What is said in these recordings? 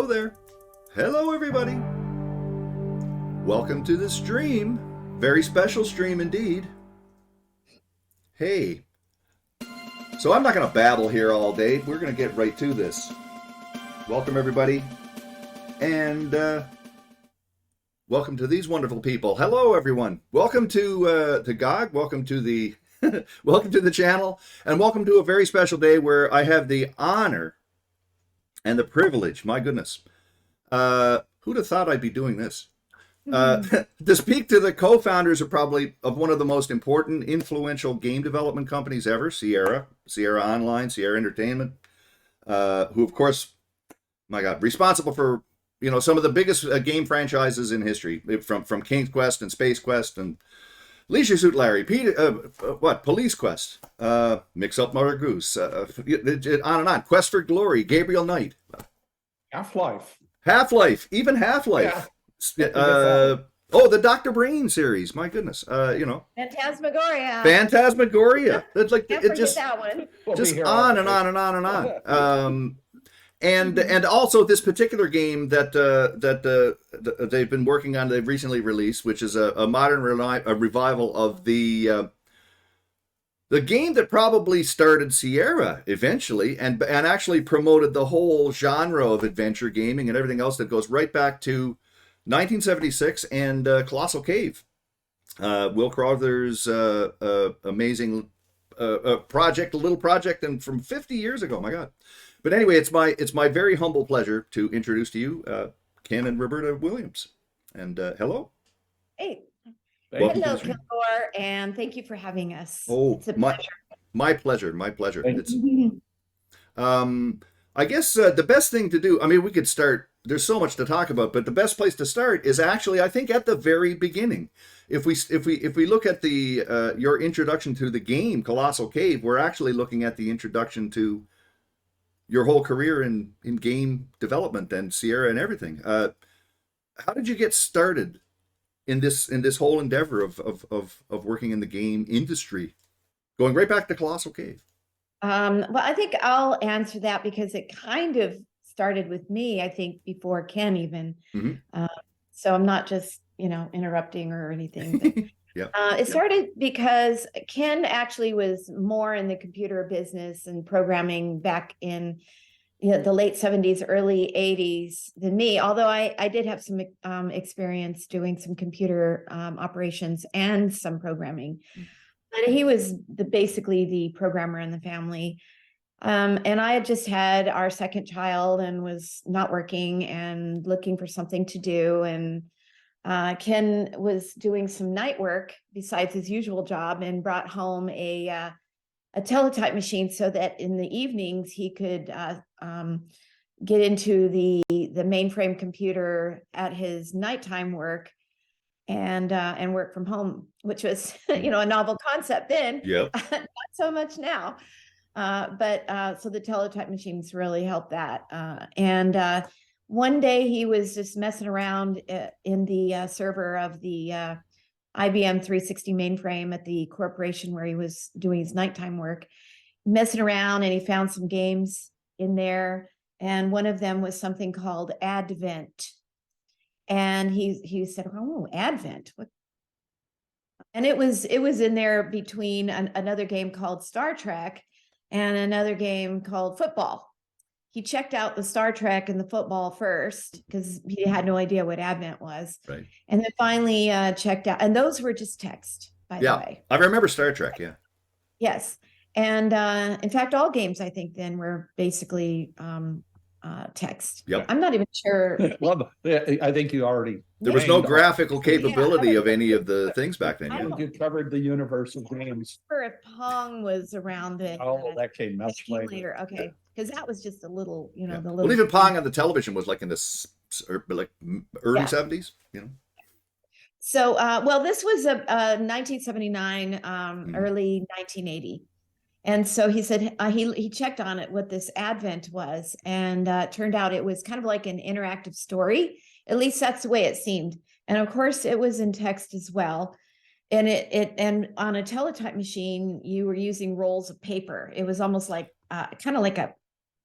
Hello there. Hello, everybody. Welcome to the stream. Very special stream indeed. Hey. So I'm not going to babble here all day. We're going to get right to this. Welcome, everybody. And welcome to these wonderful people. Hello, everyone. Welcome to GOG. Welcome to the welcome to the channel. And welcome to a very special day where I have the honor and the privilege, my goodness. Who'd have thought I'd be doing this? To speak to the co-founders of one of the most important, influential game development companies ever, Sierra Online, Sierra Entertainment, who, of course, my God, responsible for some of the biggest game franchises in history, from King's Quest and Space Quest and Leisure Suit Larry, Police Quest, Mix Up Mother Goose, on and on. Quest for Glory, Gabriel Knight, Half-Life, even Half-Life. Yeah. The Dr. Brain series. My goodness. Phantasmagoria. It's like it just that one. Just on and on and on and on. And also this particular game that they've been working on, they've recently released, which is a modern revival of the game that probably started Sierra eventually and actually promoted the whole genre of adventure gaming and everything else that goes right back to 1976 and Collossal Cave. Will Crowther's amazing little project, and from 50 years ago, my God. But anyway, it's my very humble pleasure to introduce to you Ken and Roberta Williams. And hello. Hey. Hello, Kilg0re, and thank you for having us. Oh, it's a pleasure. My pleasure. It's, I guess the best thing to do, we could start, there's so much to talk about, but the best place to start is actually, I think, at the very beginning. If we look at the your introduction to the game, Collossal Cave, we're actually looking at the introduction to your whole career in game development and Sierra and everything. How did you get started in this whole endeavor of working in the game industry, going right back to Collossal Cave? Well, I think I'll answer that because it kind of started with me, I think, before Ken even. Mm-hmm. So I'm not just, interrupting or anything. But, it started because Ken actually was more in the computer business and programming back in the late 70s, early 80s than me, although I did have some experience doing some computer operations and some programming. But he was basically the programmer in the family. And I had just had our second child and was not working and looking for something to do. And Ken was doing some night work besides his usual job and brought home a teletype machine so that in the evenings he could get into the mainframe computer at his nighttime work and work from home, which was a novel concept then. Yep. Not so much now. But so the teletype machines really helped that. And one day he was just messing around in the server of the IBM 360 mainframe at the corporation where he was doing his nighttime work, messing around, and he found some games in there. And one of them was something called Advent. And he said, "Oh, Advent. What?" And it was in there between another game called Star Trek and another game called Football. He checked out the Star Trek and the football first because he had no idea what Advent was. Right. And then finally checked out, and those were just text, by the way. I remember Star Trek, yeah. Yes. And in fact, all games, I think, then were basically text. Yep. I'm not even sure. Well, I think you already... There was no graphical capability of any of the things back then. I think you covered the universe of games. If Pong was around then. Oh, that came much later. Okay. Because that was just a little, the little... Well, even Pong on the television was like in the early 70s, So, well, this was a 1979, early 1980. And so he said he checked on it, what this Advent was, and it turned out it was kind of like an interactive story. At least that's the way it seemed. And of course, it was in text as well. And and on a teletype machine, you were using rolls of paper. It was almost like kind of like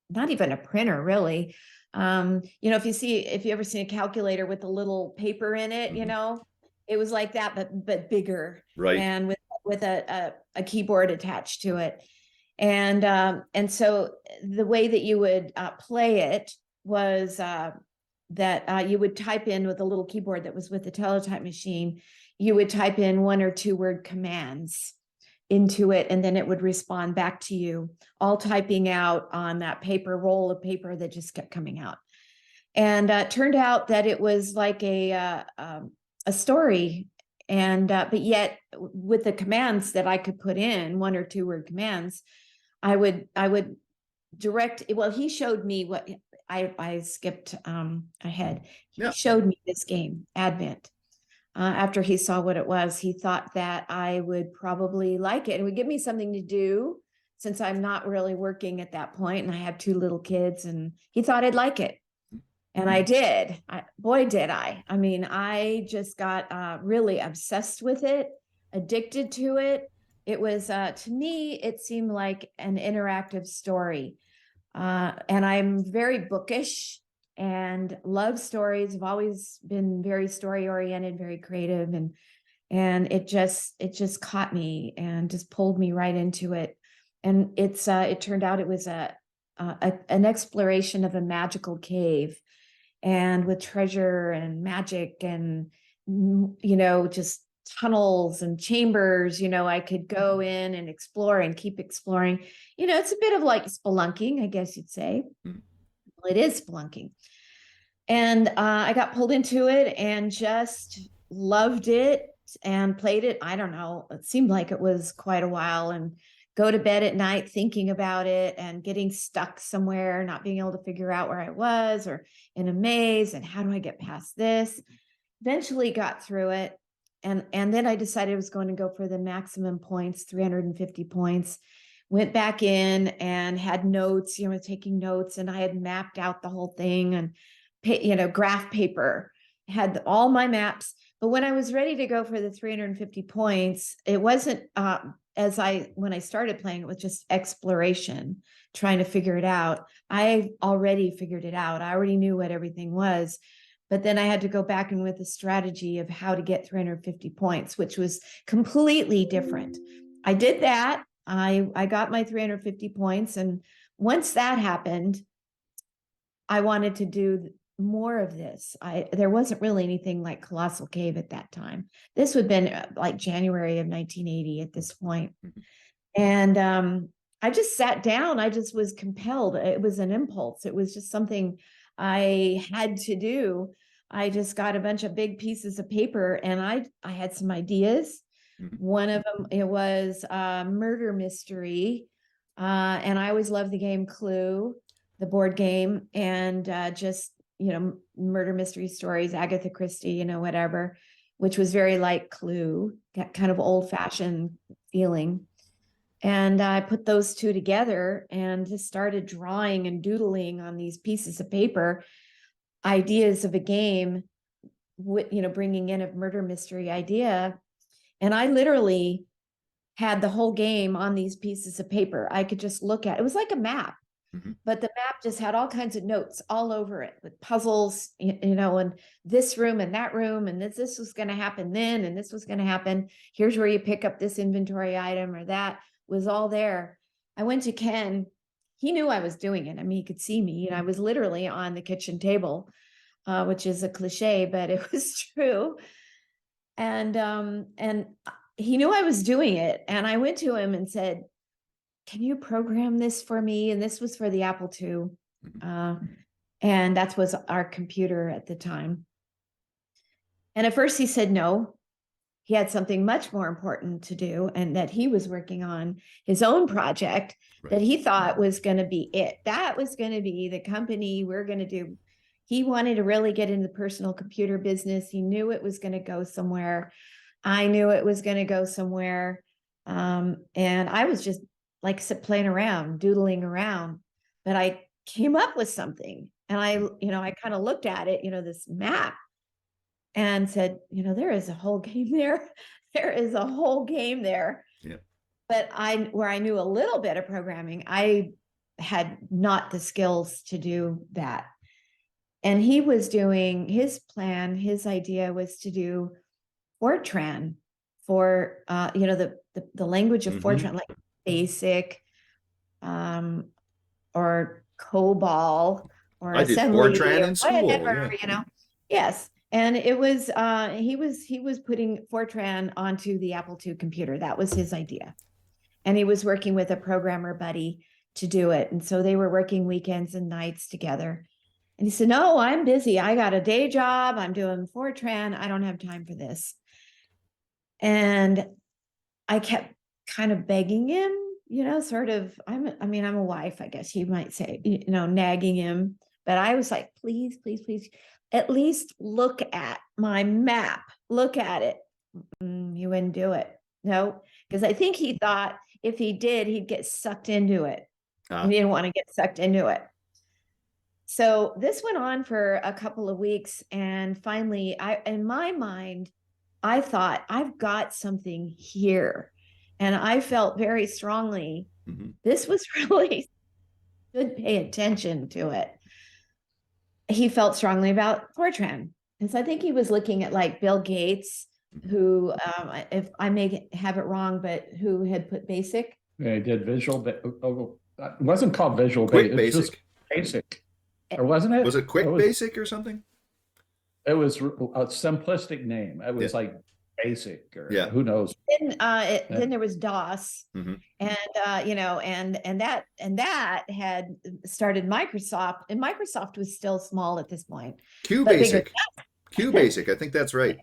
not even a printer, really. You know, if you ever seen a calculator with a little paper in it, you know, it was like that, but bigger, right? And with a keyboard attached to it. And so the way that you would play it was that you would type in with a little keyboard that was with the teletype machine. You would type in 1 or 2 word commands into it, and then it would respond back to you, all typing out on that roll of paper that just kept coming out. And it turned out that it was like a story, and but yet with the commands that I could put in, 1 or 2 word commands, I would direct. Well, he showed me what I skipped ahead. He showed me this game, Advent. After he saw what it was, he thought that I would probably like it and would give me something to do, since I'm not really working at that point and I have 2 little kids, and he thought I'd like it. And I did. Boy, did I. I mean, I just got really obsessed with it, addicted to it. It was, to me, it seemed like an interactive story. And I'm very bookish and love stories. I've always been very story oriented, very creative, and it just caught me and just pulled me right into it. And it turned out it was an exploration of a magical cave, and with treasure and magic and, you know, just tunnels and chambers. You know, I could go in and explore and keep exploring. You know, it's a bit of like spelunking, I guess you'd say. Well, it is spelunking. And I got pulled into it and just loved it and played it. I don't know, it seemed like it was quite a while, and go to bed at night thinking about it and getting stuck somewhere, not being able to figure out where I was, or in a maze, and how do I get past this? Eventually got through it. And then I decided I was going to go for the maximum points, 350 points. Went back in and had notes, you know, taking notes, and I had mapped out the whole thing, and, you know, graph paper, had all my maps. But when I was ready to go for the 350 points, it wasn't when I started playing, it was just exploration, trying to figure it out. I already figured it out. I already knew what everything was. But then I had to go back and with a strategy of how to get 350 points, which was completely different. I did that. I got my 350 points. And once that happened, I wanted to do more of this. There wasn't really anything like Collossal Cave at that time. This would have been like January of 1980 at this point. And I just sat down. I just was compelled. It was an impulse. It was just something I had to do. I just got a bunch of big pieces of paper, and I had some ideas. One of them, it was murder mystery. And I always loved the game Clue, the board game, and just, you know, murder mystery stories, Agatha Christie, you know, whatever, which was very like Clue, that kind of old fashioned feeling. And I put those 2 together and just started drawing and doodling on these pieces of paper, ideas of a game, you know, bringing in a murder mystery idea. And I literally had the whole game on these pieces of paper. I could just look at it. It was like a map, but the map just had all kinds of notes all over it with puzzles, you know, and this room and that room, and this was going to happen then, and this was going to happen. Here's where you pick up this inventory item, or that was all there. I went to Ken. He knew I was doing it. I mean, he could see me, and I was literally on the kitchen table, which is a cliche, but it was true. And he knew I was doing it. And I went to him and said, can you program this for me? And this was for the Apple II. And that was our computer at the time. And at first he said no. He had something much more important to do, and that he was working on his own project that he thought was going to be it. That was going to be the company we're going to do. He wanted to really get into the personal computer business. He knew it was going to go somewhere. I knew it was going to go somewhere. And I was just like playing around, doodling around, but I came up with something. And I kind of looked at it, you know, this map, and said, you know, there is a whole game there. There is a whole game there. Yeah. But where I knew a little bit of programming, I had not the skills to do that. And he was doing his plan. His idea was to do Fortran for the language of Fortran, like BASIC, or COBOL, or I did assembly, Fortran or in school, whatever, Yes. And it was he was putting Fortran onto the Apple II computer. That was his idea. And he was working with a programmer buddy to do it. And so they were working weekends and nights together. And he said, no, I'm busy. I got a day job. I'm doing Fortran. I don't have time for this. And I kept kind of begging him, sort of, I'm a wife, I guess you might say, nagging him. But I was like, please, please, please, at least look at my map. Look at it. You wouldn't do it. No, because I think he thought if he did, he'd get sucked into it. He didn't want to get sucked into it. So this went on for a couple of weeks. And finally, in my mind, I thought, I've got something here. And I felt very strongly, this was really, should pay attention to it. He felt strongly about Fortran. And so I think he was looking at like Bill Gates, who, if I may have it wrong, but who had put BASIC. Yeah, he did Visual. It wasn't called Visual Quick Basic. It was Basic. just Basic. Or wasn't it? Was it Quick Basic or something? It was a simplistic name. It was like Basic, or who knows. Then there was DOS, and that had started Microsoft, and Microsoft was still small at this point. QBasic, QBasic, I think that's right.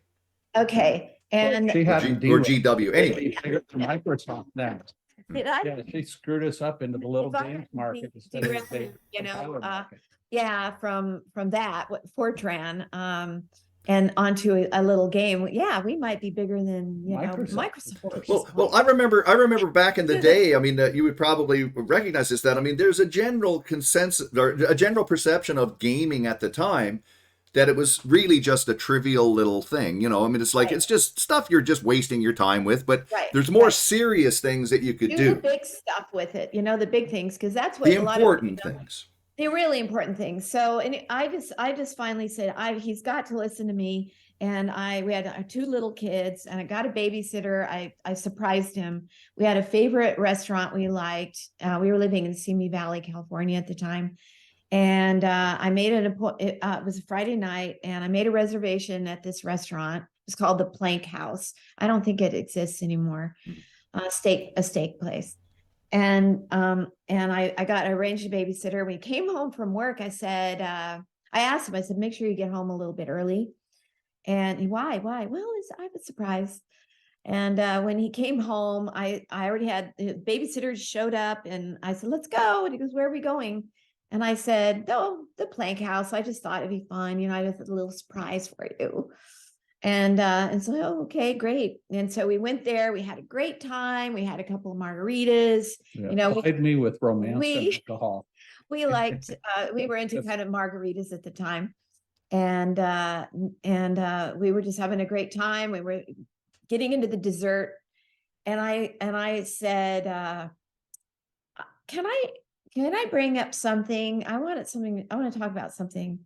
Okay, and she had or GW anyway. Microsoft now. Did I? Yeah, she screwed us up into the little games market instead of from that Fortran, and onto a little game. Yeah, we might be bigger than Microsoft. Well, I remember back in the day. I mean, you would probably recognize this. That I mean, there's a general consensus or a general perception of gaming at the time that it was really just a trivial little thing. I mean, it's like it's just stuff you're just wasting your time with. But there's more serious things that you could do. The big stuff with it, the big things, because that's what the important things. The really important things. So, and I just finally said, he's got to listen to me. And we had 2 little kids, and I got a babysitter. I surprised him. We had a favorite restaurant we liked. We were living in Simi Valley, California at the time. And I made it was a Friday night, and I made a reservation at this restaurant. It's called the Plank House. I don't think it exists anymore. A steak place. And I arranged a babysitter. When he came home from work, I said, I asked him, I said, make sure you get home a little bit early. And why? Well, I was surprised. And when he came home, I already had the babysitters showed up, and I said, let's go. And he goes, where are we going? And I said, oh, the Plank House. I just thought it'd be fun. I just had a little surprise for you. And so, okay, great. And so we went there. We had a great time. We had a couple of margaritas. Plied me with romance and alcohol. We liked. We were into kind of margaritas at the time, and we were just having a great time. We were getting into the dessert, and I said, "Can I bring up something? I want to talk about something."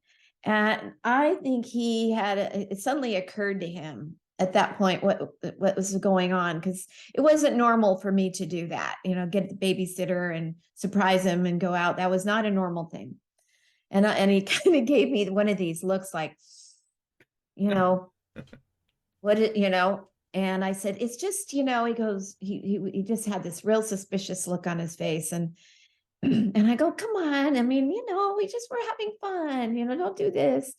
And I think it suddenly occurred to him at that point what was going on, because it wasn't normal for me to do that, get the babysitter and surprise him and go out. That was not a normal thing. And he kind of gave me one of these looks like, and I said, it's just, he goes, he just had this real suspicious look on his face. And I go, come on. I mean, we're having fun, don't do this.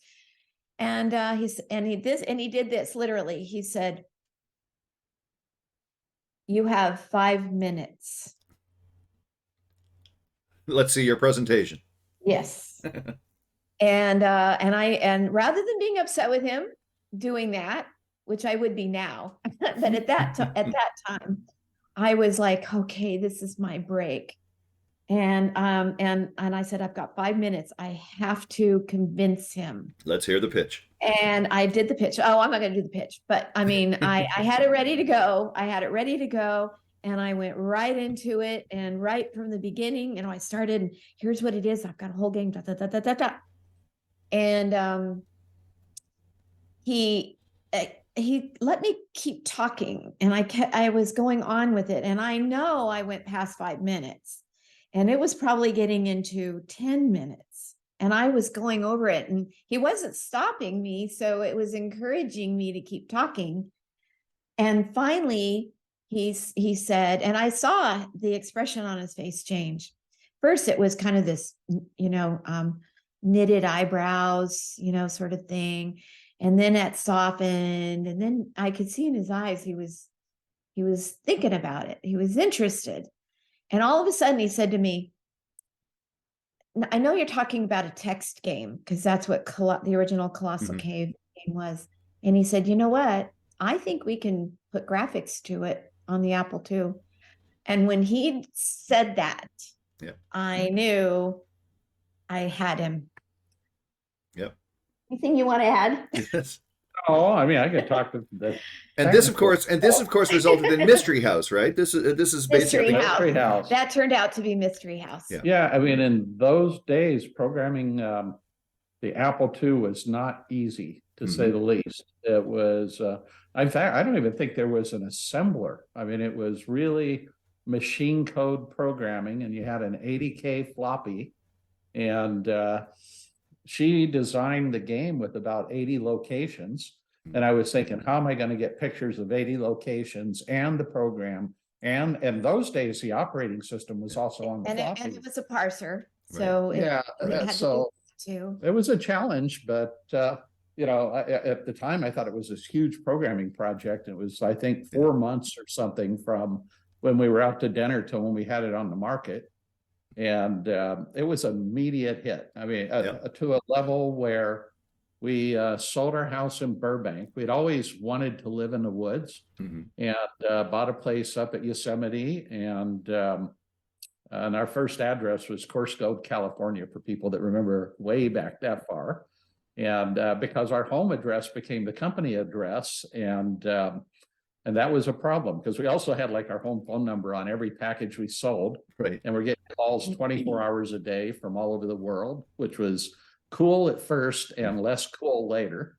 And he did this literally. He said, you have 5 minutes. Let's see your presentation. Yes. and rather than being upset with him doing that, which I would be now, but at that time, I was like, okay, this is my break. And I said, I've got 5 minutes. I have to convince him. Let's hear the pitch. And I did the pitch. Oh, I'm not going to do the pitch, but I mean, I had it ready to go. And I went right into it. And right from the beginning, I started, here's what it is. I've got a whole game. Da, da, da, da, da, da. And he let me keep talking, and I was going on with it, and I know I went past 5 minutes, and it was probably getting into 10 minutes, and I was going over it, and he wasn't stopping me, so it was encouraging me to keep talking. And finally he said, and I saw the expression on his face change. First it was kind of this, knitted eyebrows, sort of thing. And then it softened, and then I could see in his eyes he was thinking about it. He was interested. And all of a sudden he said to me, I know you're talking about a text game, because that's what the original Collossal Cave game was. And he said, you know what? I think we can put graphics to it on the Apple II. And when he said that, I knew I had him. Yep. Anything you want to add? Yes. Oh, I mean, I could talk to the. And this, of course, resulted in Mystery House, right? This is basically Mystery House. That turned out to be Mystery House. Yeah, I mean, in those days, programming the Apple II was not easy, to say the least. It was, in fact, I don't even think there was an assembler. I mean, it was really machine code programming, and you had an 80K floppy, and she designed the game with about 80 locations. And I was thinking, how am I going to get pictures of 80 locations and the program? And in those days, the operating system was also on the floppy. And it was a parser. So it was a challenge, but at the time I thought it was this huge programming project. It was, I think, 4 months or something from when we were out to dinner till when we had it on the market. And it was an immediate hit. I mean, to a level where we sold our house in Burbank. We'd always wanted to live in the woods, and bought a place up at Yosemite. And our first address was Corsco, California, for people that remember way back that far. And because our home address became the company address, and that was a problem, because we also had like our home phone number on every package we sold. Right. And we're getting calls 24 hours a day from all over the world, which was cool at first and less cool later.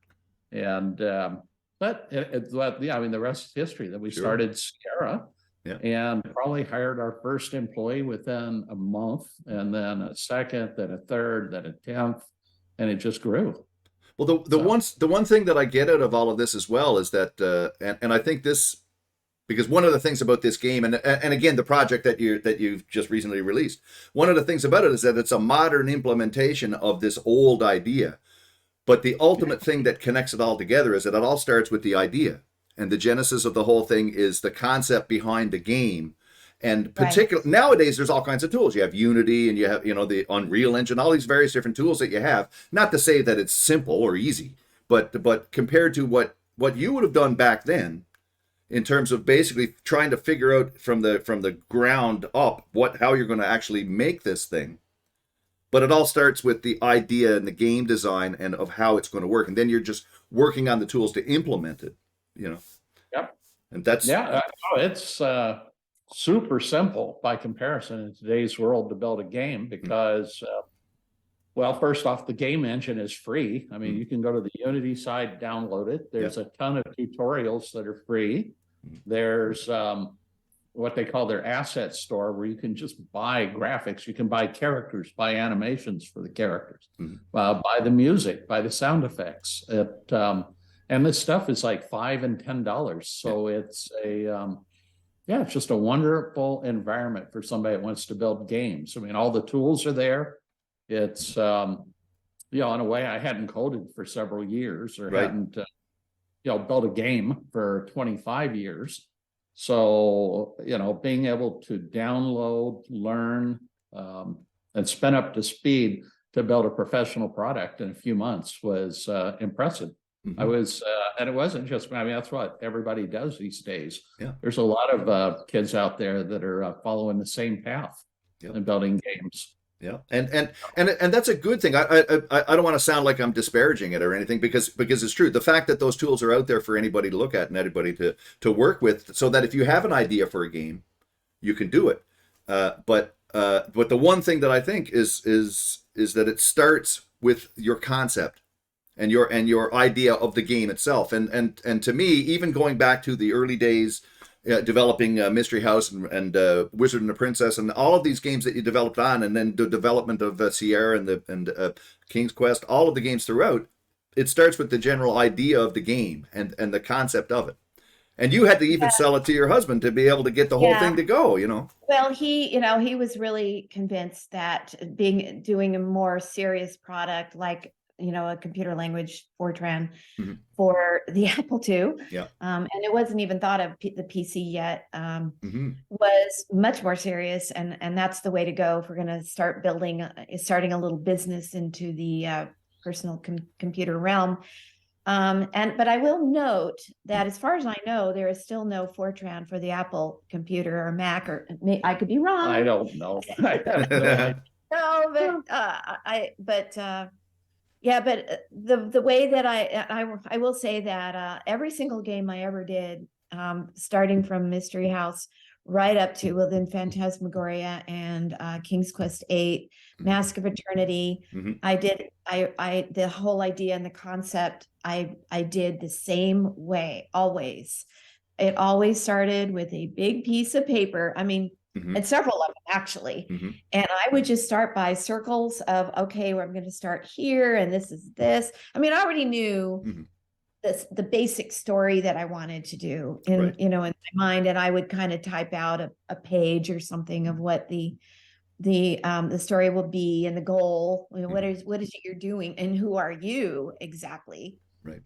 And but I mean, the rest is history. That we started Sierra, and probably hired our first employee within a month, and then a second, then a third, then a 10th, and it just grew. Well, the one thing that I get out of all of this as well is that, and I think this, because one of the things about this game, and again, the project that you've just recently released, one of the things about it is that it's a modern implementation of this old idea. But the ultimate thing that connects it all together is that it all starts with the idea, and the genesis of the whole thing is the concept behind the game. And nowadays, there's all kinds of tools. You have Unity, and you have the Unreal Engine, all these various different tools that you have. Not to say that it's simple or easy, but compared to what you would have done back then, in terms of basically trying to figure out from the ground up how you're going to actually make this thing. But it all starts with the idea and the game design and of how it's going to work, and then you're just working on the tools to implement it. Yep. And that's it's super simple by comparison in today's world to build a game, because well, first off, the game engine is free. I mean, you can go to the Unity side, download it. There's a ton of tutorials that are free. There's what they call their asset store, where you can just buy graphics. You can buy characters, buy animations for the characters, buy the music, buy the sound effects. And this stuff is like $5 and $10. So it's it's just a wonderful environment for somebody that wants to build games. I mean, all the tools are there. It's, in a way, I hadn't coded for several years, or hadn't, built a game for 25 years. So, being able to download, learn, and spin up to speed to build a professional product in a few months was impressive. I was, and it wasn't just, I mean, that's what everybody does these days. There's a lot of kids out there that are following the same path and building games. And that's a good thing. I don't want to sound like I'm disparaging it or anything, because it's true. The fact that those tools are out there for anybody to look at and anybody to work with, so that if you have an idea for a game, you can do it. But the one thing that I think is that it starts with your concept and your idea of the game itself. And to me, even going back to the early days, developing Mystery House and Wizard and the Princess and all of these games that you developed on, and then the development of Sierra and King's Quest, all of the games throughout, it starts with the general idea of the game and the concept of it. And you had to even sell it to your husband to be able to get the whole thing to go, you know? Well, he was really convinced that doing a more serious product like, a computer language Fortran for the Apple II. Yeah. And it wasn't even thought of the PC yet, was much more serious. And that's the way to go if we're going to start starting a little business into the personal computer realm. But I will note that as far as I know, there is still no Fortran for the Apple computer or Mac, or I could be wrong. I don't know. I have no idea. No, but the way that I will say that every single game I ever did, starting from Mystery House right up to within Phantasmagoria and King's Quest VIII, Mask of Eternity, I did the whole idea and the concept I did the same way always. It always started with a big piece of paper. I mean, and several of them actually. And I would just start by circles of, okay, well, I'm going to start here. And this is this. I mean, I already knew the basic story that I wanted to do in, in my mind. And I would kind of type out a page or something of what the story will be and the goal. What is it you're doing and who are you exactly? Right.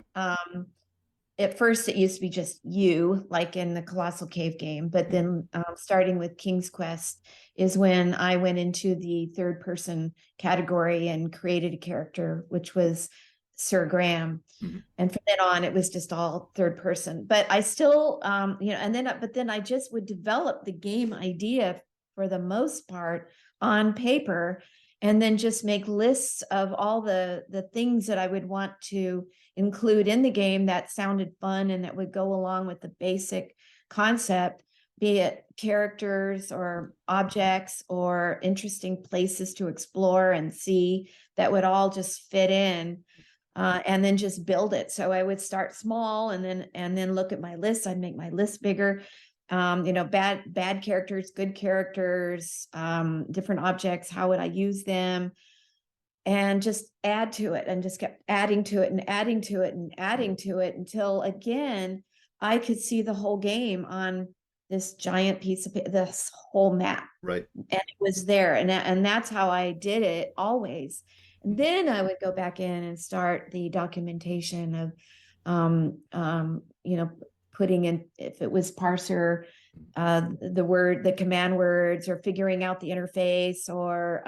At first, it used to be just you, like in the Collossal Cave game. But then starting with King's Quest is when I went into the third person category and created a character, which was Sir Graham. And from then on, it was just all third person. But I still, but then I just would develop the game idea for the most part on paper, and then just make lists of all the things that I would want to include in the game that sounded fun and that would go along with the basic concept, be it characters or objects or interesting places to explore and see that would all just fit in, and then just build it. So I would start small and then look at my list. I'd make my list bigger. Bad characters, good characters, different objects, how would I use them? And just add to it, and just kept adding to it and adding to it and adding to it until again, I could see the whole game on this giant piece of this whole map. Right. And it was there. And that's how I did it always. And then I would go back in and start the documentation of, putting in, if it was parser, the command words, or figuring out the interface, or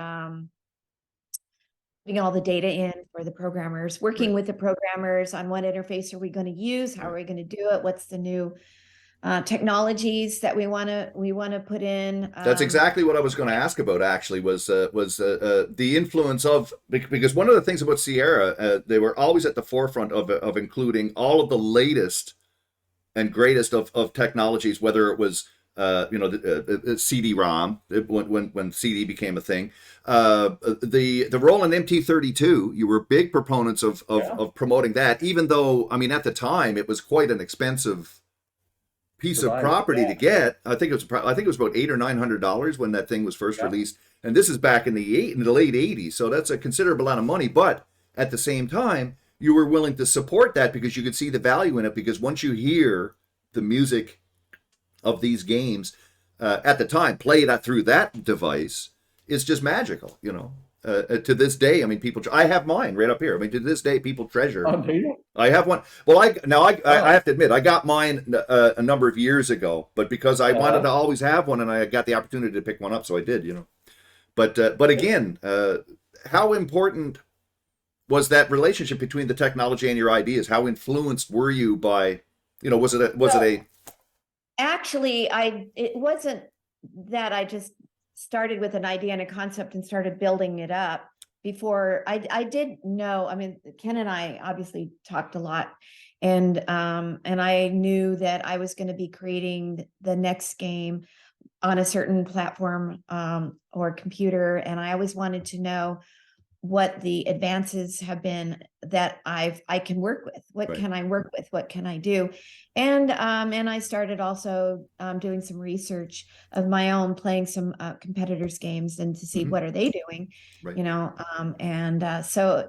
putting all the data in for the programmers, working with the programmers on what interface are we going to use, how are we going to do it, what's the new technologies that we want to put in. That's exactly what I was going to ask about. Actually, was the influence of, because one of the things about Sierra, they were always at the forefront of including all of the latest and greatest of technologies, whether it was CD-ROM when CD became a thing, the Roland MT32. You were big proponents of promoting that, even though, I mean, at the time it was quite an expensive piece of property to get. I think it was about $800 or $900 when that thing was first released, and this is back in the late '80s. So that's a considerable amount of money. But at the same time, you were willing to support that because you could see the value in it. Because once you hear the music of these games at the time played through that device, it's just magical. To this day, I mean, I have mine right up here. I mean, to this day, people treasure. I have one. Well, I have to admit, I got mine a number of years ago, but because I wanted to always have one, and I got the opportunity to pick one up, so I did. But again, how important was that relationship between the technology and your ideas? How influenced were you by, was it a? Actually, it wasn't that I just started with an idea and a concept and started building it up. Before I did know, I mean, Ken and I obviously talked a lot, and I knew that I was going to be creating the next game on a certain platform or computer, and I always wanted to know what the advances have been that I can work with. What Right. can I work with? What can I do? And I started also doing some research of my own, playing some competitors' games, and to see what are they doing, Right. you know. So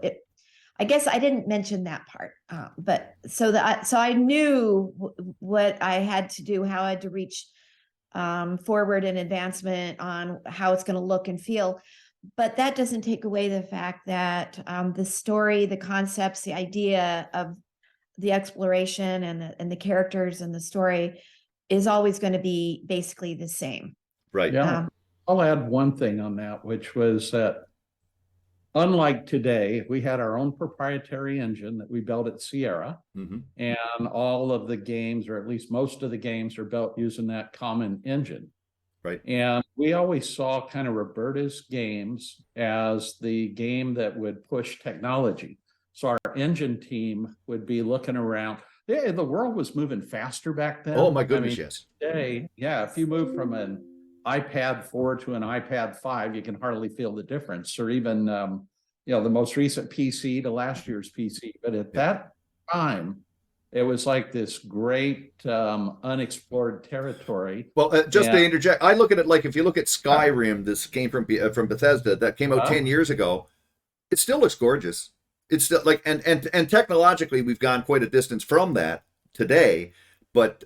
I guess I didn't mention that part, but so I knew what I had to do, how I had to reach forward in advancement on how it's going to look and feel. But that doesn't take away the fact that the story, the concepts, the idea of the exploration and the characters and the story is always going to be basically the same. Right. Yeah. I'll add one thing on that, which was that unlike today, we had our own proprietary engine that we built at Sierra, and all of the games, or at least most of the games, are built using that common engine. Right. And we always saw kind of Roberta's games as the game that would push technology. So our engine team would be looking around. Yeah, the world was moving faster back then. Oh my goodness, yes. Today, yeah, if you move from an iPad 4 to an iPad 5, you can hardly feel the difference, or even the most recent PC to last year's PC. But at that time, it was like this great unexplored territory. Well, just to interject, I look at it like, if you look at Skyrim, this game from Bethesda that came out 10 years ago, it still looks gorgeous. It's still like, and technologically, we've gone quite a distance from that today. But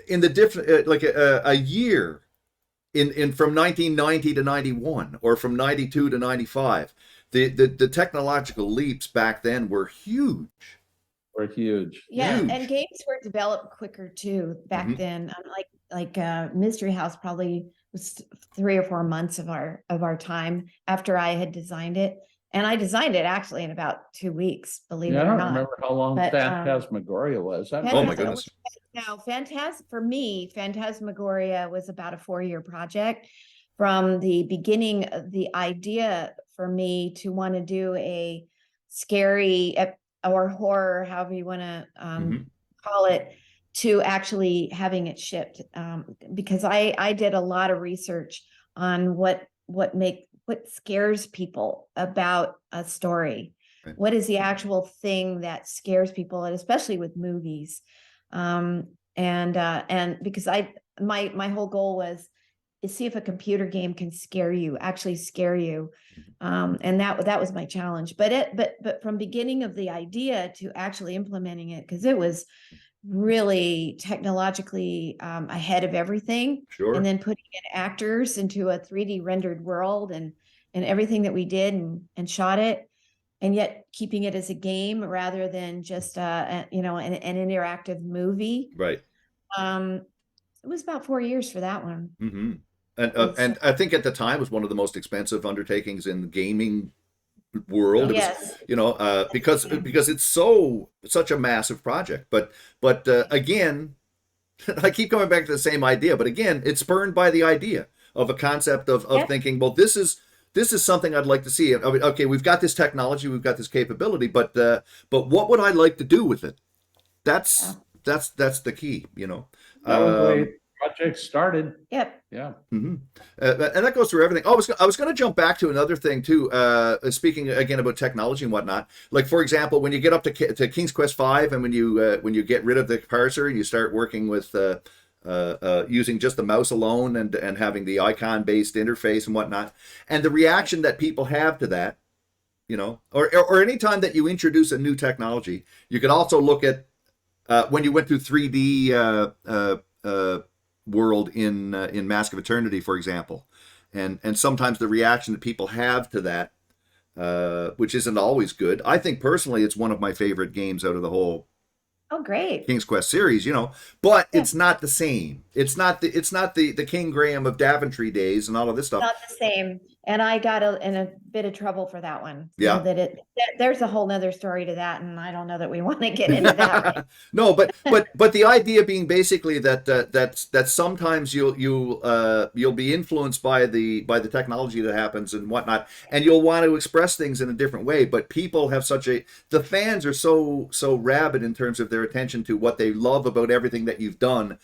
in the different, like a year in from 1990 to 91, or from 92 to 95, the technological leaps back then were huge. Were huge. Yeah, Huge. and games were developed quicker too back then. Like Mystery House probably was 3 or 4 months of our time after I had designed it. And I designed it actually in about 2 weeks, believe it or not. I don't remember how long Phantasmagoria was. Oh my goodness. No, for me, Phantasmagoria was about a 4-year project. From the beginning of the idea for me to want to do a scary or horror, however you want to call it, to actually having it shipped, because I did a lot of research on what scares people about a story. Right. What is the actual thing that scares people, and especially with movies, and because my whole goal was to see if a computer game can actually scare you. And that was my challenge. But from beginning of the idea to actually implementing it, because it was really technologically ahead of everything. Sure. And then putting in actors into a 3D rendered world and everything that we did and shot it, and yet keeping it as a game rather than just an interactive movie. Right. It was about 4 years for that one. And I think at the time it was one of the most expensive undertakings in the gaming world. Yes. It was, because it's such a massive project. But again, I keep coming back to the same idea. But again, it's spurned by the idea of a concept of thinking, well, this is something I'd like to see. I mean, okay, we've got this technology, we've got this capability, but what would I like to do with it? That's the key, That was the way the project started. Yep. Yeah. And that goes through everything. Oh, I was going to jump back to another thing too. Speaking again about technology and whatnot. Like, for example, when you get up to King's Quest V, and when you get rid of the parser and you start working with using just the mouse alone and having the icon-based interface and whatnot, and the reaction that people have to that, or any time that you introduce a new technology, you could also look at when you went through 3D world in Mask of Eternity, for example, and sometimes the reaction that people have to that, which isn't always good. I think personally it's one of my favorite games out of the whole Oh, great. King's Quest series, but it's not the same. It's not the King Graham of Daventry days and all of this stuff. Not the same. And I got in a bit of trouble for that one. Yeah. So there's a whole nother story to that, and I don't know that we want to get into that right. No, but the idea being basically that sometimes you'll be influenced by the technology that happens and whatnot, and you'll want to express things in a different way. But people have the fans are so rabid in terms of their attention to what they love about everything that you've done,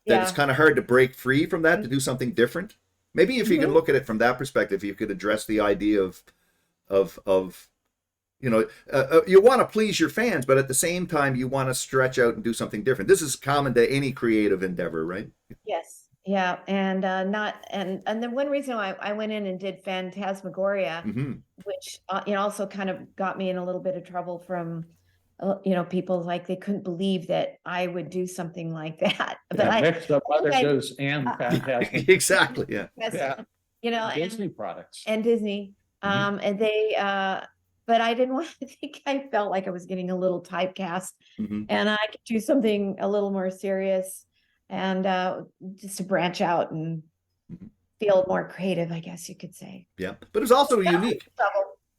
that it's kind of hard to break free from that to do something different. Maybe if you could look at it from that perspective, you could address the idea of of you want to please your fans, but at the same time you want to stretch out and do something different. This is common to any creative endeavor, right? Yes. Yeah. And and the one reason I went in and did Phantasmagoria, which also kind of got me in a little bit of trouble from people, like they couldn't believe that I would do something like that. But I mixed up Mother Goose and Phantasmagoria. Exactly. Yeah. Yeah. Disney products and Disney. And they but I didn't want to think, I felt like I was getting a little typecast, and I could do something a little more serious and just to branch out and feel more creative, I guess you could say. Yeah, but it's also unique.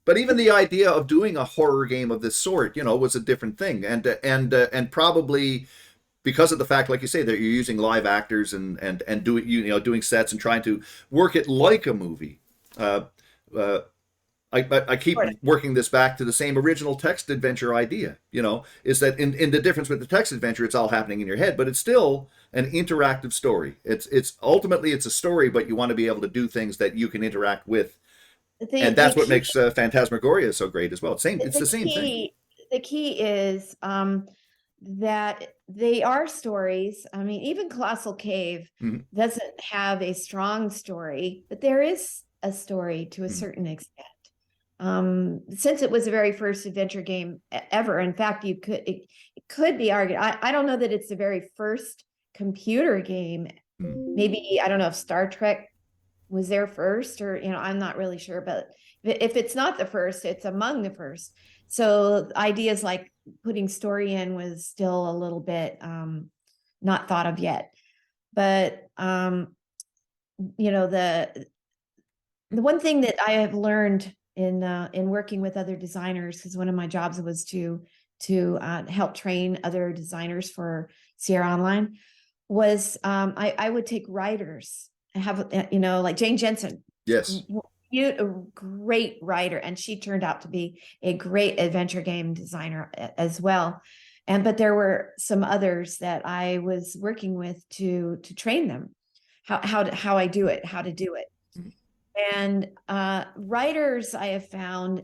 But even the idea of doing a horror game of this sort, was a different thing, and probably because of the fact, like you say, that you're using live actors and doing sets and trying to work it like a movie. I keep working this back to the same original text adventure idea, is that in the difference with the text adventure, it's all happening in your head, but it's still an interactive story. It's ultimately it's a story, but you want to be able to do things that you can interact with. And that's what makes Phantasmagoria so great as well. It's the same thing. The key is that they are stories. I mean, even Collossal Cave doesn't have a strong story, but there is a story to a certain extent. Since it was the very first adventure game ever, in fact, it could be argued. I don't know that it's the very first computer game. Maybe, I don't know if Star Trek was there first, or I'm not really sure, but if it's not the first, it's among the first. So ideas like putting story in was still a little bit not thought of yet. But the one thing that I have learned in working with other designers, because one of my jobs was to help train other designers for Sierra Online, was I would take writers. I have, like Jane Jensen. Yes. A great writer, and she turned out to be a great adventure game designer as well. But there were some others that I was working with to train them how I do it, how to do it. And writers, I have found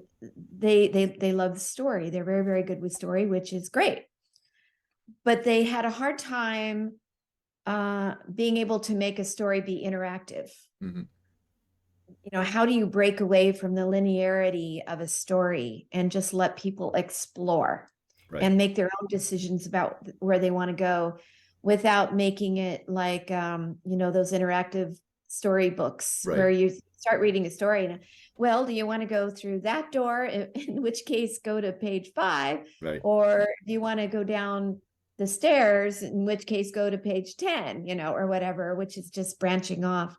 they love the story. They're very, very good with story, which is great. But they had a hard time being able to make a story be interactive. How do you break away from the linearity of a story and just let people explore and make their own decisions about where they want to go, without making it like those interactive storybooks where you start reading a story and, well, do you want to go through that door, in which case go to page 5, or do you want to go down the stairs, in which case go to page 10, or whatever, which is just branching off.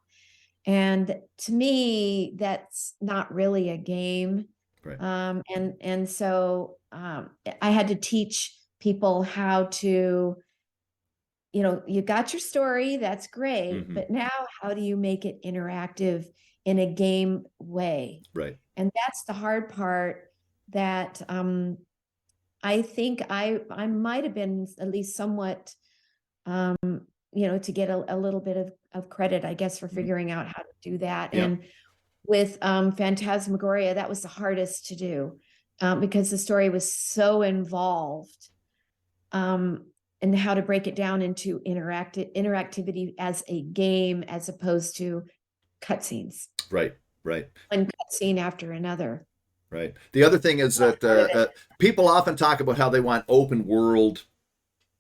And to me, that's not really a game. And so I had to teach people how to, you got your story, that's great, but now how do you make it interactive in a game way? And that's the hard part that I think I might have been at least somewhat, to get a little bit of credit, I guess, for figuring out how to do that. And with Phantasmagoria, that was the hardest to do because the story was so involved, and how to break it down into interactivity as a game, as opposed to cutscenes. Right. One cutscene after another. Right. The other thing is that people often talk about how they want open world,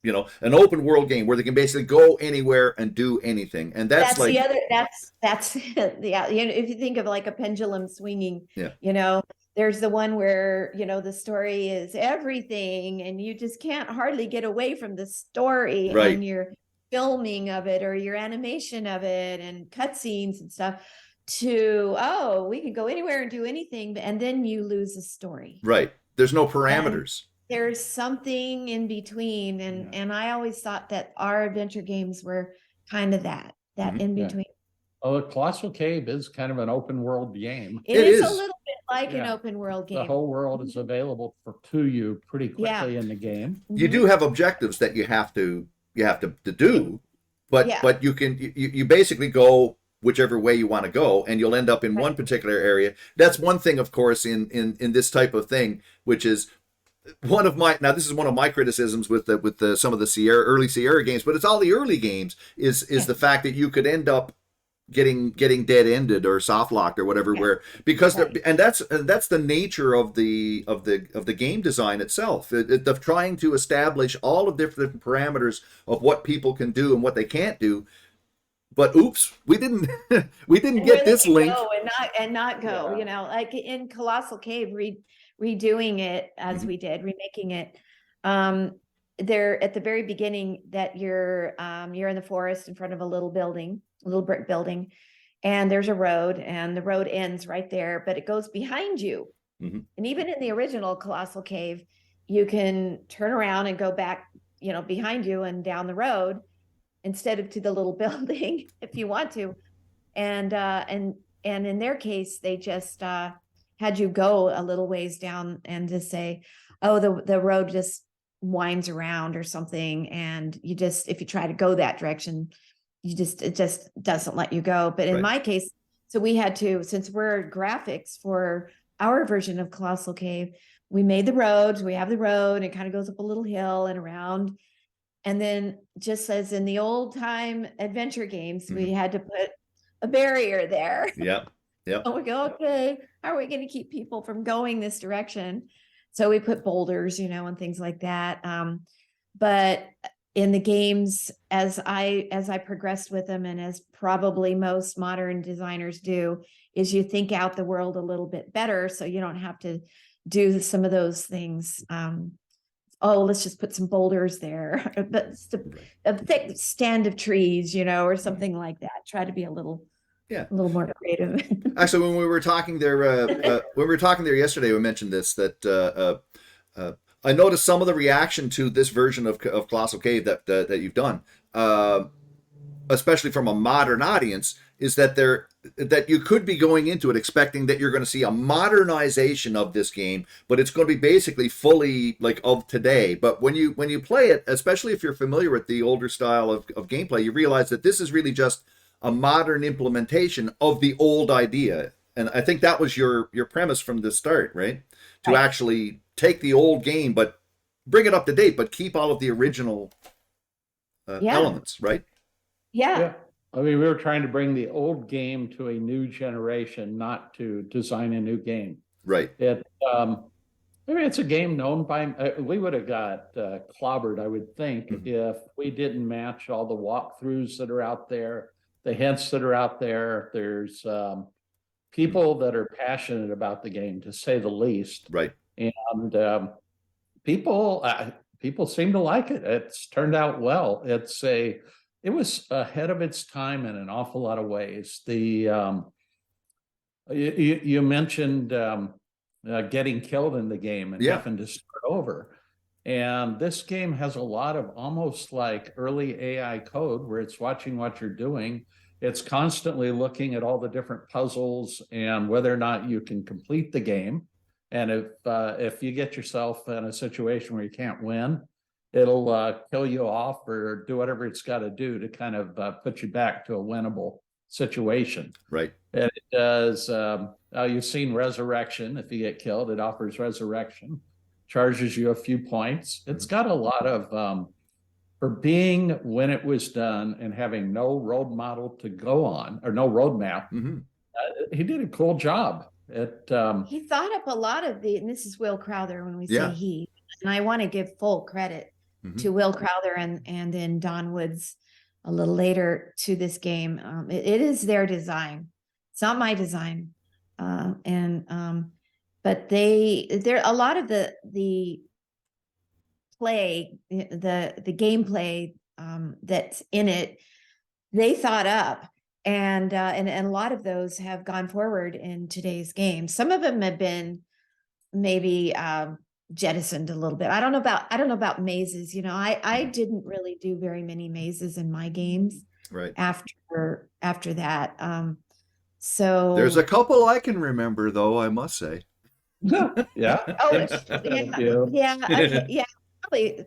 an open world game where they can basically go anywhere and do anything. And that's like the other, that's yeah. If you think of like a pendulum swinging, there's the one where, the story is everything and you just can't hardly get away from the story and your filming of it or your animation of it and cutscenes and stuff, to, we can go anywhere and do anything. And then you lose the story. Right. There's no parameters. And there's something in between. And I always thought that our adventure games were kind of that in between. Oh, Collossal Cave is kind of an open world game. It is a little bit like an open world game. The whole world is available to you pretty quickly in the game. You do have objectives that you have to do, but you can you basically go whichever way you want to go, and you'll end up in one particular area. That's one thing, of course, in this type of thing, which is this is one of my criticisms with some of the early Sierra games, but it's all the early games is the fact that you could end up getting dead ended or soft locked or whatever, and that's the nature of the game design itself, of trying to establish all of the different parameters of what people can do and what they can't do. But oops, we didn't get this link and not go. You know, like in Collossal Cave, redoing it as we did, remaking it. There at the very beginning, that you're in the forest in front of a little brick building, and there's a road, and the road ends right there, but it goes behind you. And even in the original Collossal Cave, you can turn around and go back, you know, behind you and down the road, instead of to the little building if you want to. And in their case, they just had you go a little ways down and just say, oh, the road just winds around or something, and you just, if you try to go that direction, it just doesn't let you go. But in my case, so we had to, since we're graphics for our version of Collossal Cave, we made the roads. We have the road, it kind of goes up a little hill and around. And then, just as in the old time adventure games, we had to put a barrier there. Yep. And we go, okay, how are we going to keep people from going this direction? So we put boulders, you know, and things like that. But in the games, as I progressed with them, and as probably most modern designers do, is you think out the world a little bit better, so you don't have to do some of those things. Oh, let's just put some boulders there, but a thick stand of trees, you know, or something like that. Try to be a little more creative. Actually, when we were talking there, yesterday, we mentioned this, that I noticed some of the reaction to this version of Collossal Cave that you've done, especially from a modern audience, is that you could be going into it expecting that you're going to see a modernization of this game, but it's going to be basically fully like of today. But when you play it, especially if you're familiar with the older style of gameplay, you realize that this is really just a modern implementation of the old idea. And I think that was your premise from the start, right? To actually take the old game, but bring it up to date, but keep all of the original elements, right? Yeah. I mean, we were trying to bring the old game to a new generation, not to design a new game. Right. It's a game known by, we would have got clobbered, I would think, if we didn't match all the walkthroughs that are out there, the hints that are out there. There's people that are passionate about the game, to say the least. Right. And people seem to like it. It's turned out well. It was ahead of its time in an awful lot of ways. You mentioned getting killed in the game and having to start over. And this game has a lot of almost like early AI code, where it's watching what you're doing. It's constantly looking at all the different puzzles and whether or not you can complete the game. And if you get yourself in a situation where you can't win, it'll kill you off or do whatever it's got to do to kind of put you back to a winnable situation. Right. And it does. You've seen resurrection. If you get killed, it offers resurrection, charges you a few points. It's got a lot of, for being when it was done and having no road model to go on, or no roadmap, he did a cool job. He thought up a lot of and this is Will Crowther when we say he, and I want to give full credit to Will Crowther and then Don Woods a little later to this game. It is their design. It's not my design. But they're a lot of the play, the gameplay that's in it, they thought up. And a lot of those have gone forward in today's game. Some of them have been maybe jettisoned a little bit. I don't know about mazes. You know, I didn't really do very many mazes in my games. Right. After that, so there's a couple I can remember, though, I must say. Yeah. Oh, yeah.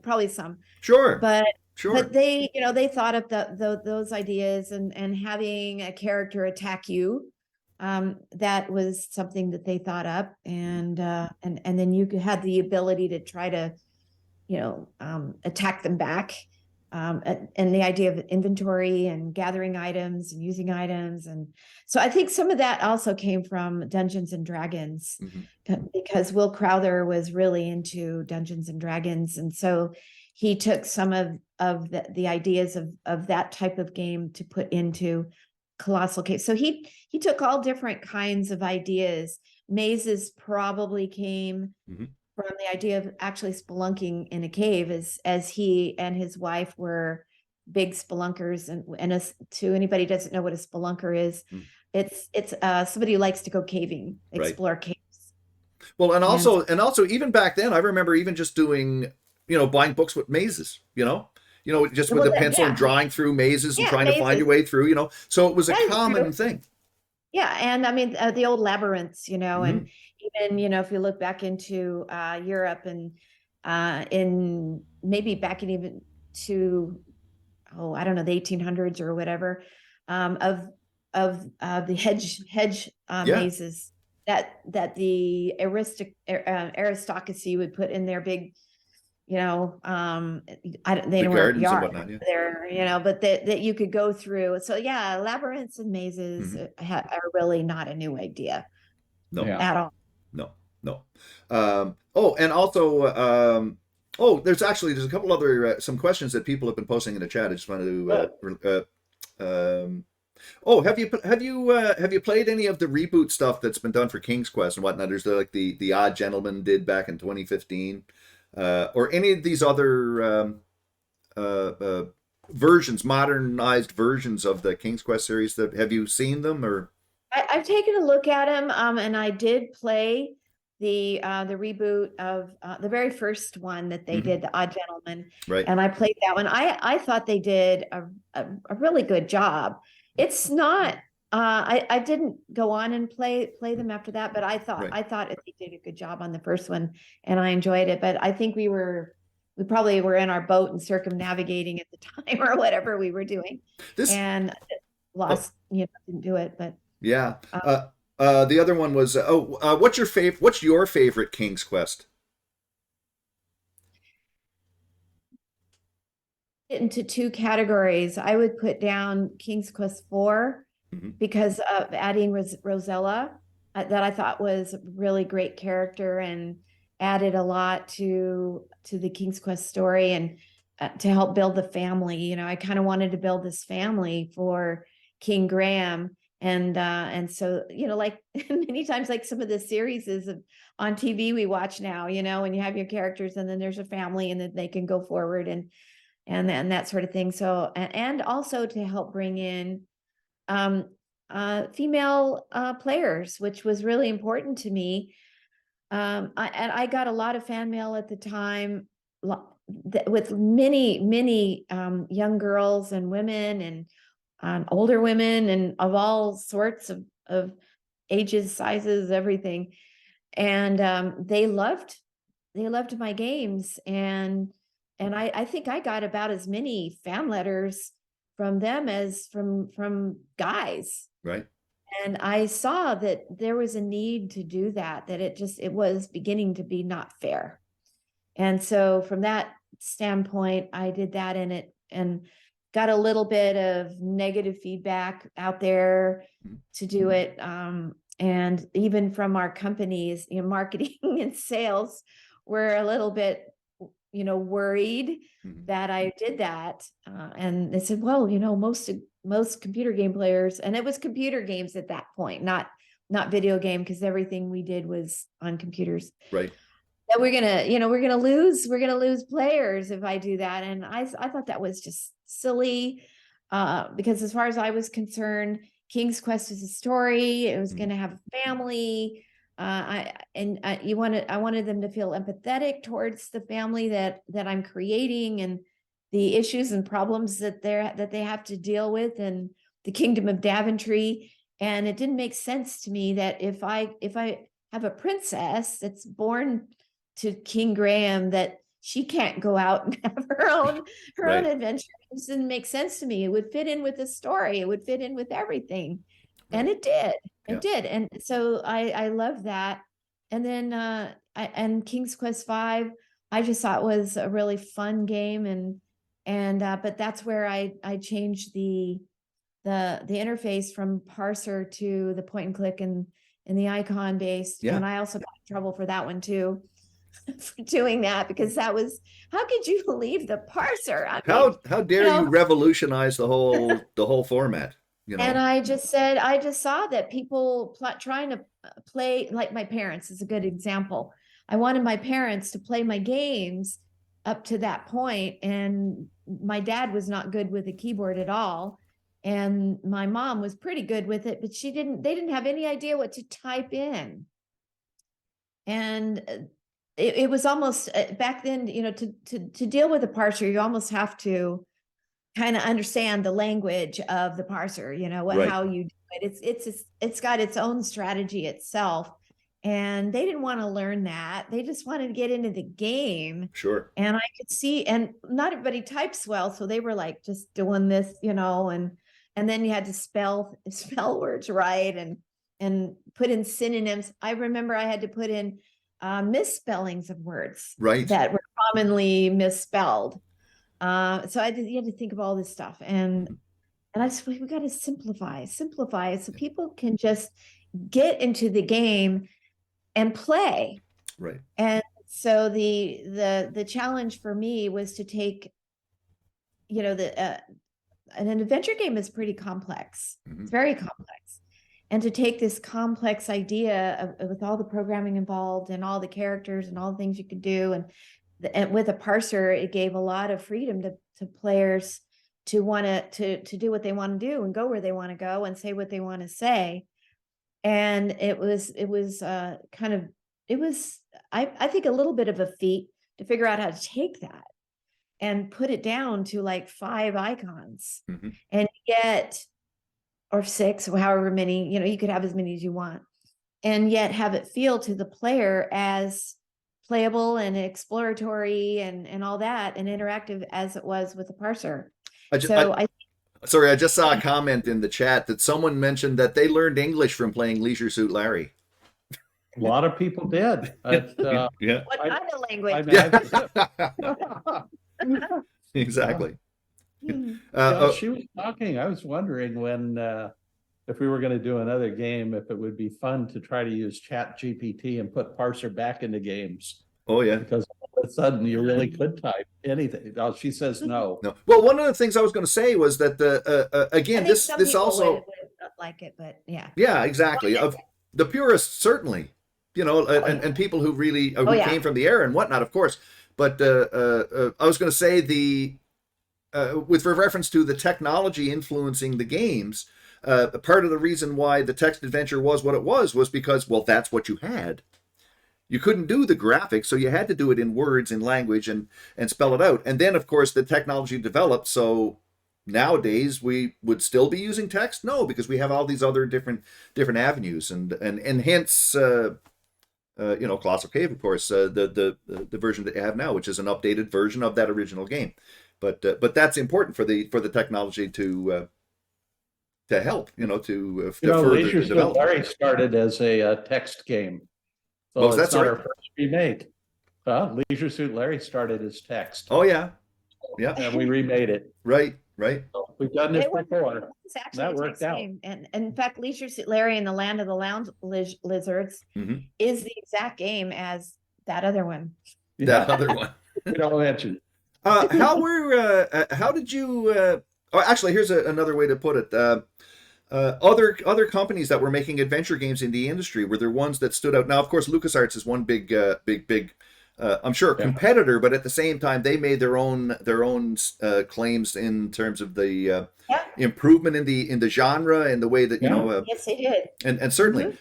Probably some. Sure. But Sure. But they, they thought up those ideas, and having a character attack you, that was something that they thought up, and then you had the ability to try to, attack them back. And the idea of inventory and gathering items and using items. And so I think some of that also came from Dungeons and Dragons, because Will Crowther was really into Dungeons and Dragons. And so he took some of the ideas of that type of game to put into Collossal Cave. So he took all different kinds of ideas. Mazes probably came from the idea of actually spelunking in a cave, as he and his wife were big spelunkers. And as to anybody who doesn't know what a spelunker is, it's somebody who likes to go caving, explore caves. Well, and also even back then, I remember even just doing, buying books with mazes, just with a pencil and drawing through mazes and trying to find your way through, so it was a common thing. Yeah. And I mean, the old labyrinths, and even, if you look back into Europe, and in maybe back in even to, I don't know, the 1800s or whatever, of the hedge mazes that the aristocracy would put in their big, they don't have yard there, but that you could go through. So yeah, labyrinths and mazes are really not a new idea. No, at all. No. And also, there's a couple other some questions that people have been posting in the chat. I just wanted to. Have you played any of the reboot stuff that's been done for King's Quest and whatnot? There's the Odd Gentleman did back in 2015, or any of these other versions, modernized versions of the King's Quest series. Have you seen them or? I've taken a look at them, and I did play the reboot of the very first one that they did, the Odd Gentleman, right? And I played that one. I thought they did a really good job. It's not. I didn't go on and play them after that, but I thought they did a good job on the first one, and I enjoyed it. But I think we probably were in our boat and circumnavigating at the time or whatever we were doing, and lost. Didn't do it, but. Yeah. The other one was what's your favorite King's Quest? Into two categories. I would put down King's Quest 4 because of adding Rosella, that I thought was a really great character and added a lot to the King's Quest story, and to help build the family. I kind of wanted to build this family for King Graham. And so, like many times, like some of the series on TV we watch now, when you have your characters and then there's a family and then they can go forward and that sort of thing. So, and also to help bring in female players, which was really important to me. I got a lot of fan mail at the time with many young girls and women and older women and of all sorts of ages, sizes, everything. And they loved my games. And I think I got about as many fan letters from them as from guys. Right. And I saw that there was a need to do that it was beginning to be not fair. And so from that standpoint, I did that in it and got a little bit of negative feedback out there to do it. And even from our companies, marketing and sales were a little bit, worried that I did that. And they said, well, most computer game players, and it was computer games at that point, not video game, because everything we did was on computers. Right. That we're gonna lose players if I do that. And I thought that was just silly, because as far as I was concerned, King's Quest is a story. It was going to have a family. I wanted them to feel empathetic towards the family that I'm creating and the issues and problems that they have to deal with in the Kingdom of Daventry. And it didn't make sense to me that if I have a princess that's born to King Graham, that she can't go out and have her own Right. adventure. It didn't make sense to me. It would fit in with the story. It would fit in with everything. And it did. It did. And so I love that. And then and King's Quest V, I just thought was a really fun game. And but that's where I changed the interface from parser to the point and click and the icon based. And I also got in trouble for that one too. For doing that, because that was, how could you leave the parser? I mean, how dare you revolutionize the whole format? You know? And I just saw that people trying to play, like my parents is a good example. I wanted my parents to play my games up to that point, and my dad was not good with the keyboard at all, and my mom was pretty good with it, but they didn't have any idea what to type in. And it was almost back then, you know, to deal with a parser, you almost have to kind of understand the language of the parser, you know, how you do it. It's got its own strategy itself. And they didn't want to learn that. They just wanted to get into the game. Sure. And I could see, and not everybody types well. So they were like just doing this, you know, and then you had to spell words right and put in synonyms. I remember I had to put in misspellings of words that were commonly misspelled. So you had to think of all this stuff, and I just, we got to simplify so people can just get into the game and play. Right. And so the challenge for me was to take, you know, an adventure game is pretty complex. It's very complex. And to take this complex idea with all the programming involved and all the characters and all the things you could do, and with a parser, it gave a lot of freedom to players to want to do what they want to do and go where they want to go and say what they want to say. And it was I think a little bit of a feat to figure out how to take that and put it down to like 5 icons and get, or 6, or however many, you know, you could have as many as you want, and yet have it feel to the player as playable and exploratory and all that, and interactive as it was with the parser. Sorry, I just saw a comment in the chat that someone mentioned that they learned English from playing Leisure Suit Larry. A lot of people did. What kind of language? Exactly. She was talking. I was wondering when, if we were going to do another game, if it would be fun to try to use Chat GPT and put parser back into games. Oh yeah, because all of a sudden you really could type anything. Oh, she says no. Well, one of the things I was going to say was that again, this also would like it, but yeah, exactly. Of the purists, certainly, you know, and people who really came from the era and whatnot, of course. But I was going to say with reference to the technology influencing the games, part of the reason why the text adventure was what it was because, well, that's what you had. You couldn't do the graphics, so you had to do it in words, in language, and spell it out. And then, of course, the technology developed, so nowadays we would still be using text? No, because we have all these other different avenues, and hence, you know, Collossal Cave, of course, the version that you have now, which is an updated version of that original game. But that's important for the technology to help, you know, to further Leisure the development. Suit Larry started as a text game. So well, it's that's not right. our first remake. Leisure Suit Larry started as text. Oh yeah, yeah. And we remade it. Right. So we've done this before. That worked out. And in fact, Leisure Suit Larry and the Land of the Lounge Lizards is the exact game as that other one. That other one. We don't mention. How did you? Actually, here's another way to put it. Other companies that were making adventure games in the industry, were there ones that stood out? Now, of course, LucasArts is one big, I'm sure, competitor, but at the same time, they made their own claims in terms of the improvement in the genre and the way that you know. Yes, they did, and certainly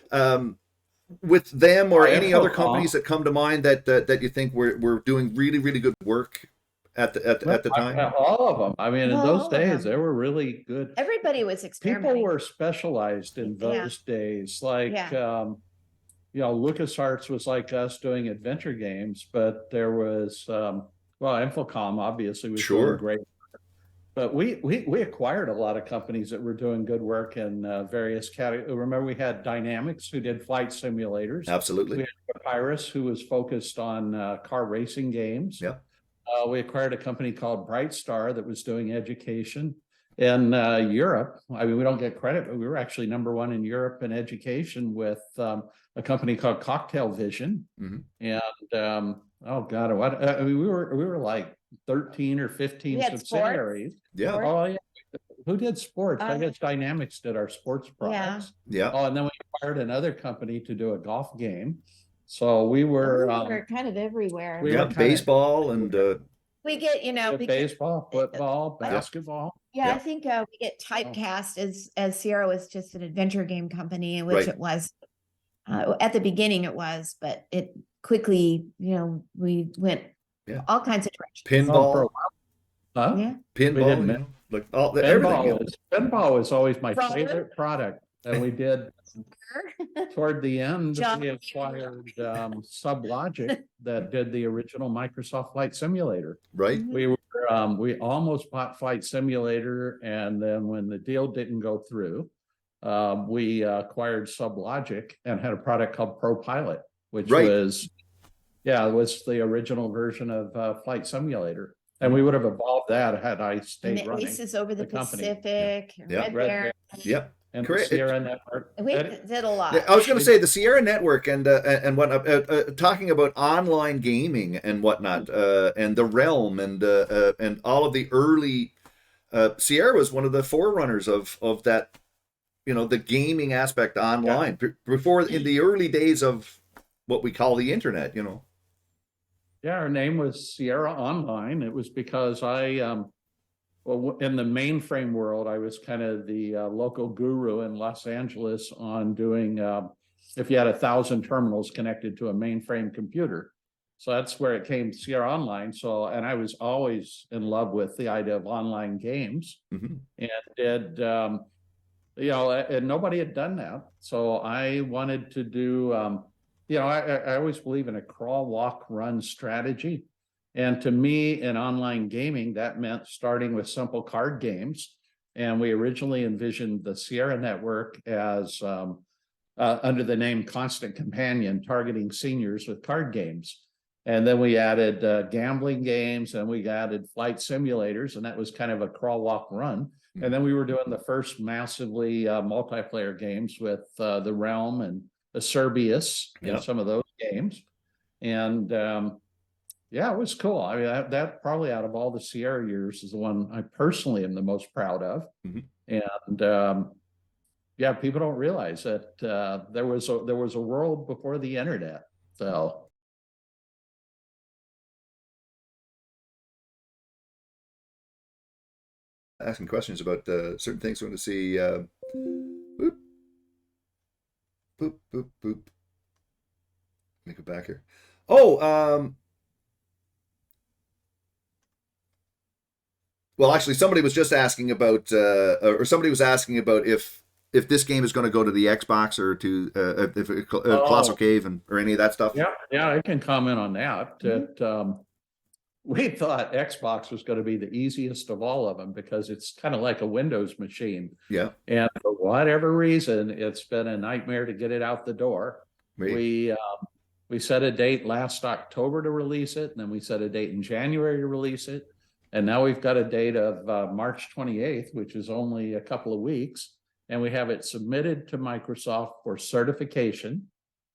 with them or any other companies that come to mind that you think were doing really, really good work at the time. All of them. I mean, in those days, they were really good. Everybody was experimenting. People were specialized in those days, like LucasArts was like us doing adventure games, but there was, INFOCOM obviously was doing great. But we acquired a lot of companies that were doing good work in various categories. Remember, we had Dynamix, who did flight simulators. Absolutely. We had Papyrus, who was focused on car racing games. Yeah. We acquired a company called Brightstar that was doing education. In Europe, I mean, we don't get credit, but we were actually #1 in Europe in education with a company called Cocktail Vision. And oh God, I mean, we were like 13 or 15 subsidiaries. Yeah. Oh yeah. Who did sports? I guess Dynamix did our sports products. Yeah. Oh, and then we acquired another company to do a golf game. So we were kind of everywhere. We got baseball and we get, baseball, football, basketball. I think we get typecast as Sierra was just an adventure game company, in which it was at the beginning it was, but it quickly, we went all kinds of directions. Pinball. Pinball. Like all everything. Pinball is always my favorite product that we did. Toward the end, we acquired Sublogic that did the original Microsoft Flight Simulator. Right. We almost bought Flight Simulator, and then when the deal didn't go through, we acquired Sublogic and had a product called ProPilot, which was the original version of Flight Simulator. And we would have evolved that had I stayed running. Aces over the Pacific, Red Bear. Yep. And the Sierra Network. We did a lot. I was going to say the Sierra Network and whatnot, talking about online gaming and whatnot, and the Realm and all of the early. Sierra was one of the forerunners of that, the gaming aspect online before in the early days of what we call the internet. Yeah, our name was Sierra Online. It was because in the mainframe world, I was kind of the local guru in Los Angeles on doing, if you had 1,000 terminals connected to a mainframe computer. So that's where it came, Sierra Online. And I was always in love with the idea of online games, and did, and nobody had done that. So I wanted to do, I always believe in a crawl, walk, run strategy. And to me, in online gaming, that meant starting with simple card games. And we originally envisioned the Sierra Network as under the name Constant Companion, targeting seniors with card games. And then we added gambling games, and we added flight simulators, and that was kind of a crawl, walk, run. And then we were doing the first massively multiplayer games with the Realm and the Cerberus and some of those games. And it was cool. I mean, that probably out of all the Sierra years is the one I personally am the most proud of. And people don't realize that there was a world before the internet. So asking questions about certain things. I want to see. Boop, boop, boop, boop. Let me go back here. Well, actually, somebody was just asking about, or somebody was asking about if this game is going to go to the Xbox or to Collossal Cave or any of that stuff. Yeah, I can comment on that. We thought Xbox was going to be the easiest of all of them because it's kind of like a Windows machine. Yeah. And for whatever reason, it's been a nightmare to get it out the door. We set a date last October to release it, and then we set a date in January to release it. And now we've got a date of March 28th, which is only a couple of weeks. And we have it submitted to Microsoft for certification.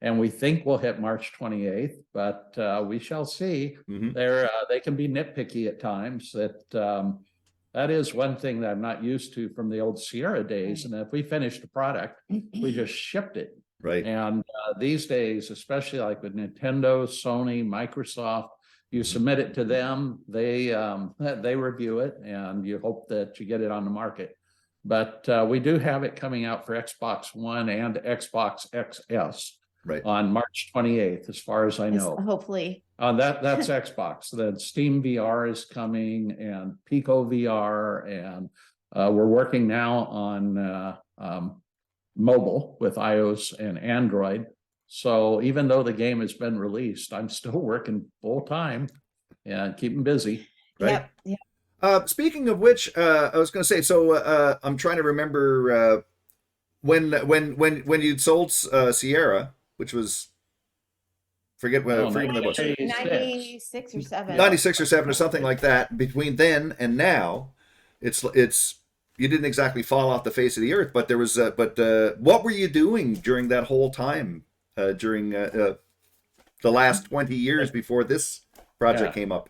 And we think we'll hit March 28th, but we shall see. They can be nitpicky at times. That is one thing that I'm not used to from the old Sierra days. And if we finished a product, we just shipped it. Right. And these days, especially like with Nintendo, Sony, Microsoft, you submit it to them, they review it, and you hope that you get it on the market. But we do have it coming out for Xbox One and Xbox XS on March 28th, as far as I know. Hopefully. That's Xbox. Then Steam VR is coming, and Pico VR, and we're working now on mobile with iOS and Android. So even though the game has been released, I'm still working full time and keeping busy. Right. Yep. Speaking of which, I was going to say, so I'm trying to remember when you'd sold Sierra, which was forget when that was 96 or 7. 96 or 7 or something like that. Between then and now, it's you didn't exactly fall off the face of the earth, but there was what were you doing during that whole time during the last 20 years before this project came up?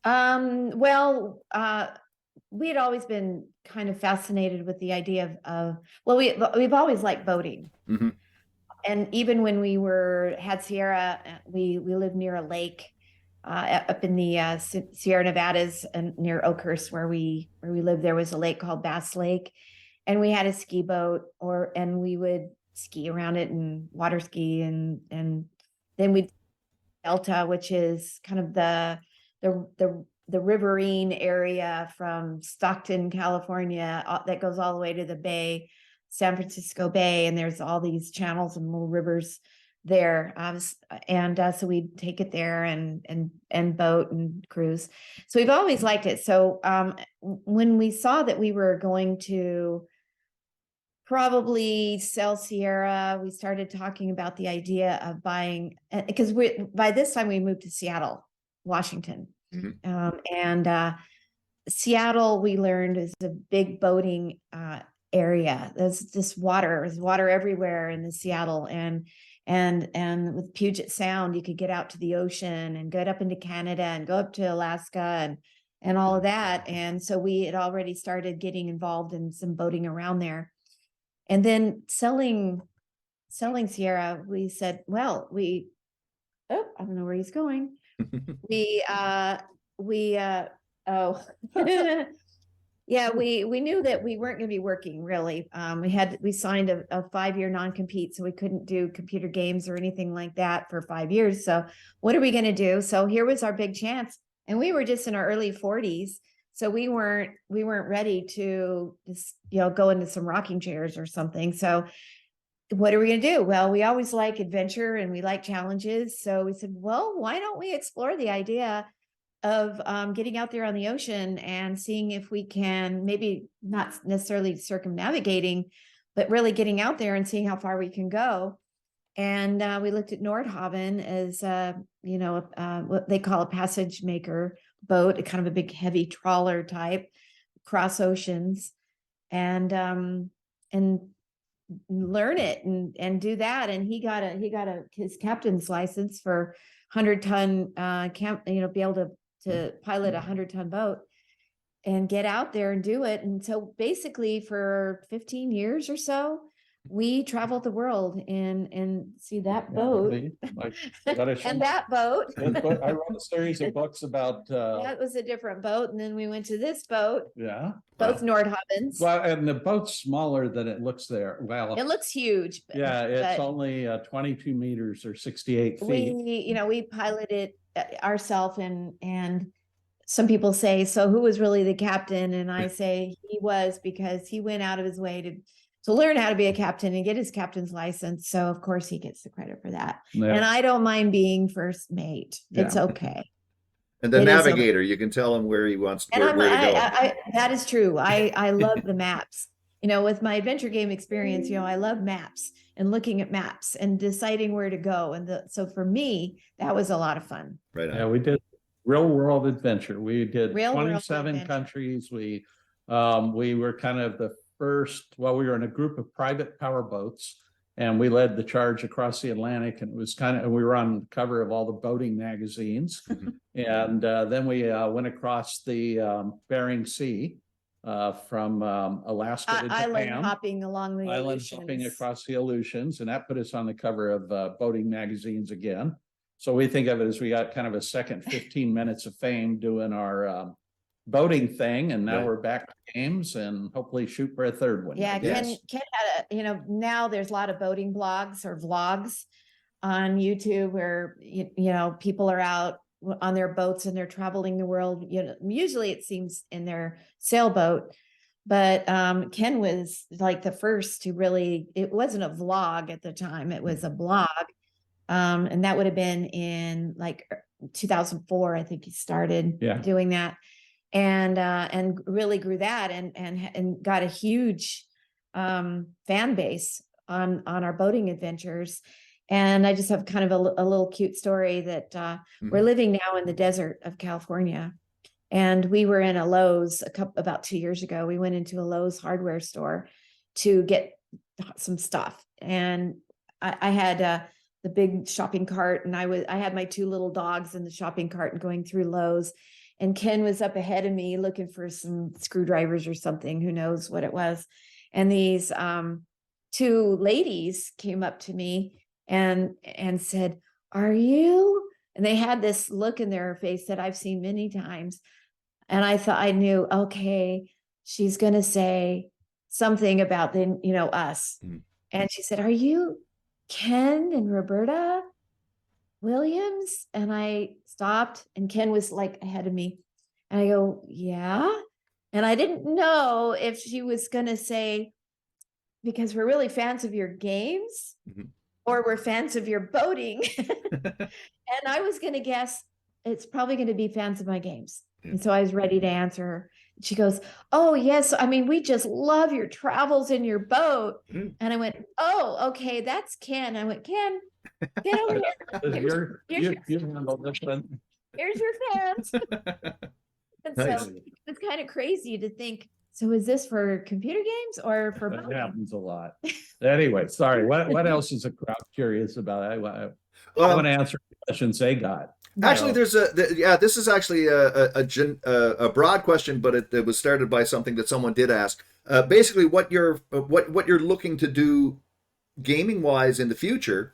Well, we had always been kind of fascinated with the idea of well, we've always liked boating. Mm-hmm. And even when we had Sierra, we lived near a lake up in the Sierra Nevadas and near Oakhurst, where we lived. There was a lake called Bass Lake, and we had a ski boat, and we would ski around it and water ski, and then we'd Delta, which is kind of the riverine area from Stockton, California, that goes all the way to the Bay, San Francisco Bay, and there's all these channels and little rivers there. So we'd take it there and boat and cruise. So we've always liked it. So when we saw that we were going to probably sell Sierra, we started talking about the idea of buying, because by this time we moved to Seattle, Washington. Mm-hmm. Seattle, we learned, is a big boating area. There's water everywhere in the Seattle, and with Puget Sound, you could get out to the ocean and get up into Canada and go up to Alaska and all of that. And so we had already started getting involved in some boating around there. And then selling Sierra, we said, well, I don't know where he's going. we knew that we weren't going to be working really. We signed a 5-year non-compete, so we couldn't do computer games or anything like that for 5 years. So what are we going to do? So here was our big chance, and we were just in our early 40s, so we weren't ready to just go into some rocking chairs or something. So what are we going to do? Well, we always like adventure and we like challenges. So we said, well, why don't we explore the idea of getting out there on the ocean and seeing if we can, maybe not necessarily circumnavigating, but really getting out there and seeing how far we can go. And we looked at Nordhaven as what they call a passage maker boat, a kind of a big heavy trawler type, cross oceans, and learn it and do that. And he got his captain's license for 100-ton be able to pilot a 100-ton boat and get out there and do it. And so basically for 15 years or so, we traveled the world and see that boat and that boat. I wrote a series of books about that was a different boat, and then we went to this boat. Yeah, both Nordhavens. Well, and the boat's smaller than it looks there. Well, it looks huge. It's only 22 meters or 68 feet. We piloted ourselves, and some people say, so who was really the captain? And I say he was, because he went out of his way to learn how to be a captain and get his captain's license. So of course he gets the credit for that. Yeah. And I don't mind being first mate. Yeah. It's okay. And the navigator, you can tell him where he wants where to go. That is true. I love the maps. With my adventure game experience, I love maps and looking at maps and deciding where to go. And so for me, that was a lot of fun. Right on. Yeah, we did real world adventure. We did 27 countries. We were kind of the first, we were in a group of private power boats, and we led the charge across the Atlantic, and it was we were on the cover of all the boating magazines. And then we went across the Bering Sea from Alaska to Japan. Island hopping along the Island hopping across the Aleutians, and that put us on the cover of boating magazines again. So we think of it as we got kind of a second 15 minutes of fame doing our boating thing, and now we're back to games and hopefully shoot for a third one. Yeah, Ken had now there's a lot of boating blogs or vlogs on YouTube where people are out on their boats and they're traveling the world. Usually it seems in their sailboat, But Ken was like the first to really, it wasn't a vlog at the time, it was a blog. And that would have been in like 2004, I think he started doing that. And really grew that and got a huge fan base on our boating adventures. And I just have kind of a little cute story that we're living now in the desert of California. And we were in a Lowe's about 2 years ago. We went into a Lowe's hardware store to get some stuff. And I had the big shopping cart, and I had my 2 little dogs in the shopping cart and going through Lowe's. And Ken was up ahead of me looking for some screwdrivers or something, who knows what it was. And these 2 ladies came up to me and said, "Are you?" And they had this look in their face that I've seen many times. And I thought, I knew, okay, she's going to say something about us. And she said, "Are you Ken and Roberta Williams?" And I stopped, and Ken was like ahead of me. And I go, "Yeah." And I didn't know if she was going to say, "Because we're really fans of your games," or "We're fans of your boating." And I was going to guess it's probably going to be fans of my games. And so I was ready to answer her. She goes, "Oh, yes. I mean, we just love your travels in your boat." And I went, "Oh, okay, that's Ken." I went, "Ken, get over here. Here's your fans." And Nice. so it's kind of crazy to think, so is this for computer games or for That boating? happens a lot. Anyway, sorry. What else is the crowd curious about? I want to answer questions they got. Actually, there's this is actually a broad question, but it was started by something that someone did ask. Basically, what you're looking to do gaming wise in the future.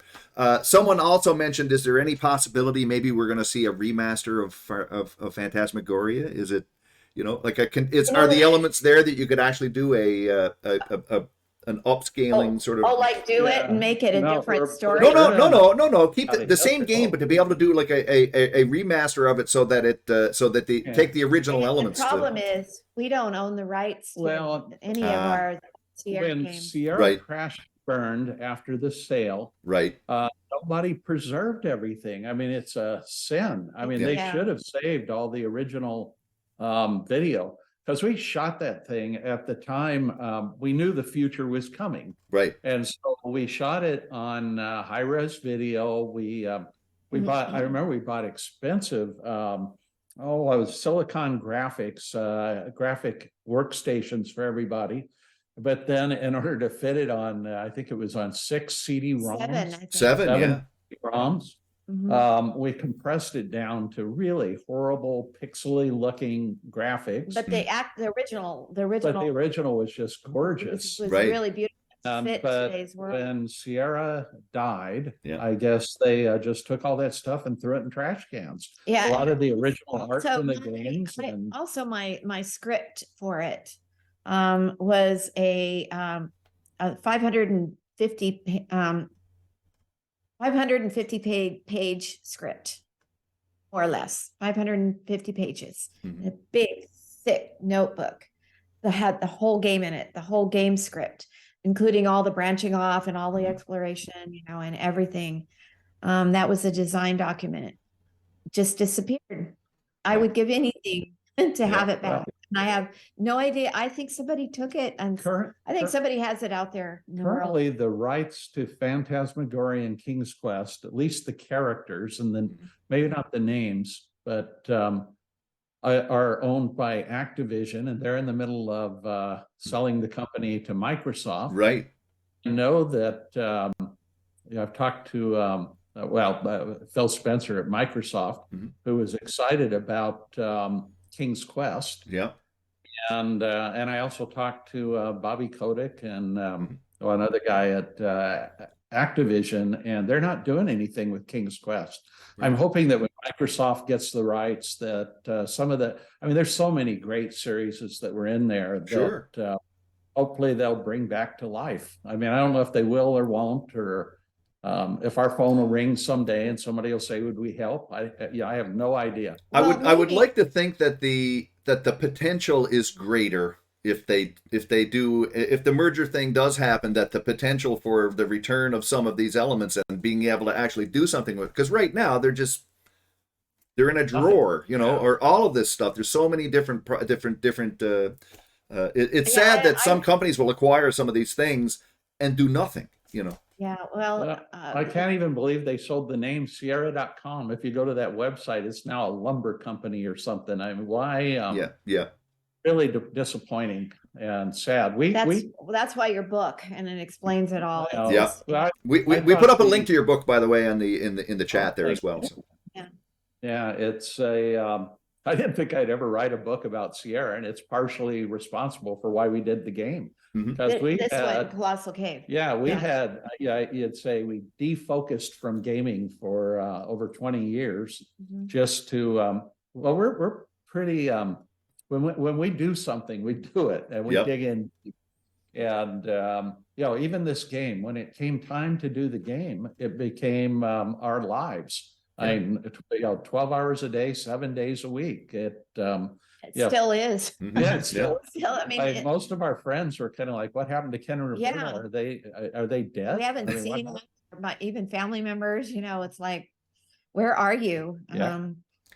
Someone also mentioned, is there any possibility maybe we're going to see a remaster of Phantasmagoria? Is it, like are the elements there that you could actually do an upscaling sort of? Oh, like do it and make it a different story. No. Keep the same game, but to be able to do like a remaster of it so that take the original elements. The problem is we don't own the rights to any of our Sierra games. Sierra crashed burned after the sale. Right. Nobody preserved everything. I mean, it's a sin. I mean, they should have saved all the original video. Because we shot that thing at the time, we knew the future was coming. Right. And so we shot it on high-res video. We bought, I remember we bought expensive, it was Silicon graphics, graphic workstations for everybody. But then in order to fit it on, I think it was on 6 CD-ROMs. Seven ROMs. We compressed it down to really horrible pixely looking graphics. But the original was just gorgeous. was really beautiful. Fit today's world. When Sierra died, I guess they just took all that stuff and threw it in trash cans. Yeah, a lot of the original art from the games. Also, my script for it was a 550 page script, more or less 550 pages, a big thick notebook that had the whole game in it, the whole game script, including all the branching off and all the exploration, and everything. That was a design document. It just disappeared. I would give anything to have it back. And I have no idea. I think somebody took it, and I think somebody has it out there. Currently, the rights to Phantasmagoria and King's Quest, at least the characters, and then maybe not the names, but are owned by Activision, and they're in the middle of selling the company to Microsoft. Right. I know that I've talked to Phil Spencer at Microsoft, who was excited about King's Quest. Yeah. And I also talked to Bobby Kotick and another guy at Activision, and they're not doing anything with King's Quest. I'm hoping that when Microsoft gets the rights, that some of there's so many great series that were in there that hopefully they'll bring back to life. I mean, I don't know if they will or won't, or if our phone will ring someday and somebody will say, "Would we help?" I have no idea. I would like to think that the potential is greater if the merger thing does happen, that the potential for the return of some of these elements and being able to actually do something with, because right now they're in a drawer, or all of this stuff. There's so many different. It's sad that some companies will acquire some of these things and do nothing. Yeah, well, I can't even believe they sold the name Sierra.com. If you go to that website, it's now a lumber company or something. I mean, why? Yeah. Really disappointing and sad. That's why your book, and it explains it all. We put up a link to your book, by the way, in the chat there as well. So. Yeah, it's I didn't think I'd ever write a book about Sierra, and it's partially responsible for why we did the game. Because this one, Collossal Cave. You'd say we defocused from gaming for over 20 years, just to we're pretty when we do something, we do it, and we dig in. And even this game, when it came time to do the game, it became our lives. I mean, 12 hours a day, 7 days a week. It still is. Yeah, it's still. I mean, most of our friends were kind of like, "What happened to Ken and Roberta? Are they dead? We haven't seen them, even family members. It's like, where are you? Yeah.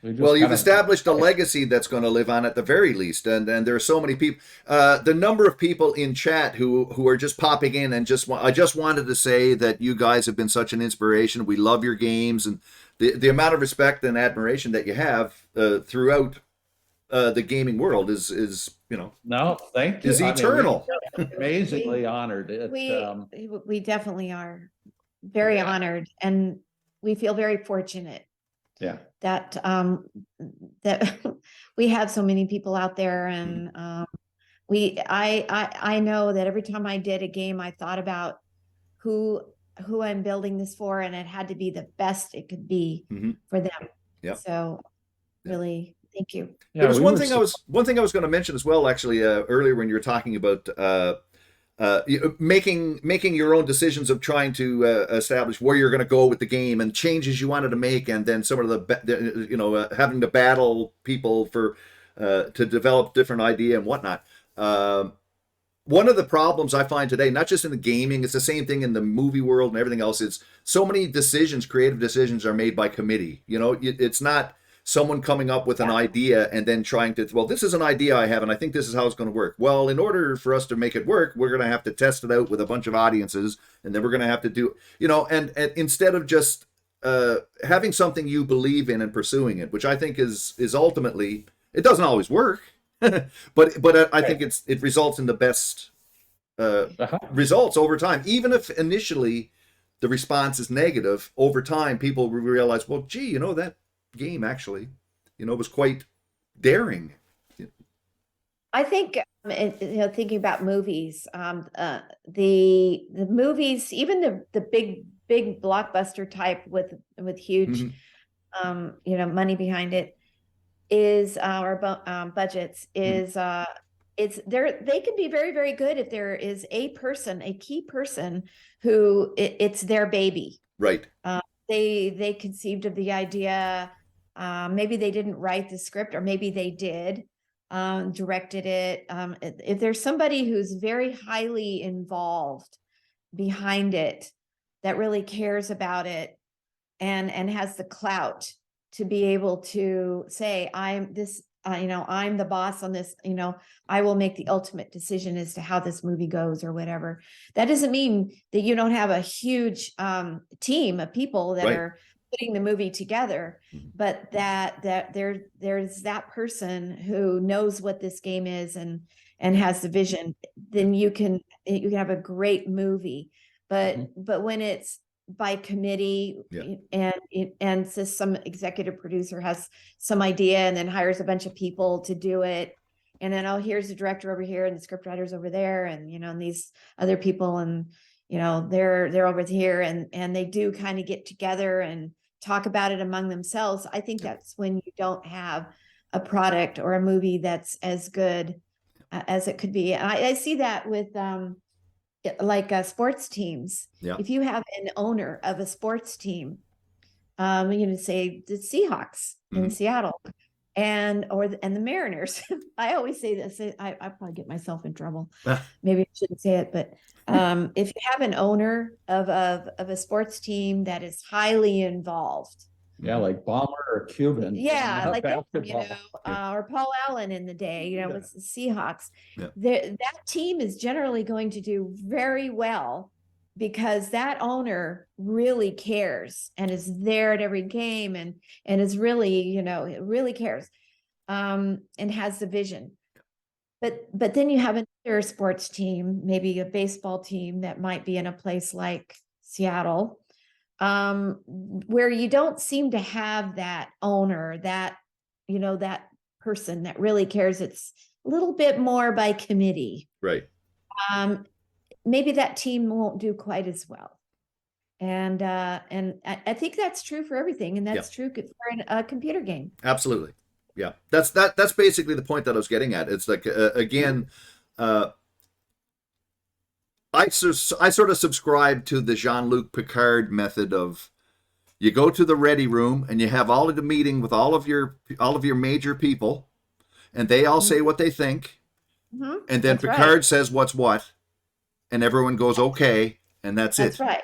Well, you've established a legacy that's going to live on at the very least, and there are so many people. The number of people in chat who are just popping in and I just wanted to say that you guys have been such an inspiration. We love your games, and the amount of respect and admiration that you have throughout the gaming world is no, thank you. Is eternal. Amazingly honored. We definitely are very honored, and we feel very fortunate. Yeah. That we have so many people out there, and I know that every time I did a game, I thought about who I'm building this for, and it had to be the best it could be for them. Yeah. So really, thank you. There was one thing I was going to mention as well, actually, earlier when you were talking about making your own decisions of trying to establish where you're going to go with the game and changes you wanted to make, and then some of the having to battle people for to develop different idea and whatnot. One of the problems I find today, not just in the gaming, it's the same thing in the movie world and everything else. Is so many creative decisions are made by committee. It's not someone coming up with an idea and then trying to, this is an idea I have and I think this is how it's going to work. Well, in order for us to make it work, we're going to have to test it out with a bunch of audiences, and then we're going to have to do, and instead of just having something you believe in and pursuing it, which I think is ultimately, it doesn't always work, but I think it results in the best results over time. Even if initially the response is negative, over time people realize, well, gee, that game actually was quite daring. I think thinking about movies, the movies, even the big blockbuster type with huge money behind it, is budgets is it's there. They can be very, very good if there is a key person who it's their baby, right? They conceived of the idea. Maybe they didn't write the script, or maybe they did, directed it. If there's somebody who's very highly involved behind it, that really cares about it, and has the clout to be able to say, I'm the boss on this, I will make the ultimate decision as to how this movie goes or whatever. That doesn't mean that you don't have a huge team of people that are putting the movie together, but that there's that person who knows what this game is and has the vision. Then you can have a great movie. But when it's by committee, and so some executive producer has some idea and then hires a bunch of people to do it, and then here's the director over here and the script writers over there, and and these other people, and they're over here, and they do kind of get together and talk about it among themselves. I think that's when you don't have a product or a movie that's as good as it could be. I see that with sports teams. If you have an owner of a sports team, say the Seahawks in Seattle, and the Mariners. I always say this. I probably get myself in trouble. Maybe I shouldn't say it, but if you have an owner of a sports team that is highly involved, like Bomber or Cuban. like basketball. or Paul Allen in the day, with the Seahawks, Yeah. that team is generally going to do very well because that owner really cares and is there at every game and is really, really cares, and has the vision. But then you have another sports team, maybe a baseball team that might be in a place like Seattle, where you don't seem to have that owner, that person that really cares. It's a little bit more by committee. Right. Maybe that team won't do quite as well. And I think that's true for everything. And that's true for a computer game. Absolutely. Yeah. That's basically the point that I was getting at. It's like, again, I sort of subscribe to the Jean-Luc Picard method of, you go to the ready room and you have all of the meeting with all of your major people, and they all say what they think. And then That's Picard says what's what, and everyone goes, okay. And that's it. That's right.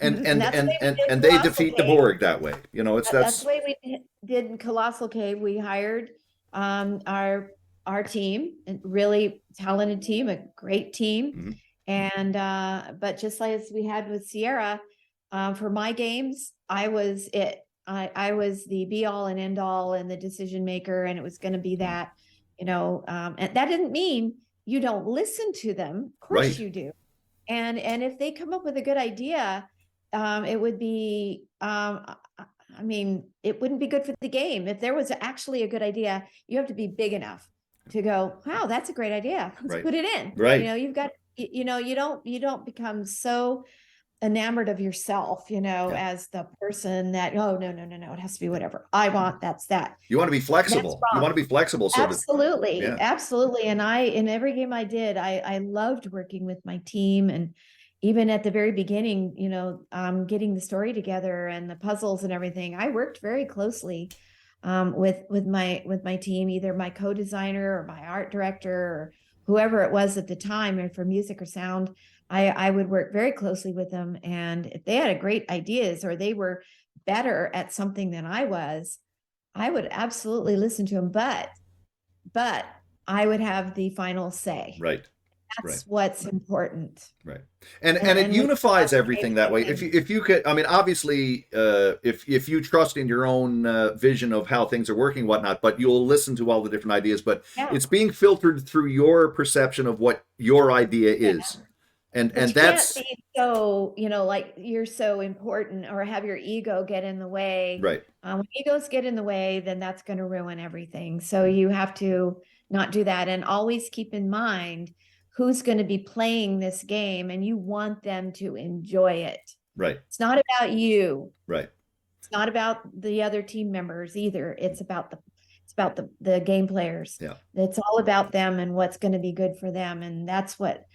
And and they defeat the Borg that way. That's the way we did in Collossal Cave. We hired our team, a really talented team, a great team. And but just like as we had with Sierra, for my games, I was it. I was the be all and end all and the decision maker, and it was going to be that, and that didn't mean you don't listen to them. Of course you do. And if they come up with a good idea, it would be, it wouldn't be good for the game. If there was actually a good idea, you have to be big enough to go, wow, that's a great idea. Let's put it in. Right. You've got, you don't become so enamored of yourself, as the person that, no, it has to be whatever I want. That's that. You want to be flexible. You want to be flexible. So absolutely. Absolutely. And in every game I did, I loved working with my team. And even at the very beginning, getting the story together and the puzzles and everything, I worked very closely with my team, either my co-designer or my art director or whoever it was at the time, and for music or sound, I would work very closely with them. And if they had great ideas or they were better at something than I would absolutely listen to them. But I would have the final say. Right. That's what's important. Right. And it unifies everything that way. If you could, obviously, if you trust in your own vision of how things are working, whatnot, but you'll listen to all the different ideas, but it's being filtered through your perception of what your idea is. And that's can't be so, like you're so important or have your ego get in the way. Right. When egos get in the way, then that's going to ruin everything. So you have to not do that, and always keep in mind who's going to be playing this game, and you want them to enjoy it. Right. It's not about you. Right. It's not about the other team members either. It's about the game players. Yeah. It's all about them and what's going to be good for them. And that's what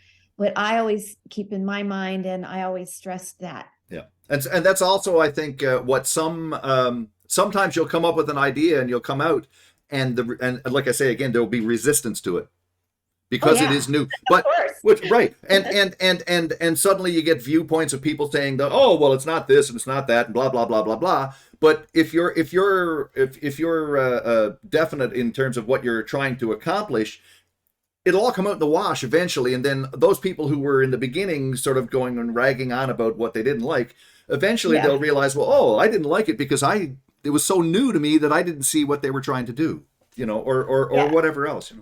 I always keep in my mind. And I always stress that. Yeah. And that's also, I think, what sometimes you'll come up with an idea and you'll come out and like I say, again, there'll be resistance to it. Because it is new, but right, and suddenly you get viewpoints of people saying that, oh, well, it's not this and it's not that and blah blah blah blah blah. But if you're definite in terms of what you're trying to accomplish, it'll all come out in the wash eventually. And then those people who were in the beginning sort of going and ragging on about what they didn't like, eventually they'll realize, well, oh, I didn't like it because it was so new to me that I didn't see what they were trying to do, or whatever else,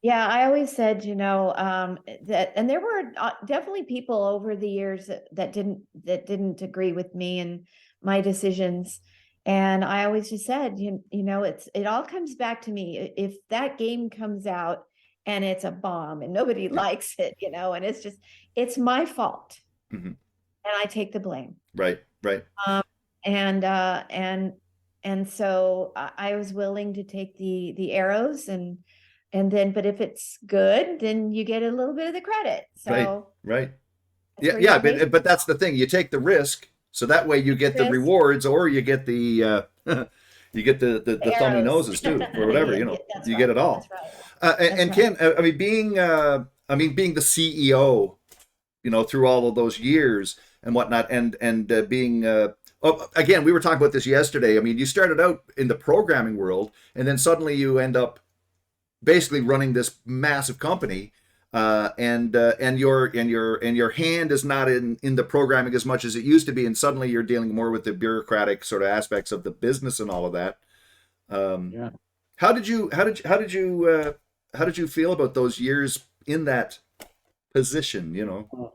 Yeah, I always said, that, and there were definitely people over the years that didn't agree with me and my decisions. And I always just said, it all comes back to me. If that game comes out and it's a bomb and nobody likes it, and it's my fault. Mm-hmm. And I take the blame. Right. And so I was willing to take the arrows and then, but if it's good, then you get a little bit of the credit. So right. Yeah. But that's the thing. You take the risk, so that way you get the rewards, or you get the, You get the thummy arrows. noses too, or whatever, you know, That's you right. get it all. That's right. And That's right. Ken, I mean, being the CEO, you know, through all of those years and whatnot, and being again, we were talking about this yesterday. I mean, you started out in the programming world, and then suddenly you end up basically running this massive company, and your hand is not in the programming as much as it used to be, and suddenly you're dealing more with the bureaucratic sort of aspects of the business and all of that. Yeah. How did you feel about those years in that position? You know, Well,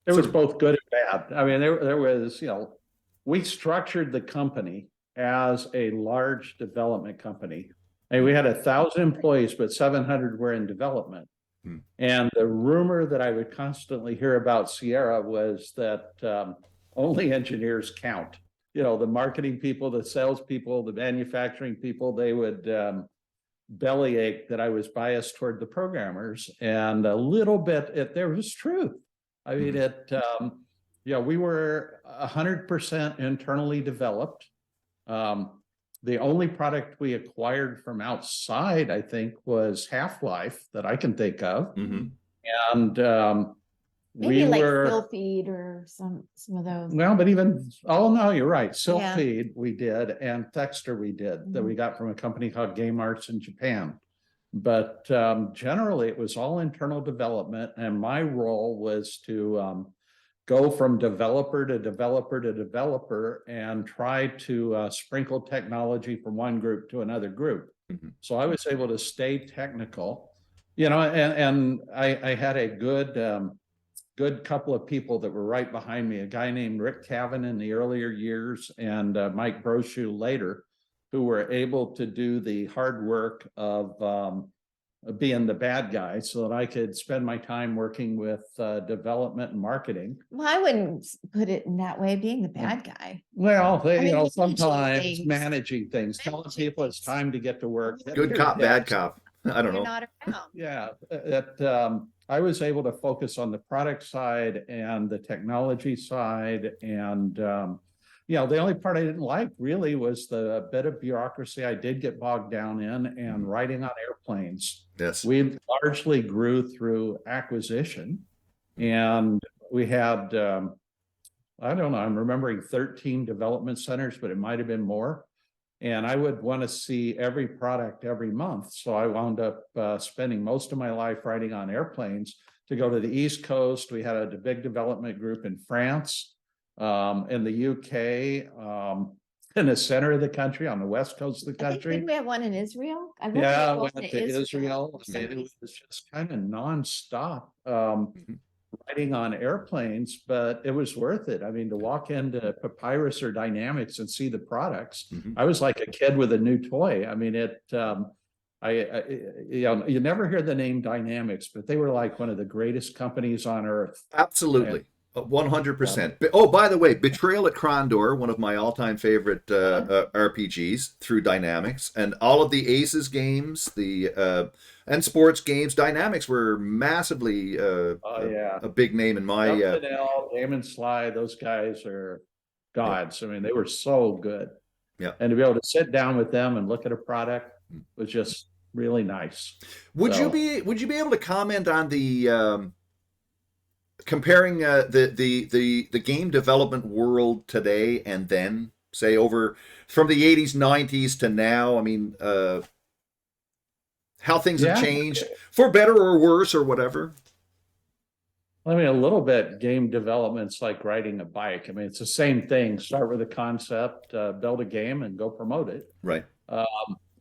it was both good and bad. I mean, there was, you know, we structured the company as a large development company. And we had 1,000 employees, but 700 were in development. And the rumor that I would constantly hear about Sierra was that only engineers count. You know, the marketing people, the sales people, the manufacturing people, they would bellyache that I was biased toward the programmers, and a little bit there was truth. I mean, we were 100% internally developed. The only product we acquired from outside, I think, was Half-Life that I can think of. And Maybe we like were Sylpheed or some of those. well, but even no, you're right. Sylpheed we did, and Thexter we did that we got from a company called Game Arts in Japan. But generally, it was all internal development, and my role was to go from developer to developer to developer and try to sprinkle technology from one group to another group. So I was able to stay technical, you know, and I had a good couple of people that were right behind me, a guy named Rick Cavan in the earlier years and Mike Brochu later, who were able to do the hard work of being the bad guy so that I could spend my time working with development and marketing. Well, I wouldn't put it in that way, being the bad guy. Well, I mean, you know, managing sometimes things. managing things, telling people it's time to get to work. good cop, bad cop. I don't You're know. not around. Yeah, I was able to focus on the product side and the technology side. And, you know, the only part I didn't like really was the bit of bureaucracy I did get bogged down in, and writing on airplanes. Yes. We largely grew through acquisition, and we had, I don't know, I'm remembering 13 development centers, but it might have been more. And I would want to see every product every month. So I wound up spending most of my life writing on airplanes to go to the East Coast. We had a big development group in France, in the UK, in the center of the country, on the west coast of the country. Didn't we have one in Israel? I Yeah, I went went to Israel. I mean, it was just kind of nonstop. Writing on airplanes, but it was worth it. I mean, to walk into Papyrus or Dynamix and see the products, I was like a kid with a new toy. I mean, you know, you never hear the name Dynamix, but they were like one of the greatest companies on earth. Absolutely. 100%. Oh, by the way, Betrayal at Krondor, one of my all-time favorite RPGs through Dynamix, and all of the Aces games, and sports games. Dynamix were massively a big name in my. Damon Sly, those guys are gods. I mean, they were so good. Yeah. And to be able to sit down with them and look at a product was just really nice. Would you be able to comment on the comparing the game development world today and then, say, over from the 80s, 90s to now? I mean, how things have changed for better or worse or whatever. I mean, a little bit game development's like riding a bike. I mean, it's the same thing. Start with a concept, build a game, and go promote it. Right.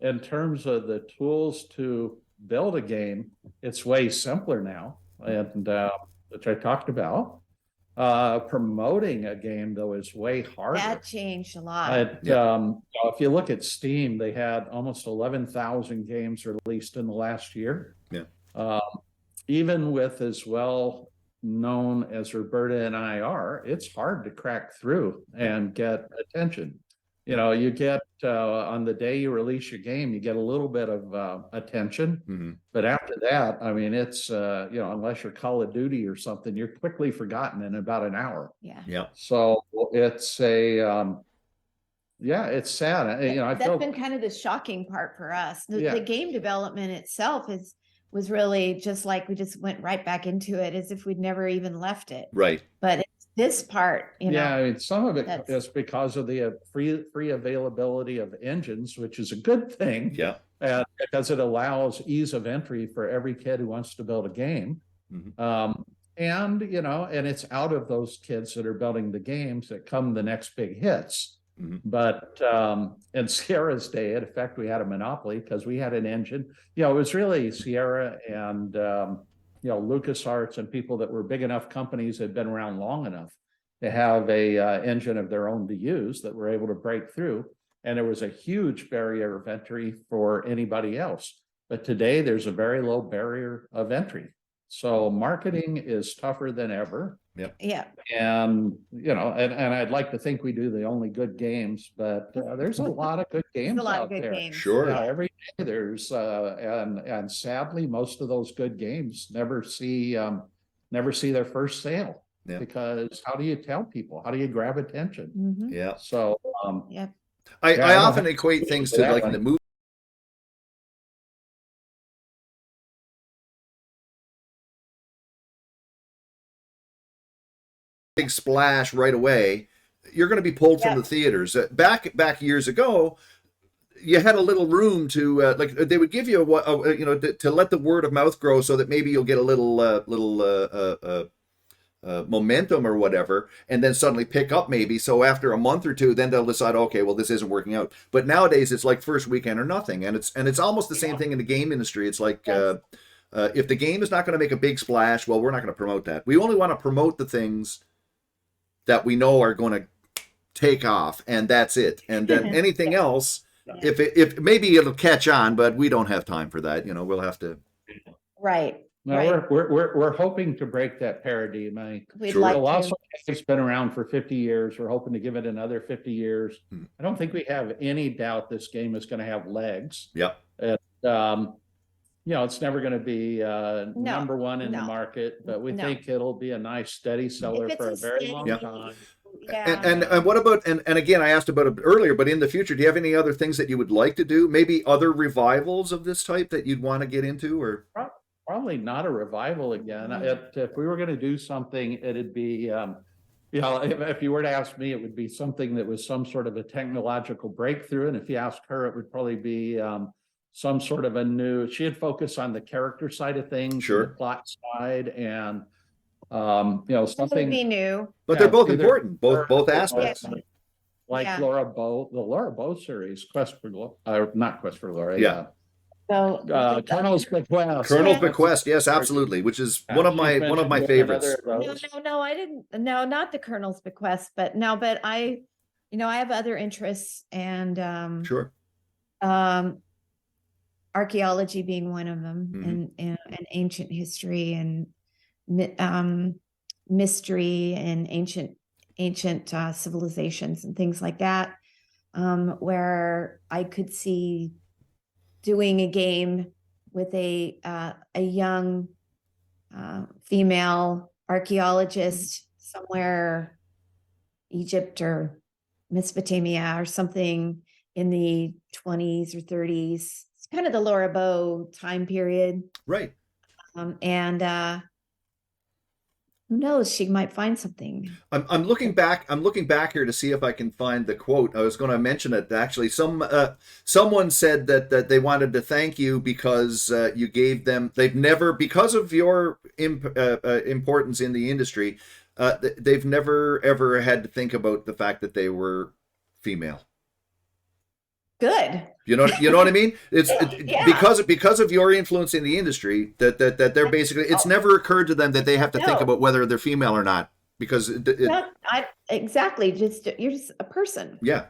In terms of the tools to build a game, it's way simpler now, and which I talked about. Promoting a game, though, is way harder. That changed a lot. If you look at Steam, they had almost 11,000 games released in the last year. Yeah. Even with as well known as Roberta and I are, it's hard to crack through and get attention. You know, you get on the day you release your game, you get a little bit of attention, but after that, I mean, it's you know, unless you're Call of Duty or something, you're quickly forgotten in about an hour. Yeah. Yeah. So it's a Yeah, it's sad. You know, I That's feel been kind of the shocking part for us. Yeah. The game development itself was really just like we just went right back into it as if we'd never even left it. Right. But it's this part, you know. Yeah, I mean, some of it that's- is because of the free availability of engines, which is a good thing. Yeah. Because it allows ease of entry for every kid who wants to build a game. Mhm. And, you know, and it's out of those kids that are building the games that come the next big hits. Mhm. But in Sierra's day, in effect, we had a monopoly because we had an engine. You know, it was really Sierra and, you know, LucasArts and people that were big enough companies that had been around long enough to have a engine of their own to use that were able to break through. And there was a huge barrier of entry for anybody else. But today there's a very low barrier of entry. So marketing is tougher than ever. Yeah. And, you know, and I'd like to think we do the only good games, but there's a lot of good games There's a lot out of good there. games. Sure. Yeah, every day there's and sadly most of those good games never see their first sale. Yeah. Because how do you tell people? How do you grab attention? Mhm. Yeah. So Yeah. I Yeah, I don't often have- equate things to that like way. the movie. Big splash right away, you're going to be pulled from Yeah. the theaters. Back years ago, you had a little room to like they would give you you know to let the word of mouth grow so that maybe you'll get a little momentum or whatever, and then suddenly pick up maybe. So after a month or two, then they'll decide, okay, well this isn't working out. But nowadays it's like first weekend or nothing, and it's almost the same thing in the game industry. It's like Yes. if the game is not going to make a big splash, well, we're not going to promote that. We only want to promote the things that we know are going to take off, and that's it. And then anything else, Yeah. if maybe it'll catch on, but we don't have time for that. You know, we'll have to. Right. no, Right. we're hoping to break that paradigm. We'd Sure. like Collossal to. Cave's been around for 50 years. We're hoping to give it another 50 years. Hmm. I don't think we have any doubt this game is going to have legs. Yep. You know, it's never going to be number one in the no, market, but we no. think it'll be a nice steady seller If for a it's very steady- long Yeah. time. Yeah. And what about and again, I asked about it earlier, but in the future, do you have any other things that you would like to do? Maybe other revivals of this type that you'd want to get into, or Probably not a revival again. Mm-hmm. If we were going to do something, it'd be, you know, if you were to ask me, it would be something that was some sort of a technological breakthrough. And if you ask her, it would probably be some sort of a new, she'd focus on the character side of things, Sure. and the plot side, and you know, Something something. be new. but they're Yeah, both either- important, both aspects. Like Yeah. Laura Bow, the Laura Bow series, Quest for Glory, not Quest for Glory. Yeah. So Colonel's Bequest. Colonel's Yeah. Bequest, yes, absolutely, which is Yeah, one of she's my mentioned favorites. another of those. no, I didn't. No, not the Colonel's Bequest, but no, but I, you know, I have other interests, and Sure. archaeology being one of them, Mhm. and ancient history and mystery and ancient civilizations and things like that, where I could see doing a game with a young female archaeologist somewhere, Egypt or Mesopotamia or something in the 20s or 30s. It's kind of the Laura Bow time period. Right. And who knows, she might find something. I'm looking back here to see if I can find the quote. I was going to mention it actually. Someone said that they wanted to thank you because you gave them. They've never, because of your importance in the industry, they've never ever had to think about the fact that they were female. Good. You know what I mean? It's Yeah. because of your influence in the industry that they're basically. It's never occurred to them that they have to think No. about whether they're female or not because Exactly. You're just a person. yeah.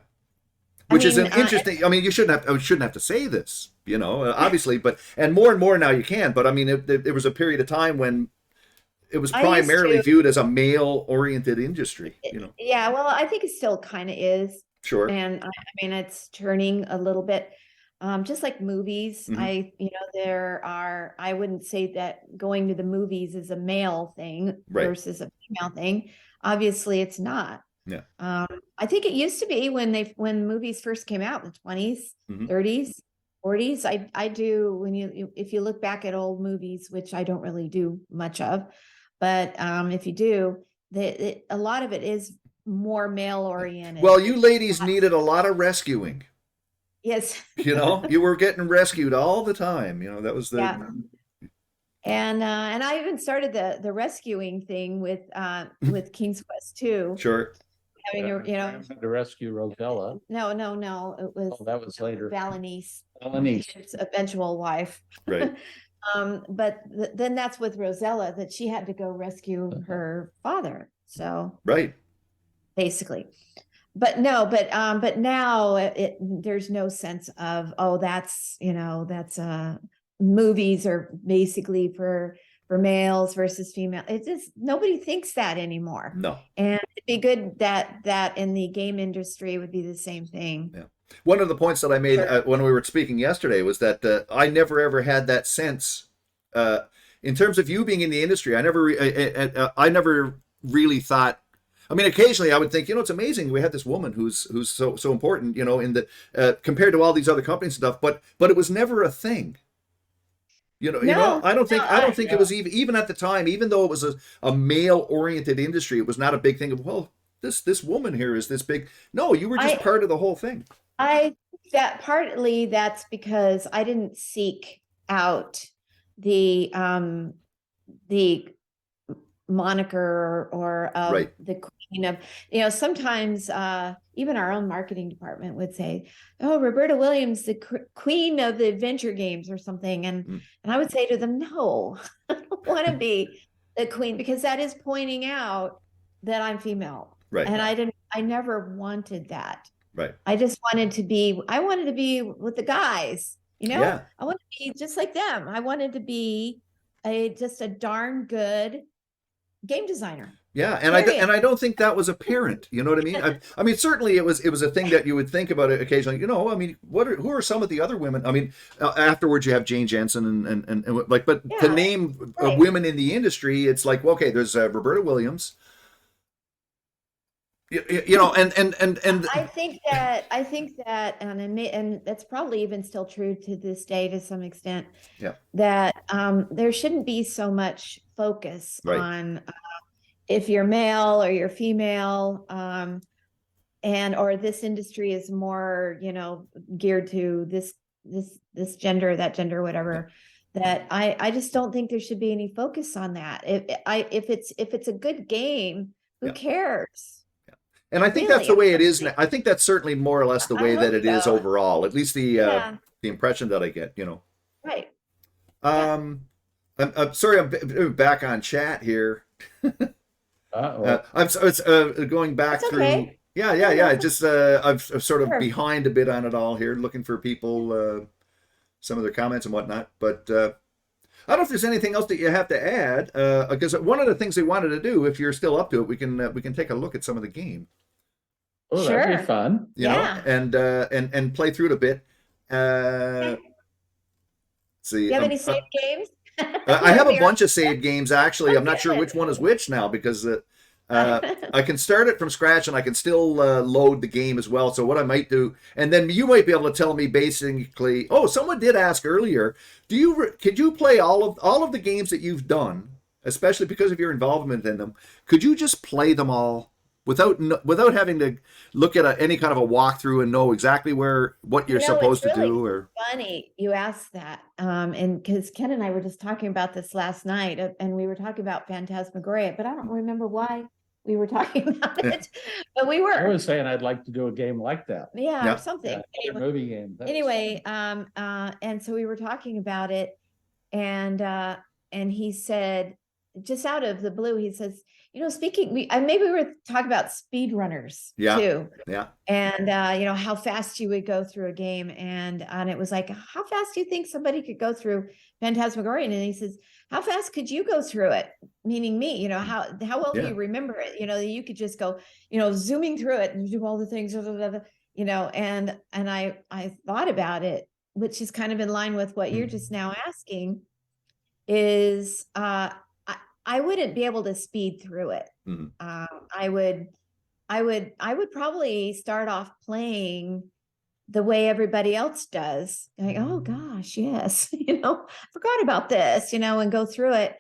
Which is an mean, interesting. I mean, you shouldn't have to say this, you know, obviously, but and more now you can. But I mean, there was a period of time when it was I used primarily to- viewed as a male-oriented industry, you know. Yeah, well, I think it still kind of is. Sure. And I mean, it's turning a little bit, just like movies. Mhm. I wouldn't say that going to the movies is a male thing Right. versus a female thing. Obviously, it's not. Yeah. I think it used to be when movies first came out in the 20s, 30s, 40s. I do if you look back at old movies, which I don't really do much of, but if you do, a lot of it is more male oriented. Well, you ladies needed a lot of rescuing. Yes. You know, you were getting rescued all the time. You know, that was the. Yeah. And I even started the rescuing thing with King's Quest 2. Sure. Having to rescue Rosella. No, it was. That was later. Valenice. Valenice's eventual wife. Right. But then that's with Rosella that she had to go rescue her father. So. Right. Basically. But no, but now there's no sense of, that's movies are basically for males versus female. It's just nobody thinks that anymore. No. And it'd be good that in the game industry would be the same thing. Yeah. One of the points that I made when we were speaking yesterday was that I never ever had that sense in terms of you being in the industry. I never really thought. I mean, occasionally I would think, it's amazing we have this woman who's so important, in the compared to all these other companies and stuff. But it was never a thing. I don't think it was even at the time, even though it was a male oriented industry, it was not a big thing of, well, this woman here is this big. No, you were just part of the whole thing. Partly that's because I didn't seek out the moniker or right. The queen of, sometimes even our own marketing department would say, oh, Roberta Williams, the queen of the adventure games or something. And I would say to them, no, I don't want to be the queen, because that is pointing out that I'm female. Right. And I never wanted that. Right. I wanted to be with the guys, Yeah. I wanted to be just like them. I wanted to be just a darn good game designer. Yeah, and I don't think that was apparent. You know what I mean? I mean, certainly it was a thing that you would think about it occasionally. I mean, who are some of the other women? I mean, afterwards you have Jane Jensen and like, but to name women in the industry, it's like, well, okay, there's Roberta Williams. And I think that and that's probably even still true to this day to some extent. Yeah. That there shouldn't be so much focus on if you're male or you're female, or this industry is more geared to this gender, that gender, whatever. Yeah. That I just don't think there should be any focus on that. If it's a good game, who cares? And I think that's the way it is now. I think that's certainly more or less the way that it is overall. At least the impression that I get, Right. I'm sorry, I'm back on chat here. I'm going back through. Okay. Yeah. Just I'm sort of behind a bit on it all here, looking for people, some of their comments and whatnot. But I don't know if there's anything else that you have to add, because one of the things they wanted to do, if you're still up to it, we can take a look at some of the game. Oh, that'd be fun. You know, and play through it a bit. See, do you have any saved games? I have a bunch of saved games, actually. I'm not sure which one is which now, because I can start it from scratch and I can still load the game as well. So what I might do, and then you might be able to tell me basically, someone did ask earlier, could you play all of the games that you've done, especially because of your involvement in them? Could you just play them all without having to look at any kind of a walkthrough and know exactly what you're supposed to do? Or funny you asked that, and because Ken and I were just talking about this last night, and we were talking about Phantasmagoria, but I don't remember why we were talking about it. But we were. I was saying I'd like to do a game like that. Yeah. Or something. A movie game. Anyway, and so we were talking about it, and he said, just out of the blue, he says, maybe we were talking about speedrunners too. Yeah. And how fast you would go through a game, and it was like, how fast do you think somebody could go through Phantasmagoria? And he says, how fast could you go through it? Meaning me, how well do you remember it? You could just go, zooming through it and do all the things, and I thought about it, which is kind of in line with what you're just now asking, is I wouldn't be able to speed through it. I would I would probably start off playing the way everybody else does. Like, oh gosh, yes, forgot about this, and go through it,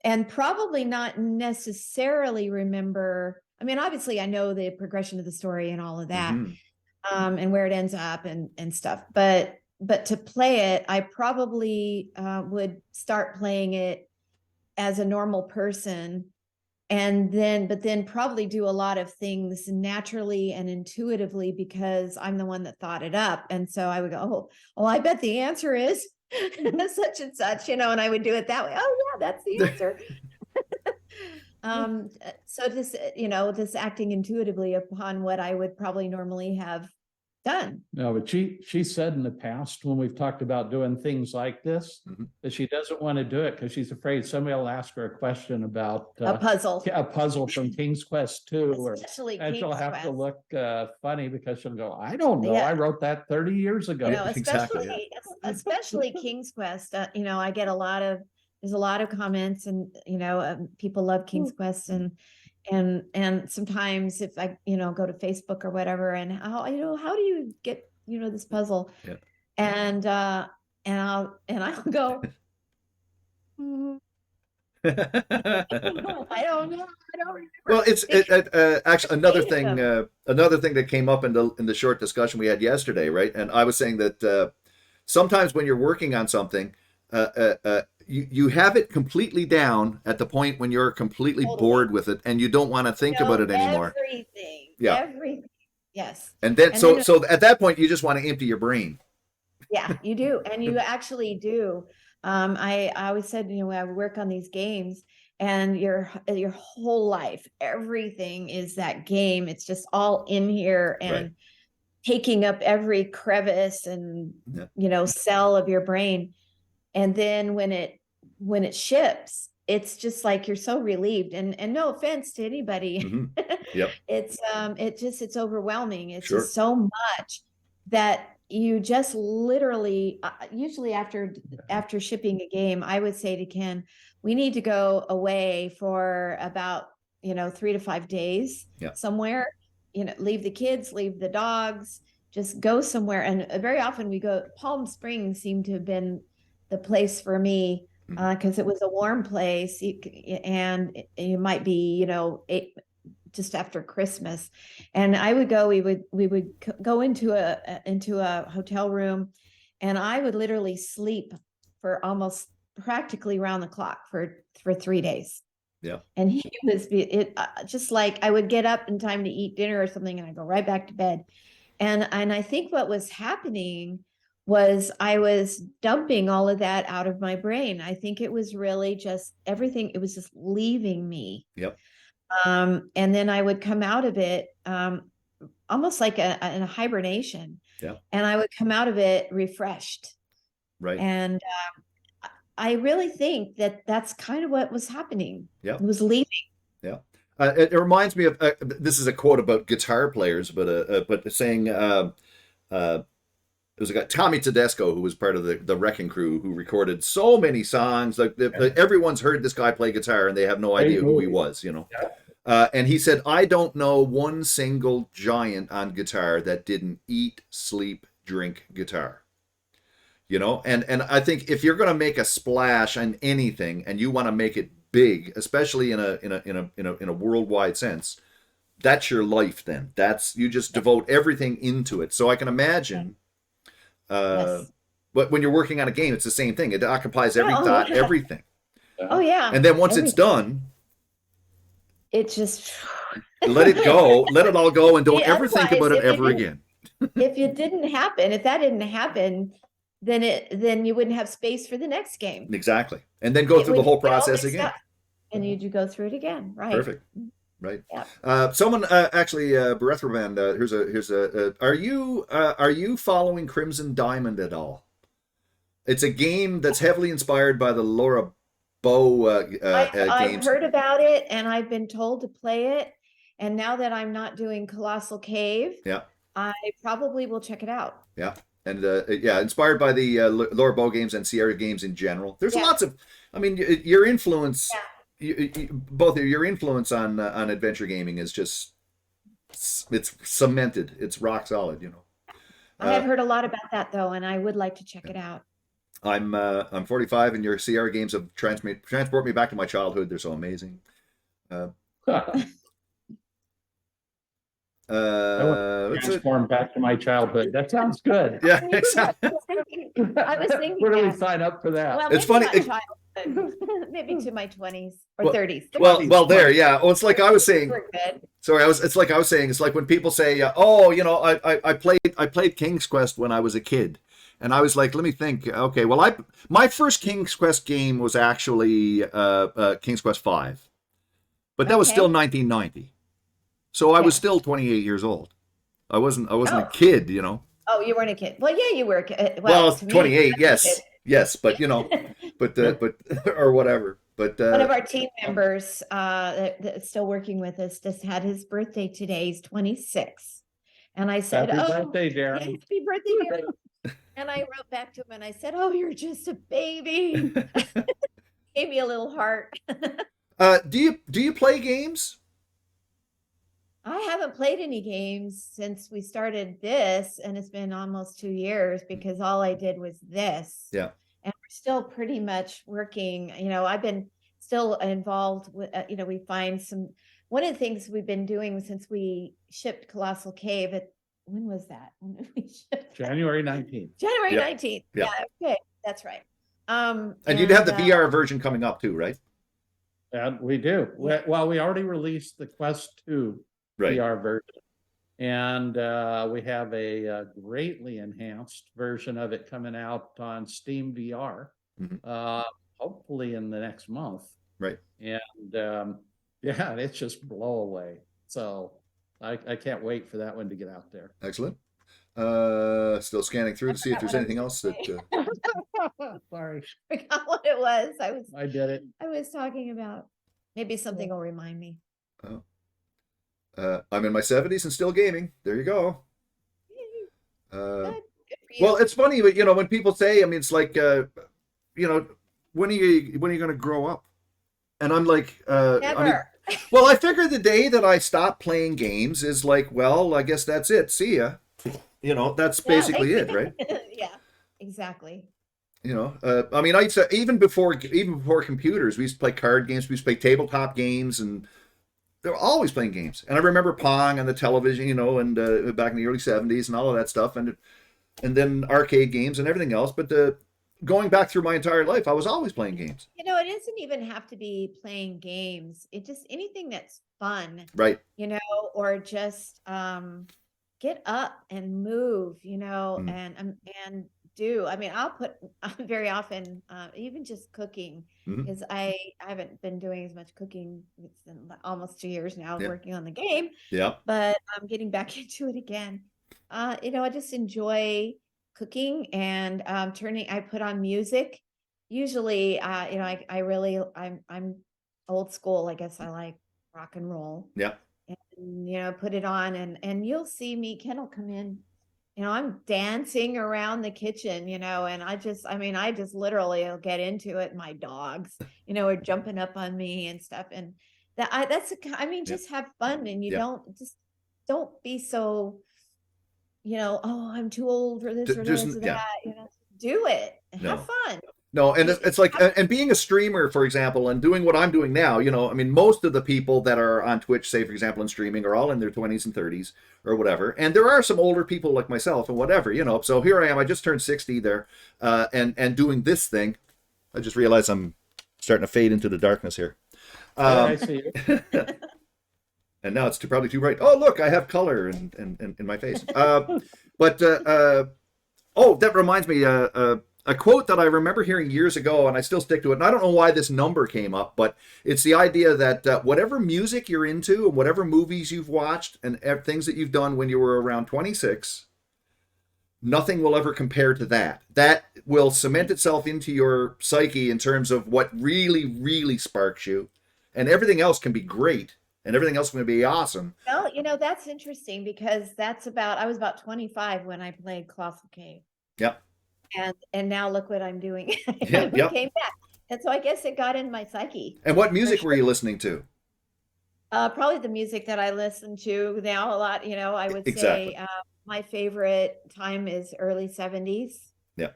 and probably not necessarily remember. I mean, obviously, I know the progression of the story and all of that, and where it ends up and stuff. But to play it, I probably would start playing it as a normal person, but then probably do a lot of things naturally and intuitively because I'm the one that thought it up. And so I would go, oh, I bet the answer is such and such, and I would do it that way. Oh yeah, that's the answer. So this acting intuitively upon what I would probably normally have done. No, but she said in the past when we've talked about doing things like this, that she doesn't want to do it because she's afraid somebody will ask her a question about a puzzle from King's Quest 2, and she'll have to look funny because she'll go, I don't know, I wrote that 30 years ago. Especially King's Quest. I get there's a lot of comments, and people love King's Quest, and sometimes if I go to Facebook or whatever, and how do you get this puzzle, and I'll go, I don't know, I don't remember. Well, it's actually another thing that came up in the short discussion we had yesterday, right? And I was saying that sometimes when you're working on something, you have it completely down at the point when you're completely bored with it and you don't want to think about it anymore. Everything. Yes. And then so at that point you just want to empty your brain. Yeah, you do. And you actually do. I always said, I work on these games, and your whole life, everything is that game. It's just all in here and taking up every crevice and cell of your brain. And then when it ships, it's just like you're so relieved, and no offense to anybody. It's overwhelming. It's just so much that you just literally usually after shipping a game, I would say to Ken, we need to go away for about 3 to 5 days somewhere, leave the kids, leave the dogs, just go somewhere. And very often we go, Palm Springs seemed to have been the place for me, because it was a warm place, and you might be just after Christmas, and we would go into a hotel room, and I would literally sleep for almost practically around the clock for 3 days. And he was just like, I would get up in time to eat dinner or something, and I go right back to bed. And I think what was happening was I was dumping all of that out of my brain. I think it was really just everything. It was just leaving me. And then I would come out of it almost like in a hibernation. And I would come out of it refreshed. And I really think that that's kind of what was happening. It was leaving. It reminds me of this is a quote about guitar players, but saying it was a guy, Tommy Tedesco, who was part of the Wrecking Crew, who recorded so many songs. Like everyone's heard this guy play guitar, and they have no idea who he was. And he said, I don't know one single giant on guitar that didn't eat, sleep, drink guitar. And I think if you're going to make a splash on anything, and you want to make it big, especially in a worldwide sense, that's your life. Then you just devote everything into it. So I can imagine. But when you're working on a game, it's the same thing. It occupies every thought, everything. And then once it's done, it just let it go, let it all go, and don't ever think about it ever again. If that didn't happen, then you wouldn't have space for the next game. Exactly. And then go through the whole process again. And you go through it again. Right. Perfect. Right. Someone actually, Berethraman, here's a. Are you following Crimson Diamond at all? It's a game that's heavily inspired by the Laura Bow games. I've heard about it, and I've been told to play it. And now that I'm not doing Collossal Cave, I probably will check it out. And inspired by the Laura Bow games and Sierra games in general. There's lots of. I mean, your influence. Both of your influence on adventure gaming is just it's cemented. It's rock solid, you know. I have heard a lot about that though, and I would like to check it out. I'm 45, and your Sierra games have transport me back to my childhood. They're so amazing. I want to transform back to my childhood. That sounds good. Yeah, exactly. I was thinking Where do we that. sign up for that? Well, It's maybe funny. not childhood, maybe to my 20s or Well, 30s. Well, there, yeah. Well, it's like I was saying. We're good. Sorry, it's like I was saying. It's like when people say, "Oh, you know, I played King's Quest when I was a kid," and I was like, "Let me think." Okay, well, my first King's Quest game was actually King's Quest V, but that was still 1990, so I was still 28 years old. I wasn't a kid, you know. Oh, you weren't a kid. Well, yeah, you were a kid. Well, to me, 28, yes, kid. yes, but you know, but or whatever. But One of our team members that's still working with us just had his birthday today. He's 26. And I said, Happy "Oh, birthday, Darren." happy birthday, Darren." And I wrote back to him and I said, "Oh, you're just a baby." Gave me a little heart. do you play games? I haven't played any games since we started this, and it's been almost 2 years because all I did was this. Yeah. And we're still pretty much working. You know, I've been still involved with, you know, we find one of the things we've been doing since we shipped Collossal Cave when was that? When did we ship? January 19th. January Yep. 19th. Yep. Yeah, okay, that's right. And you'd have the VR version coming up too, right? And we do. Yeah. Well, we already released the Quest 2 VR version. And we have a greatly enhanced version of it coming out on Steam VR, hopefully in the next month. Right. And yeah, it's just blow away. So I can't wait for that one to get out there. Excellent. Still scanning through to see if there's anything else that. Sorry. I forgot what it was. I did it. I was talking about. Maybe something will remind me. Oh. I'm in my 70s and still gaming. There you go. Good for you. Well, it's funny, but you know, when people say, I mean, it's like, you know, when are you going to grow up? And I'm like, Never. I mean, well, I figure the day that I stop playing games is like, well, I guess that's it. See ya. You know, that's basically it, right? Yeah, exactly. You know, I mean, I used to, even before computers, we used to play card games, we used to play tabletop games, and they were always playing games. And I remember Pong on the television, you know, and back in the early 70s and all of that stuff, and then arcade games and everything else. But going back through my entire life, I was always playing games. You know, it doesn't even have to be playing games. It just anything that's fun, right? You know, or just get up and move, you know, and do. I mean, I'll put very often, even just cooking, because I haven't been doing as much cooking. It's been almost 2 years now working on the game. Yeah. But I'm getting back into it again. You know, I just enjoy cooking and I put on music. Usually, you know, I'm old school. I guess I like rock and roll. Yeah. And, you know, put it on and you'll see me, Ken will come in. You know, I'm dancing around the kitchen, you know, and I just literally will get into it. My dogs, you know, are jumping up on me and stuff. And just have fun. And you don't be so, you know, oh, I'm too old for this or this or that, you know, do it. Have fun. No, and it's like, and being a streamer, for example, and doing what I'm doing now, you know, I mean, most of the people that are on Twitch, say, for example, in streaming, are all in their 20s and 30s or whatever. And there are some older people like myself and whatever, you know. So here I am, I just turned 60 there, and doing this thing. I just realized I'm starting to fade into the darkness here. I see you. And now it's probably too bright. Oh, look, I have color in my face. Oh, that reminds me, a quote that I remember hearing years ago, and I still stick to it. And I don't know why this number came up, but it's the idea that whatever music you're into and whatever movies you've watched and things that you've done when you were around 26, nothing will ever compare to that. That will cement itself into your psyche in terms of what really, really sparks you. And everything else can be great. And everything else is going to be awesome. Well, you know, that's interesting because I was about 25 when I played Collossal Cave. Yep. And now look what I'm doing. Yep. Came back. And so I guess it got in my psyche. And what music were you listening to? Probably the music that I listen to now a lot. I would Exactly. say my favorite time is early 70s. Yeah.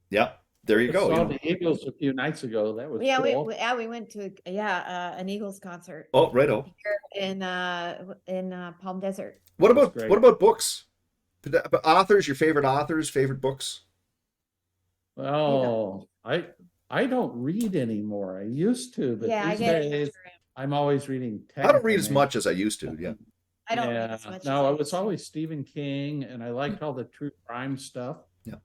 Yeah. There you I go. saw the Eagles a few nights ago. That was Yeah, cool. we went to an Eagles concert Oh, righto. here in Palm Desert. What That's about great. books? Authors, your favorite authors, favorite books? Oh, I don't read anymore. I used to, but Yeah, I these get days I'm always reading I don't read technical as much as I used to. Yeah. I don't read Yeah, as much as no, I it was used to. always Stephen King, and I liked all the true crime stuff. Yeah.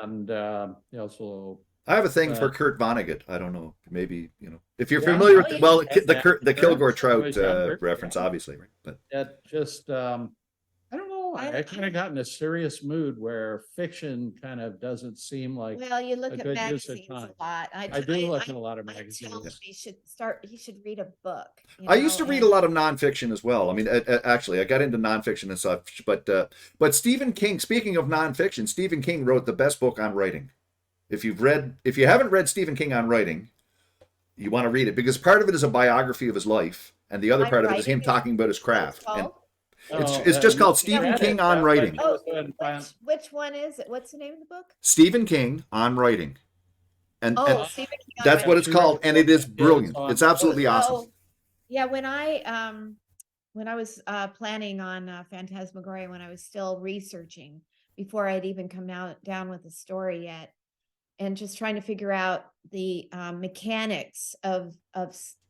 And so I have a thing for but Kurt Vonnegut. I don't know. Maybe, if you're yeah, familiar Oh, with, yeah. well, that's the Kilg0re when I was younger. Tr0ut reference, Yeah. obviously, right? But That just I don't know. I kind of got in a serious mood where fiction kind of doesn't seem like Well, you look a at good use of magazines a time. lot. I do look at a lot of I tell magazines. him he should read a book. I used to read a lot of nonfiction as well. I mean, actually, I got into nonfiction and such. But Stephen King. Speaking of nonfiction, Stephen King wrote the best book on writing. If you haven't read Stephen King on writing, you want to read it because part of it is a biography of his life, and the other part of it is him talking about his craft. And it's just called Stephen King on writing. Oh, which one is it? What's the name of the book? Stephen King on writing. And Stephen King on that's writing. what it's called, and it is brilliant. It's absolutely awesome. Yeah, when I was planning on Phantasmagoria, when I was still researching before I'd even come down with the story yet, and just trying to figure out the mechanics of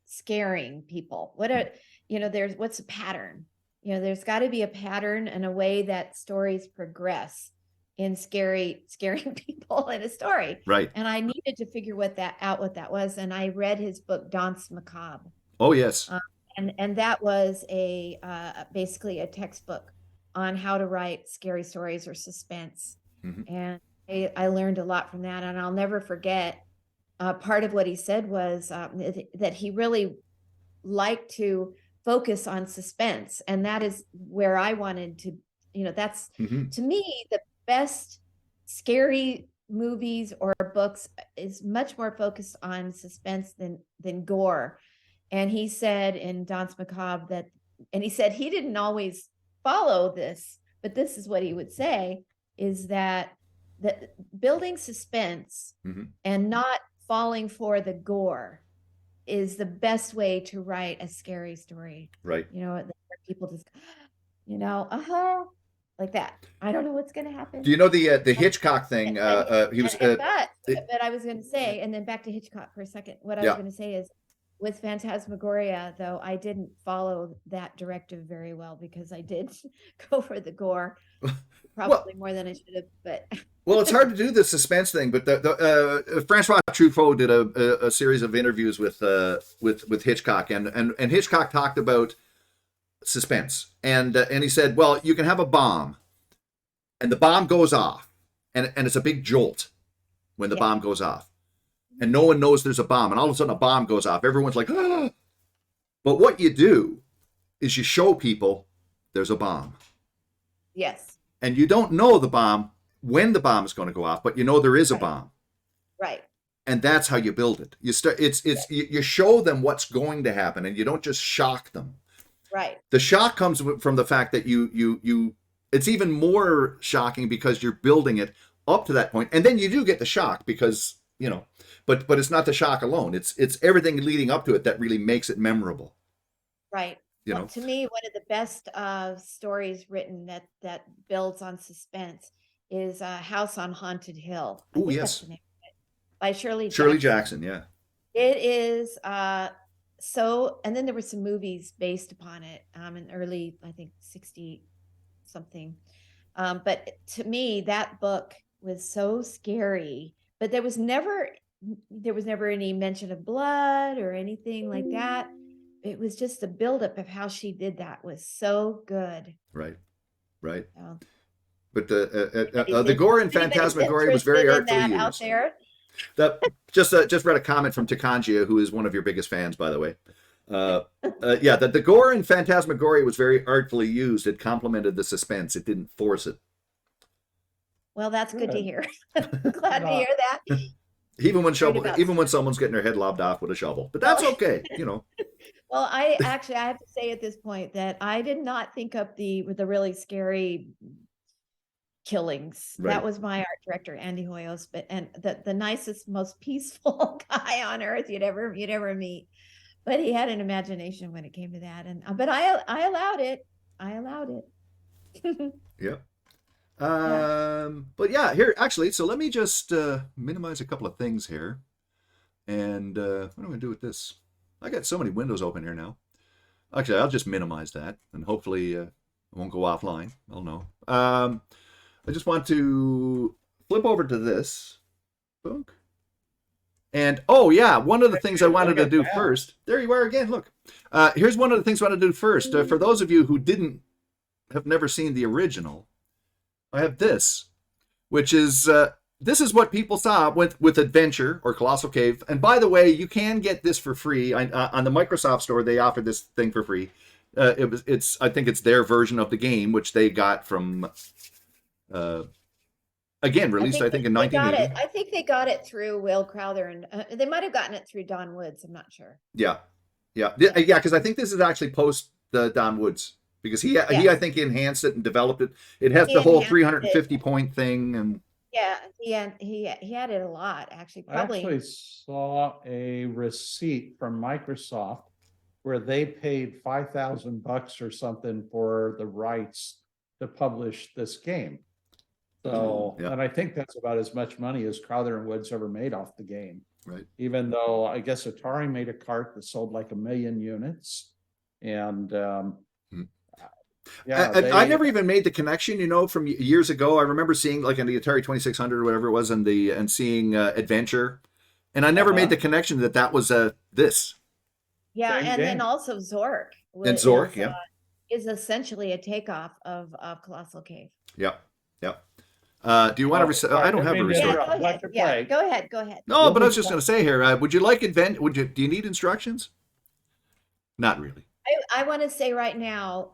scaring people. What's a pattern? There's got to be a pattern and a way that stories progress in scaring people in a story. Right. And I needed to figure what that was. And I read his book, Danse Macabre. Oh, yes. And that was basically a textbook on how to write scary stories or suspense. Mm-hmm. And I learned a lot from that. And I'll never forget part of what he said was that he really liked to focus on suspense. And that is where I wanted to, that's to me, the best scary movies or books is much more focused on suspense than gore. And he said in Danse Macabre and he said he didn't always follow this, but this is what he would say, is that building suspense and not falling for the gore is the best way to write a scary story. Right. People just, like that. I don't know what's going to happen. Do you know the Hitchcock thing? But I was going to say, and then back to Hitchcock for a second. What I was going to say is, with Phantasmagoria, though, I didn't follow that directive very well because I did go for the gore, probably more than I should have. But well, it's hard to do the suspense thing. But Francois Truffaut did a series of interviews with Hitchcock, and Hitchcock talked about suspense, and he said, well, you can have a bomb, and the bomb goes off, and it's a big jolt when the bomb goes off. And no one knows there's a bomb. And all of a sudden a bomb goes off. Everyone's like, ah. But what you do is you show people there's a bomb. Yes. And you don't know the bomb when the bomb is going to go off, but you know there is a bomb. Right. And that's how you build it. You show them what's going to happen, and you don't just shock them. Right. The shock comes from the fact that you it's even more shocking because you're building it up to that point. And then you do get the shock because, but it's not the shock alone. It's everything leading up to it that really makes it memorable. Right. To me, one of the best stories written that builds on suspense is House on Haunted Hill. Oh, yes. That's the name of it, by Shirley Jackson. Yeah. It is and then there were some movies based upon it in early, I think 60 something. But to me, that book was so scary, but there was never any mention of blood or anything like that. It was just the buildup of how she did that was so good. Right. But the gore in Phantasmagoria was very artfully used. Out there? Just read a comment from Takanjia, who is one of your biggest fans, by the way. That the gore in Phantasmagoria was very artfully used. It complemented the suspense. It didn't force it. Well, that's good to hear. Glad to hear that. Even when about even when someone's getting their head lobbed off with a shovel, but that's okay, you know. Well, I have to say at this point that I did not think up the really scary killings. Right. That was my art director, Andy Hoyos, and the nicest, most peaceful guy on earth you'd ever meet. But he had an imagination when it came to that, and but I allowed it. I allowed it. Yeah. But yeah, here actually. So let me just minimize a couple of things here, and what am I going to do with this? I got so many windows open here now. Actually, I'll just minimize that, and hopefully it won't go offline. I'll know. I just want to flip over to this book. And, oh, yeah, one of the things I wanted to do first. There you are again, look. Here's one of the things I wanted to do first. For those of you who have never seen the original, I have this, which is, this is what people saw with Adventure or Collossal Cave. And by the way, you can get this for free. On the Microsoft Store, they offer this thing for free. I think it's their version of the game, which they got from... again, released, I think in 1980. I think they got it through Will Crowther, and they might have gotten it through Don Woods. I'm not sure. Yeah. Because I think this is actually post the Don Woods, because he I think enhanced it and developed it. It has the whole 350 point thing, and he had it a lot actually. Probably. I actually saw a receipt from Microsoft where they paid $5,000 or something for the rights to publish this game. So, and I think that's about as much money as Crowther and Woods ever made off the game. Right. Even though I guess Atari made a cart that sold like 1 million units. And I never even made the connection, you know, from years ago. I remember seeing like in the Atari 2600 or whatever it was, and seeing Adventure. And I never made the connection that was this. Yeah, and then also Zork. And Zork, is essentially a takeoff of Collossal Cave. Yeah. Do you want to? I don't have a receipt. Go ahead. No, but I was just going to say here. Would you like Do you need instructions? Not really. I want to say right now,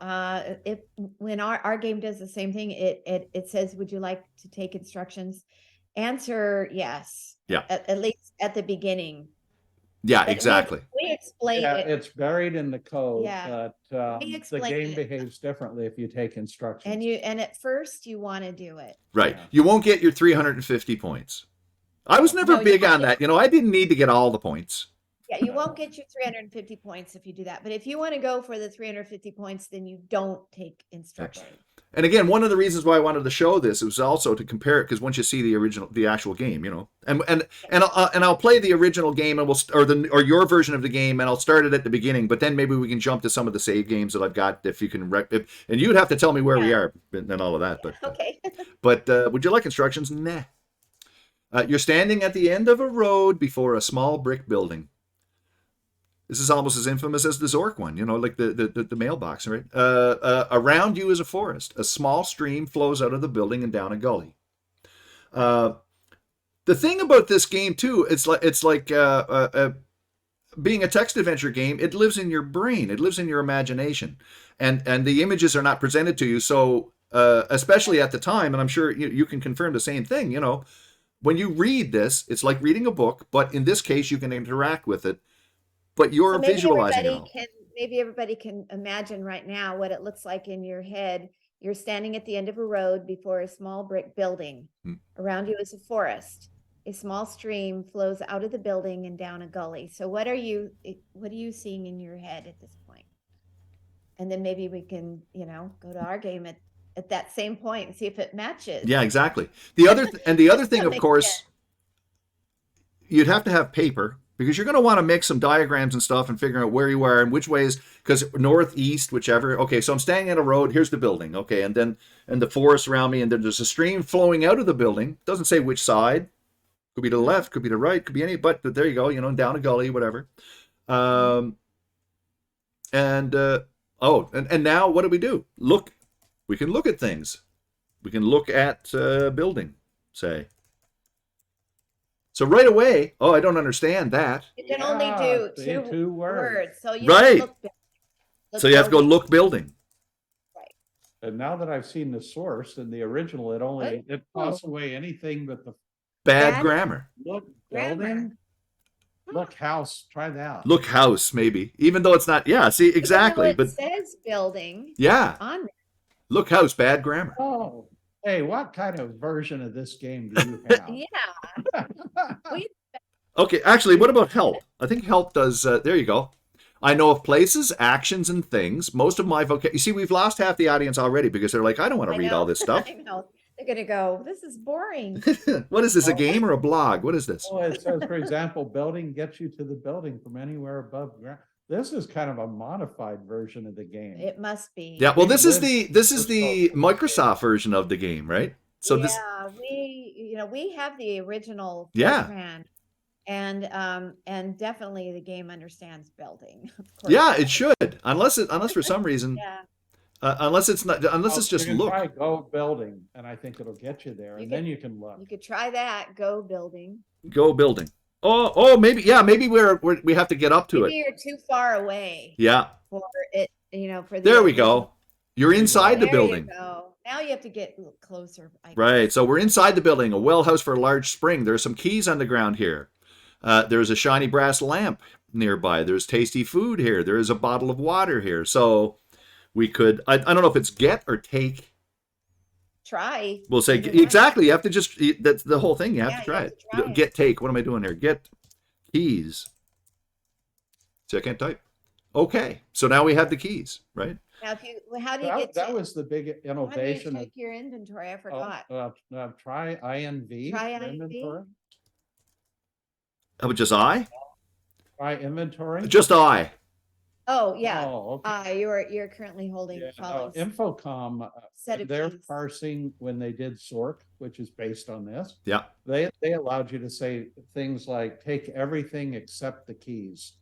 when our game does the same thing, it says, "Would you like to take instructions?" Answer yes. Yeah. At least at the beginning. Yeah, exactly. We explain it. It's buried in the code, Yeah. but the game behaves differently if you take instructions. And at first you want to do it. Right. Yeah. You won't get your 350 points. I was never big on that. You know, I didn't need to get all the points. Yeah, you won't get your 350 points if you do that. But if you want to go for the 350 points, then you don't take instructions. And again, one of the reasons why I wanted to show this was also to compare it, because once you see the actual game, you know, and I'll play the original game, and or your version of the game, and I'll start it at the beginning. But then maybe we can jump to some of the save games that I've got, if you can and you'd have to tell me where we are and all of that. But okay. But would you like instructions? Nah. You're standing at the end of a road before a small brick building. This is almost as infamous as the Zork one, you know, like the mailbox, right? Around you is a forest. A small stream flows out of the building and down a gully. The thing about this game too, it's like being a text adventure game. It lives in your brain. It lives in your imagination, and the images are not presented to you. So especially at the time, and I'm sure you can confirm the same thing. You know, when you read this, it's like reading a book, but in this case, you can interact with it. But you're visualizing it all. Maybe everybody can imagine right now what it looks like in your head. You're standing at the end of a road before a small brick building. Around you is a forest. A small stream flows out of the building and down a gully. So what are you seeing in your head at this point? And then maybe we can, go to our game at that same point and see if it matches. Yeah, exactly. The other thing, of course, you'd have to have paper, because you're going to want to make some diagrams and stuff and figure out where you are and which ways, because north, east, whichever. Okay, so I'm standing at a road. Here's the building. Okay, and the forest around me, and then there's a stream flowing out of the building. Doesn't say which side. Could be to the left, could be to the right, could be any. But there you go. Down a gully, whatever. And now what do? Look, we can look at things. We can look at building, say. So right away, I don't understand that. You can only do two words. So you right. So you have to go look building. Right. And now that I've seen the source and the original, it tossed away anything but the bad grammar. Look Building? Look, house, try that. Look house, maybe. Even though it's not, yeah, see, exactly. Even though But it says building yeah, on there. look house, bad grammar. Oh, hey, what kind of version of this game do you have? Yeah. We, Okay, actually, what about help? I think help does, there you go. I know of places, actions, and things. Most of my vocabulary, you see, we've lost half the audience already because they're like, I don't want to read all this stuff. I know. They're going to go, this is boring. What is this, a game or a blog? What is this? Oh, it says, for example, building gets you to the building from anywhere above ground. This is kind of a modified version of the game. It must be. Yeah, well, this is the Microsoft version of the game, right? So yeah, this, we have the original Yeah. Fortran, and definitely the game understands building. Of course. yeah, it should, unless for some reason, Yeah. unless it's not, unless it's just you can look. try go building, and I think it'll get you there, You and could- then you can look. You could try that. Go building. Go building. Oh, maybe, yeah, maybe we have to get up to Maybe it. you're too far away Yeah, for it. For the there we original. go. You're inside the There building. you go. Now you have to get a little closer. I guess. Right, so we're inside the building, a well house for a large spring. There are some keys on the ground here. There's a shiny brass lamp nearby. There's tasty food here. There is a bottle of water here. So we could, I don't know if it's get or take. Try. We'll say, Either way. exactly, you have to just, that's the whole thing. You have Yeah, to try you it. have to try it. Get, take, what am I doing here? Get keys. See, I can't type. Okay, so now we have the keys, right? Now, how do you get That to, was the big how do you innovation. check your inventory? I forgot. Try INV. Try for INV? inventory. How about just I? Try inventory. Just I. Oh, yeah. Oh, okay. You're currently holding Yeah, Follows INFOCOM, set of their keys. parsing when they did SORC, which is based on this, Yeah. they allowed you to say things like take everything except the keys,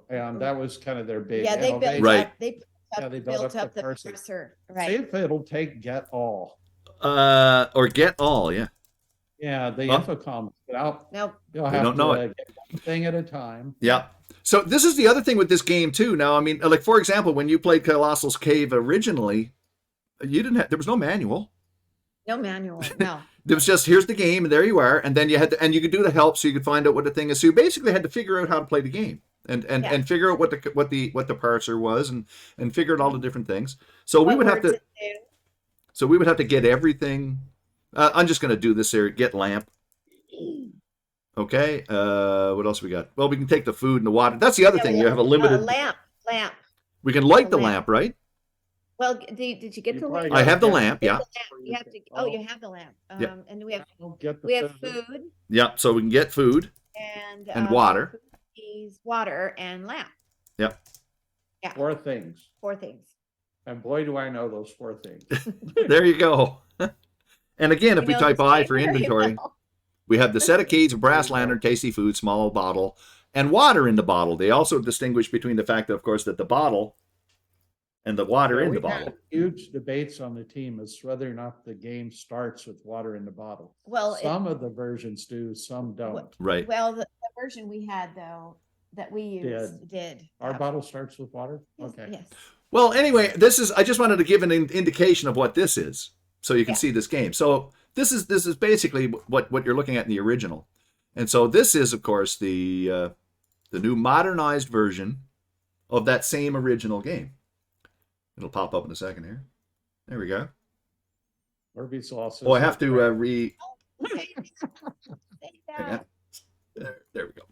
and that was kind of their big Yeah, they built innovation. Right. up, they Yeah, they built up the parsing. parser. See Right. if it'll take get all. Or get all, yeah. Yeah, the Huh? INFOCOM, without Nope. you'll We have don't to know it. get one thing at a time. Yeah. So this is the other thing with this game too. Now, I mean, like for example, when you played Colossal's Cave originally, there was no manual. No manual. No. There was just, here's the game, and there you are, and then you and you could do the help, so you could find out what the thing is. So you basically had to figure out how to play the game, and Yeah. figure out what the parser was, and figure out all the different things. So we What would have words to, it do. so we would have to get everything. I'm just going to do this here. Get lamp. Okay. What else we got? Well, we can take the food and the water. That's the other thing. You have a limited. Lamp. We can light The the lamp. lamp, right? Well, did you get You the probably lamp? I have the Yeah. lamp. Yeah. You have to. Oh, you have the lamp. Yeah. And we have Don't get the we have food. food Yeah. So we can get food. and water. Keys, water, and lamp. Yep. Yeah. 4 things. 4 things. And boy, do I know those 4 things. There you go. And again, if You we know type this I game for very inventory, well. we have the set of keys, a brass lantern, tasty food, small bottle, and water in the bottle. They also distinguish between the fact, of course, that the bottle and the water in We the bottle. had huge debates on the team as to whether or not the game starts with water in the bottle. Well, Some of the versions do, some don't. Right. well, the version we had though that we used did. Our have- bottle starts with water? Yes, Okay. Yes. Well, anyway, I just wanted to give an indication of what this is, so you can Yeah. see this game. So this is basically what you're looking at in the original, and so this is, of course, the new modernized version of that same original game. It'll pop up in a second here. There we go. Orbeez also. Oh, I have to Okay. Say that. There we go.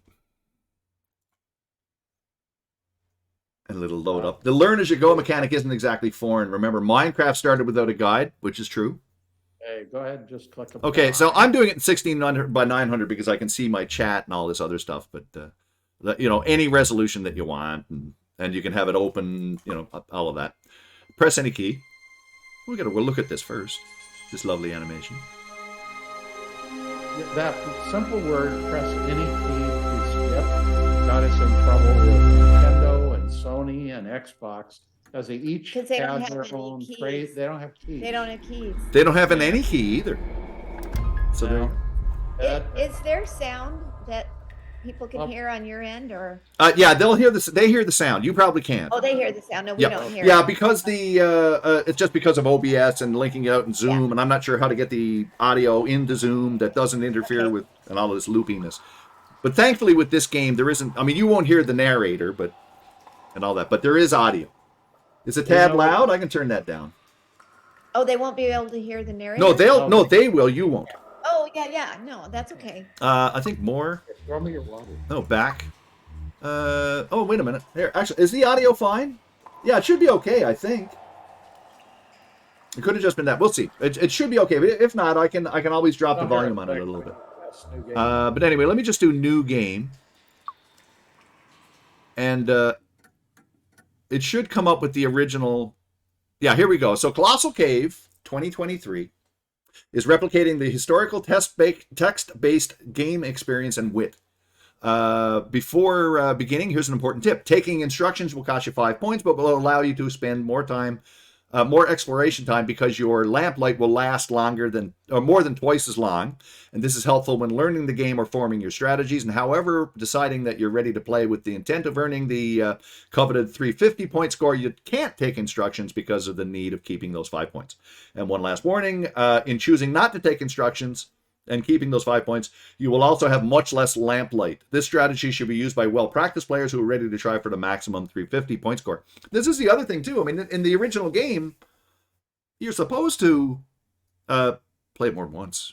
And a little load up. The learn as you go mechanic isn't exactly foreign. Remember, Minecraft started without a guide, which is true. Hey, go ahead and just click. Okay, so I'm doing it in 1600 by 900 because I can see my chat and all this other stuff. But any resolution that you want, and you can have it open. All of that. Press any key. We'll look at this first. This lovely animation. That simple word, press any key to skip, got us in trouble with Nintendo and Sony and Xbox because they each 'Cause they don't have have their any own keys. trade. They don't have keys. They don't have keys. They don't have an any key either. So No. Is there sound that people can Well- hear on your end, or yeah, they'll hear this. They hear the sound. You probably can't. they hear the sound? No, we Yeah, don't hear. yeah, it. because it's just because of OBS and linking it out in Zoom, and I'm not sure how to get the audio into Zoom that doesn't interfere Okay. with and all of this loopiness. But thankfully with this game, there isn't, I mean, you won't hear the narrator, and all that, but there is audio. It's a tad loud. I can turn that down. Oh, they won't be able to hear the narrator? No, they will. You won't. Oh, yeah. No, that's okay. I think more. Throw me your water. No, back. Oh, wait a minute. Here, actually, is the audio fine? Yeah, it should be okay, I think. It could have just been that. We'll see. It should be okay, but if not, I can always drop the volume on it a little bit. But anyway, let me just do new game. And it should come up with the original. Yeah, here we go. So Collossal Cave 2023 is replicating the historical text-based game experience and wit. Before beginning, here's an important tip. Taking instructions will cost you 5 points, but will allow you to spend more time, more exploration time, because your lamplight will last longer than, or more than twice as long. And this is helpful when learning the game or forming your strategies. And however, deciding that you're ready to play with the intent of earning the coveted 350 point score, you can't take instructions because of the need of keeping those 5 points. And one last warning, in choosing not to take instructions and keeping those 5 points, you will also have much less lamplight. This strategy should be used by well-practiced players who are ready to try for the maximum 350 point score. This is the other thing, too. I mean, in the original game, you're supposed to play it more than once.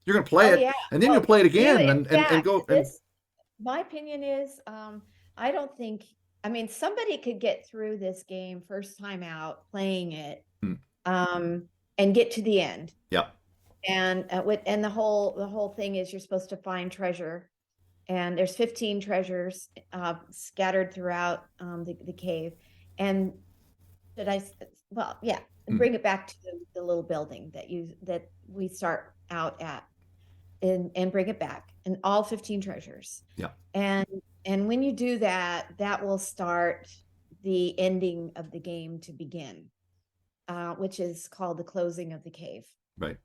You're going to play it, and then you'll play it again and go. My opinion is, I don't think, I mean, somebody could get through this game first time out playing it and get to the end. Yeah. And the whole thing is you're supposed to find treasure, and there's 15 treasures scattered throughout the cave. And bring it back to the little building that we start out at, and bring it back, and all 15 treasures. Yeah. And when you do that, that will start the ending of the game to begin, which is called the closing of the cave. Right.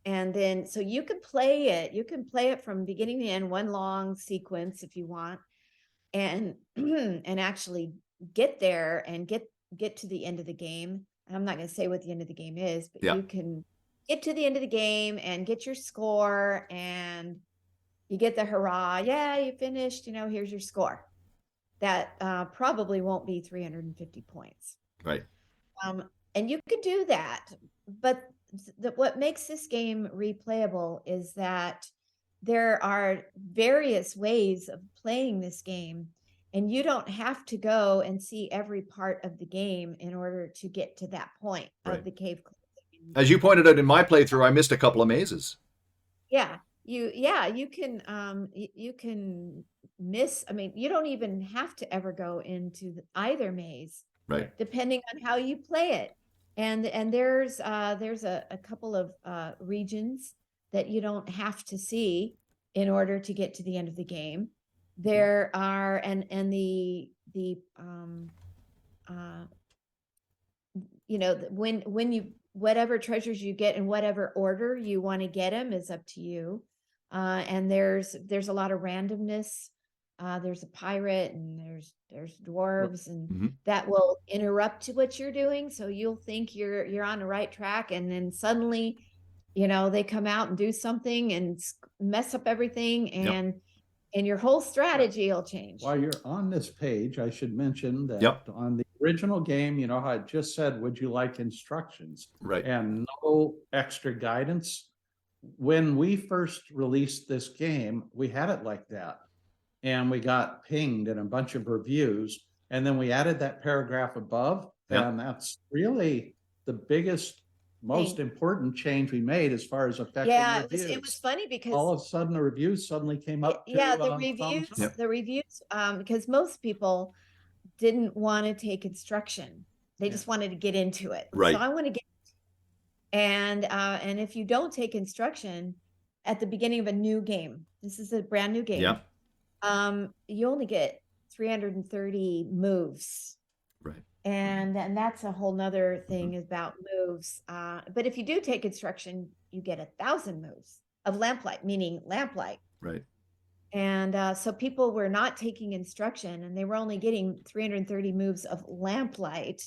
And then, so you can play it from beginning to end, one long sequence if you want, and actually get there and get to the end of the game. I'm not going to say what the end of the game is, but you can get to the end of the game and get your score, and you get the hurrah. Yeah, you finished, here's your score. That probably won't be 350 points. Right. And you could do that, but what makes this game replayable is that there are various ways of playing this game, and you don't have to go and see every part of the game in order to get to that point of the cave closing. As you pointed out in my playthrough, I missed a couple of mazes. Yeah, you can miss. I mean, you don't even have to ever go into either maze, right? Depending on how you play it. And there's a couple of regions that you don't have to see in order to get to the end of the game. There are when you, whatever treasures you get in whatever order you want to get them is up to you. And there's a lot of randomness. There's a pirate, and there's dwarves, and that will interrupt what you're doing. So you'll think you're on the right track, and then suddenly, they come out and do something and mess up everything, and your whole strategy will change. While you're on this page, I should mention that on the original game, how I just said, would you like instructions? Right. And no extra guidance. When we first released this game, we had it like that. And we got pinged in a bunch of reviews. And then we added that paragraph above. And that's really the biggest, most important change we made as far as affecting reviews. It was funny because all of a sudden the reviews suddenly came up. The reviews, because most people didn't want to take instruction. They just wanted to get into it. Right. So I want to get, and if you don't take instruction at the beginning of a new game, this is a brand new game. Yeah. You only get 330 moves. Right. And that's a whole nother thing about moves. But if you do take instruction, you get 1,000 moves of lamplight, meaning lamplight. Right. And so people were not taking instruction, and they were only getting 330 moves of lamplight.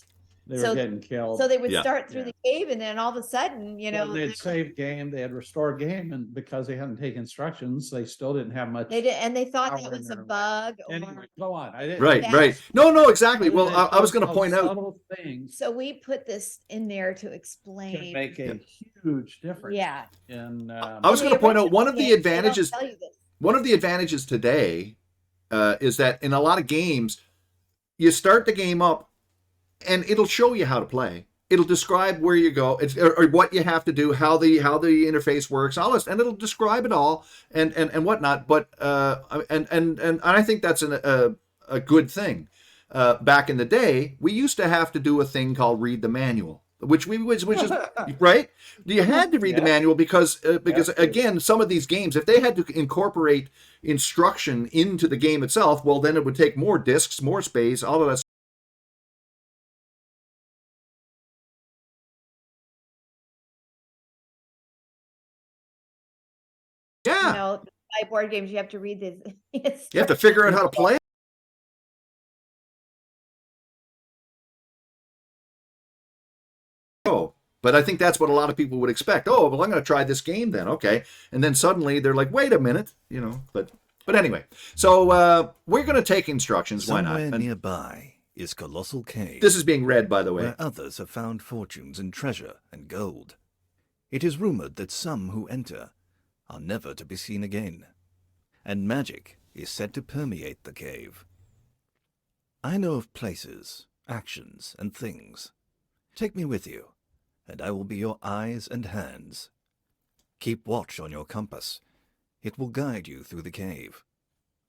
They So- were getting killed. So they would Yeah. start through the cave, and then all of a sudden, you know, They'd save game, they had restore game, and because they hadn't taken instructions, they still didn't have much. they did, and they thought that Power was a in their bug. Anyway, Or, go on. I didn't. Right, That's- right. No, exactly. Well, I was going to Those point out. subtle things so we put this in there to can explain. make a huge difference. Yeah. And I was In going to point out original one of the games, they don't advantages. tell you this. One of the advantages today is that in a lot of games, you start the game up, and it'll show you how to play. It'll describe where you go, or what you have to do, how the interface works, all this, and it'll describe it all and whatnot. But and I think that's a good thing. Back in the day, we used to have to do a thing called read the manual, which is right. You had to read the manual because again, some of these games, if they had to incorporate instruction into the game itself, well, then it would take more disks, more space, all of that. Yeah. You know, by board games, you have to read this. You have to figure out how to play. Oh, but I think that's what a lot of people would expect. Oh, well, I'm going to try this game then. Okay. And then suddenly they're like, wait a minute, you know, but anyway, so we're going to take instructions. Why not? Somewhere And nearby is Collossal Cave, this is being read, by the way. where others have found fortunes in treasure and gold. It is rumored that some who enter are never to be seen again, and magic is said to permeate the cave. I know of places, actions, and things. Take me with you, and I will be your eyes and hands. Keep watch on your compass. It will guide you through the cave.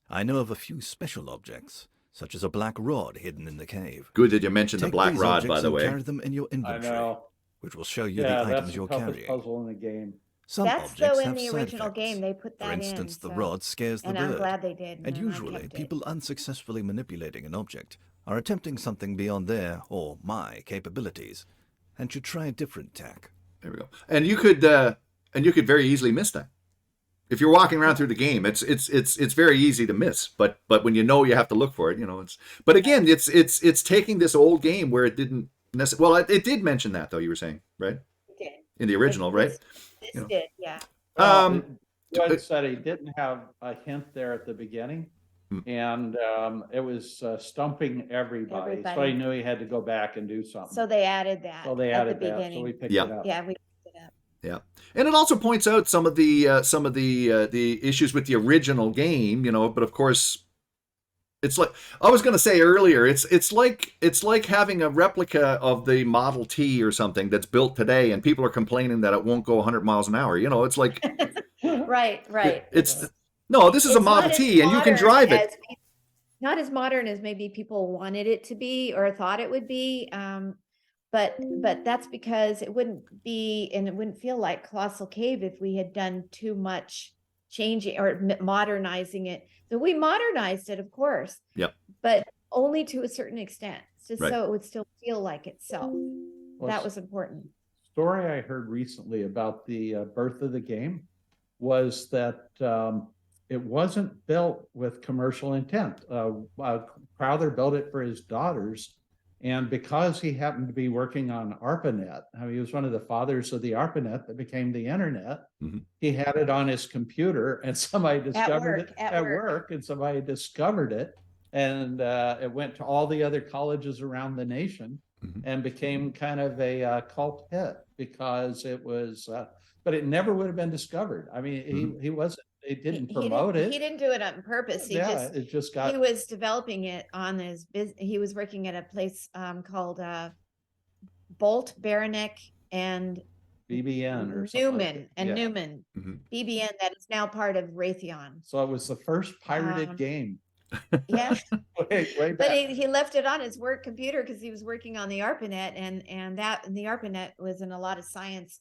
I know of a few special objects, such as a black rod hidden in the cave. Good that you mentioned the Take black these rod, objects by the and way. Carry them in your I inventory, know. which will show you Yeah, the that's items the you're toughest carrying. puzzle in the game. Some That's objects though in have the side original effects. game they put that For in. instance, the so- rod scares the and bird. I'm glad they did. And I usually, kept it. people unsuccessfully manipulating an object are attempting something beyond their or my capabilities, and should try a different tack. There we go. And you could very easily miss that. If you're walking around through the game, it's very easy to miss. But when you know you have to look for it, you know, it's. But again, it's taking this old game where it didn't necessarily. Well, it did mention that though. You were saying, right? It did. In the original, right? This You know. did, yeah. Doug said he didn't have a hint there at the beginning, and it was stumping everybody. So Everybody. he knew he had to go back and do something. So they added that. So they at added the that. So beginning. we picked Yeah. it up. Yeah, we picked it up. Yeah, and it also points out some of the issues with the original game, you know. But of course, it's like I was going to say earlier, it's like having a replica of the Model T or something that's built today, and people are complaining that it won't go 100 miles an hour. You know, it's like Right. it's no, this is a It's Model not as T, and you can modern drive it. as not as modern as maybe people wanted it to be or thought it would be. But that's because it wouldn't be, and it wouldn't feel like Colossal Cave if we had done too much changing or modernizing it. So we modernized it, of course. Yep. But only to a certain extent, just Right. so it would still feel like itself. Well, That was important. Story I heard recently about the birth of the game was that it wasn't built with commercial intent. Crowther built it for his daughters, and because he happened to be working on ARPANET, I mean, he was one of the fathers of the ARPANET that became the internet. Mhm. He had it on his computer, and somebody discovered work, it at at work. work, and somebody discovered it, and it went to all the other colleges around the nation. Mhm. And became kind of a cult hit because it was, but it never would have been discovered. I mean, he wasn't, he didn't promote He it. didn't do it on purpose. He Yeah, just it just he got, was developing it on his business. He was working at a place called Bolt, Baranek, and BBN or something. like Newman that. and Yeah. Newman, Mhm. BBN, that is now part of Raytheon. So it was the first pirated Um, game. Yeah, Way but back. he left it on his work computer because he was working on the ARPANET, and the ARPANET was in a lot of science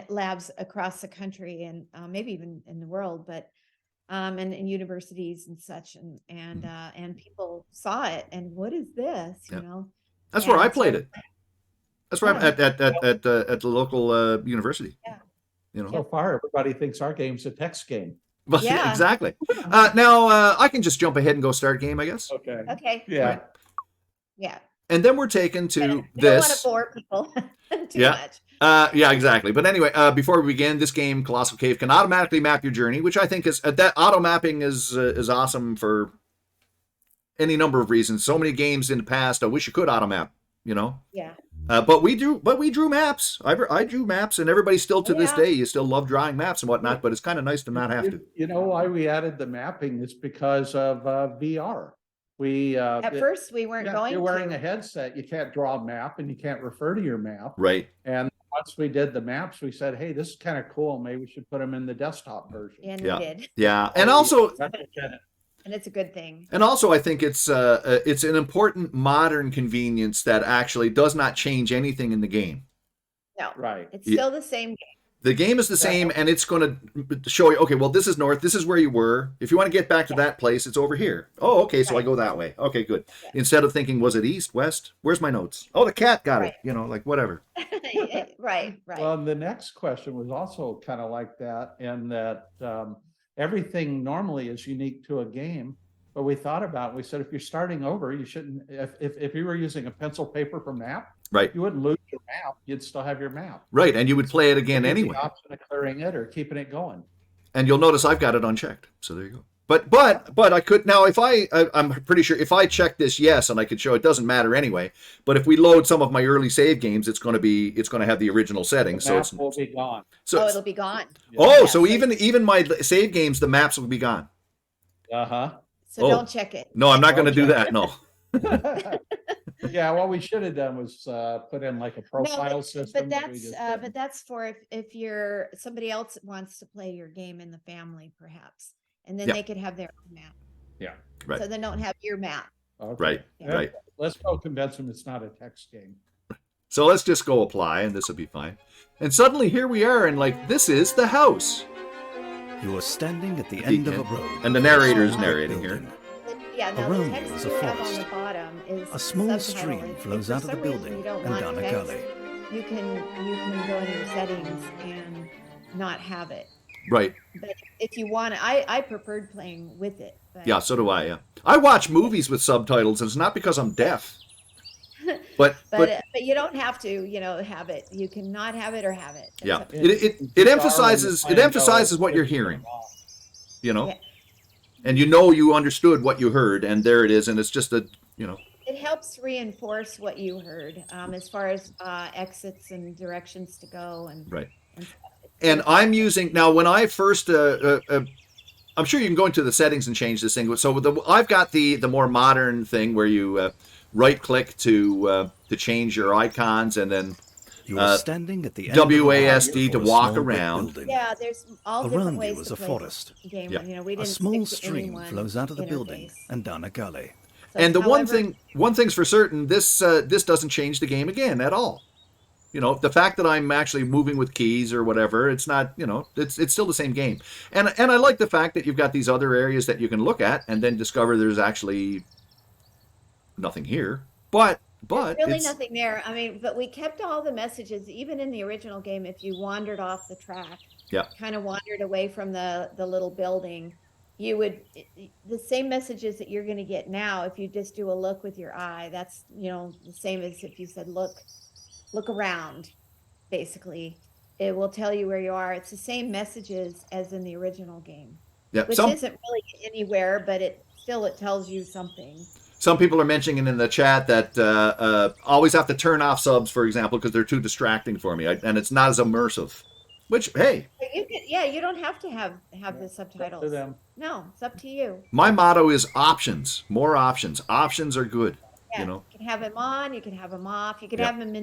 labs across the country and maybe even in the world, but and in universities and such, and people saw it and what is this, you Yeah. know? That's where I And so- played it. That's where Yeah. at the local university. Yeah. You know. So far, everybody thinks our game's a text game. Well, Yeah. exactly. Now I can just jump ahead and go start game, I guess. Okay. Okay, Yeah. Right. yeah. And then we're taken to You don't want to this. bore people too Yeah. much. Yeah, exactly. But anyway, before we begin, this game, Collossal Cave, can automatically map your journey, which I think is that auto mapping is awesome for any number of reasons. So many games in the past, I wish you could auto map. Yeah. But we drew maps. I drew maps, and everybody still to this day, you still love drawing maps and whatnot. But it's kind of nice to not have to. You know why we added the mapping is because of VR. We At first, we weren't going. You're wearing to. a headset. You can't draw a map, and you can't refer to your map. Right. And once we did the maps, we said, "Hey, this is kind of cool. Maybe we should put them in the desktop version." And Yeah. we did. Yeah, and also. And it's a good thing. And also, I think it's an important modern convenience that actually does not change anything in the game. No, Right. It's still the same game. The game is the same, and it's going to show you, okay, well, this is north. This is where you were. If you want to get back to that place, it's over here. Oh, okay, so I go that way. Okay, good. Yeah. Instead of thinking, was it east, west? Where's my notes? Oh, the cat got Right. it. Like whatever. Right. Well, and the next question was also kind of like that, in that everything normally is unique to a game. But we thought about it. We said, if you're starting over, you shouldn't. If you were using a pencil paper for map, Right. you wouldn't lose your map. You'd still have your map. Right, and you would play it again There'd be anyway. the option of clearing it or keeping it going. And you'll notice I've got it unchecked. So there you go. But I could now, if I'm pretty sure if I check this yes, and I could show it doesn't matter anyway. But if we load some of my early save games, it's going to have the original settings. The map will be gone. So it'll be gone. Oh, Yeah, so so- even my save games, the maps will be gone. So Oh. don't check it. No, I'm not going to do Okay. that. No. Yeah, what we should have done was put in like a profile system. But that we that's just but didn't. that's for if you're somebody else wants to play your game in the family, perhaps, and then Yeah. they could have their own map. Yeah. Right. So they don't have your map. Okay. Right. Yeah. Right. Let's go convince them it's not a text game. So let's just go apply, and this will be fine. And suddenly here we are, and this is the house. You are standing at the end of a road. And the narrator's Small narrating here. building. Yeah, now Around the you text is a you have on forest. the bottom is A small subtitle. stream If flows for out of the some reason building you don't and want down a text, gully. You can go into your settings and not have it. Right. But if you want, I preferred playing with it. But Yeah, so do I, yeah. I watch movies with subtitles, and it's not because I'm deaf. But you don't have to, have it. You can not have it or have it. It's yeah. up to you. It emphasizes what you're hearing. And you understood what you heard, and there it is, and it's just It helps reinforce what you heard as far as exits and directions to go and right. and stuff. And I'm using now when I first I'm sure you can go into the settings and change this thing. So I've got the more modern thing where you right click to change your icons, and then You are standing at the end WASD of to a walk small brick around. building. Yeah, there's all different Around ways you is to a play forest. the game. Yeah. We A didn't small stick to stream any one flows out of the building interface. and down a gully. And However, one thing's for certain, this doesn't change the game again at all. The fact that I'm actually moving with keys or whatever, it's not, it's still the same game. And I like the fact that you've got these other areas that you can look at and then discover there's actually nothing here. But really it's nothing there. I mean, but we kept all the messages, even in the original game. If you wandered off the track, Yeah. kind of wandered away from the little building, you would the same messages that you're going to get now. If you just do a look with your eye, that's the same as if you said look around. Basically, it will tell you where you are. It's the same messages as in the original game, yeah. which isn't really anywhere, but it tells you something. Some people are mentioning in the chat that always have to turn off subs, for example, because they're too distracting for me, and it's not as immersive. Which, hey, But you don't have to have the subtitles. To them. No, it's up to you. my motto is options, more options. Options are good. Yeah, you can have them on, you can have them off, you can Yeah. have them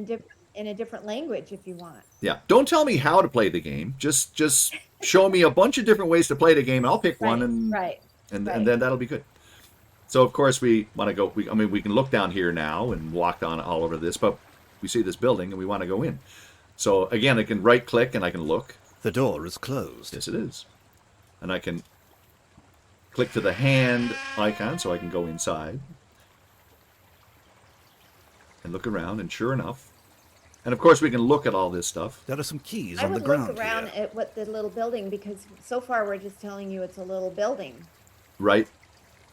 in a different language if you want. Yeah. Don't tell me how to play the game. Just show me a bunch of different ways to play the game, and I'll pick one, and Right. and then that'll be good. So of course we want to go. We can look down here now and walk down all over this, but we see this building and we want to go in. So again, I can right click and I can look. The door is closed. Yes, it is. And I can click to the hand icon so I can go inside and look around. And sure enough, and of course we can look at all this stuff. There are some keys I on the would ground look around here. at what the little building, because so far we're just telling you it's a little building. Right.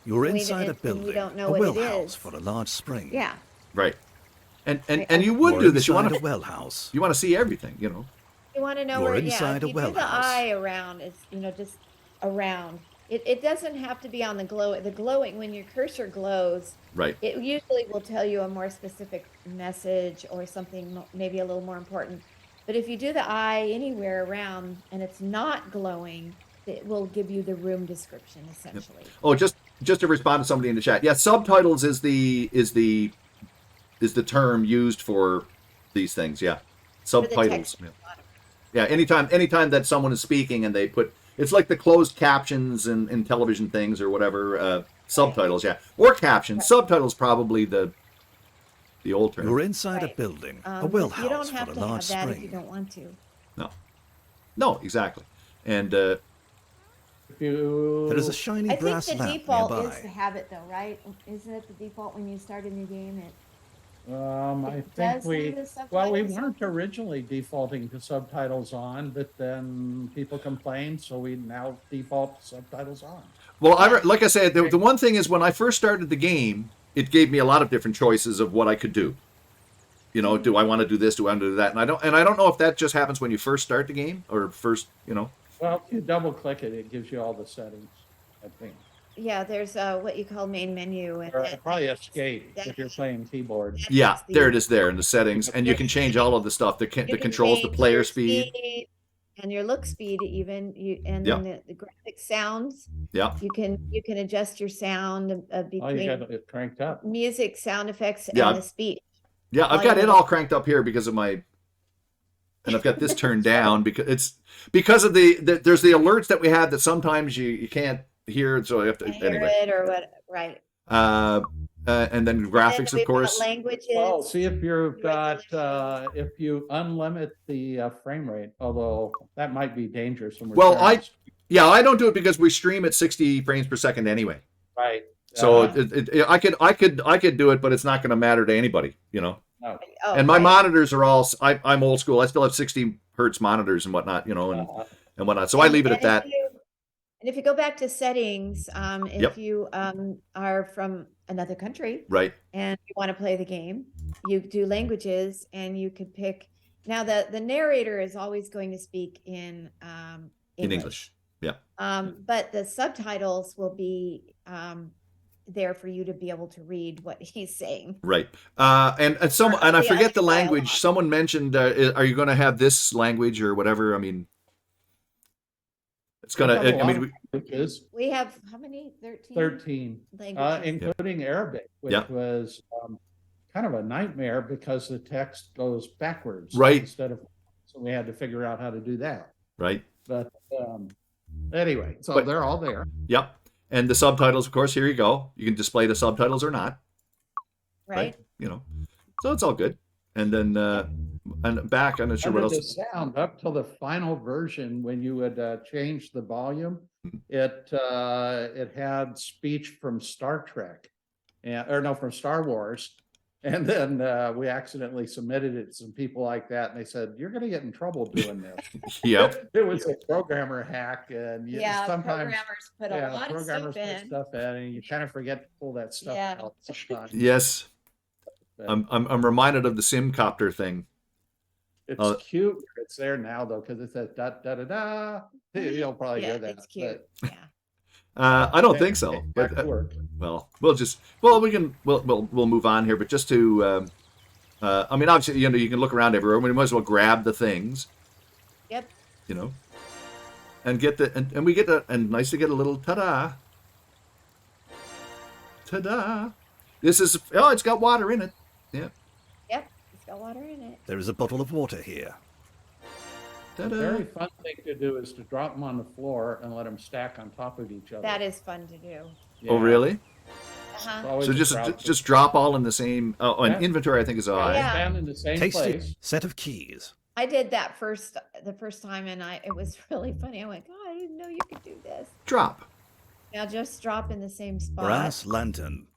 You're we inside a didn't- and we building, don't know a what it well house is. for a large spring. Yeah. Right. And Right. you would You're do this. You inside want a well house. to see everything, you know. You want to know You're where, inside if a you well do the house. eye around, it's, just around. It doesn't have to be on the glowing, when your cursor glows, Right. it usually will tell you a more specific message or something maybe a little more important. But if you do the eye anywhere around and it's not glowing, it will give you the room description essentially. Yep. Oh, just to respond to somebody in the chat. Yeah, subtitles is the term used for these things. Yeah. Subtitles. Yeah. Anytime that someone is speaking and they put, it's like the closed captions in television things or whatever, subtitles, yeah. Or captions. Subtitles probably the old term. You're inside Right. a building, a well You don't house have for a to have large that if you spring. don't want to. No, exactly. And If you There is a shiny I think brass the lamp default nearby. is to have it though, right? Isn't it the default when you start a new game? I It think does we, have the well, we subtitles on? weren't originally defaulting to subtitles on, but then people complained, so we now default subtitles on. well, like I said, the one thing is when I first started the game, it gave me a lot of different choices of what I could do. You know, do I want to do this? Do I want to do that? And I don't know if that just happens when you first start the game or first, you know. Well, if you double click it, it gives you all the settings, I think. Yeah, there's what you call main menu, and Or then probably escape that- if you're playing keyboard. that Yeah, is the- there it is there in the settings, and you can change all of the stuff that you can controls the change player your speed. and your look speed even. And Yeah. then the graphic sounds. Yeah, You can adjust your sound Oh, you between got it cranked up. music, sound effects, Yeah. and the speech. yeah. I've All got you it know- all cranked up here because of my, and I've got this turned down because of the there's the alerts that we had that sometimes you can't hear, so you have to Can hear anyway. it or what? Right. And then graphics, Then of course. languages. Well, see if you've got, resolution. if you unlimit the frame rate, although that might be dangerous when we're Well, trying to- Yeah, I don't do it because we stream at 60 frames per second anyway. Right. So Uh, I could do it, but it's not going to matter to anybody, you know. no. Oh, And my right. monitors are all. I'm old school. I still have 60 hertz monitors and whatnot, you know, and whatnot. So I leave it at that. And if you go back to settings, if Yep. you are from another country Right. and you want to play the game, you do languages and you could pick. Now the narrator is always going to speak in English. Yeah. But the subtitles will be there for you to be able to read what he's saying. Right. And I the forget the other language. dialogue. Someone mentioned, are you going to have this language or whatever? I mean, it's going There's a to. I lot mean, of languages, We have how many? 13? 13, languages. including Arabic, which Yeah. was kind of a nightmare because the text goes backwards. Right. So we had to figure out how to do that. right. But anyway, so But- they're all there. Yep. And the subtitles, of course. Here you go. You can display the subtitles or not. right? You know. So it's all good. And then and back. I'm not sure what Under the else. sound up till the final version, when you would change the volume, it had speech from Star Trek, from Star Wars, and then we accidentally submitted it to some people like that, and they said, "You're going to get in trouble doing this." Yep. It was a programmer hack, and Yeah, sometimes programmers put a lot of programmers stuff put in. stuff in, and you kind of forget to pull that stuff Yeah. out sometimes. Yes. But I'm reminded of the Simcopter thing. it's cute. It's there now though, because it says da da da da. You'll probably Yeah, hear that. it's cute. but- Yeah. I don't think so. Back But to work. well, we'll move on here. But just to, I mean, obviously, you can look around everywhere. We might as well grab the things, Yep. you know, and get and we get and nice to get a little ta-da. Ta-da! This is it's got water in it. Yeah. Yep. It's got water in it. There is a bottle of water here. A Ta-da! very fun thing to do is to drop them on the floor and let them stack on top of each other. That is fun to do. Yeah. Oh, really? It's Uh-huh. always So a just crowd just drop all in the same. Oh, and Yeah. inventory I think is I. Yeah. stand in the same Tasty place. set of keys. I did that the first time, and it was really funny. I went, God, I didn't know you could do this. Drop. Now just drop in the same spot. Brass lantern.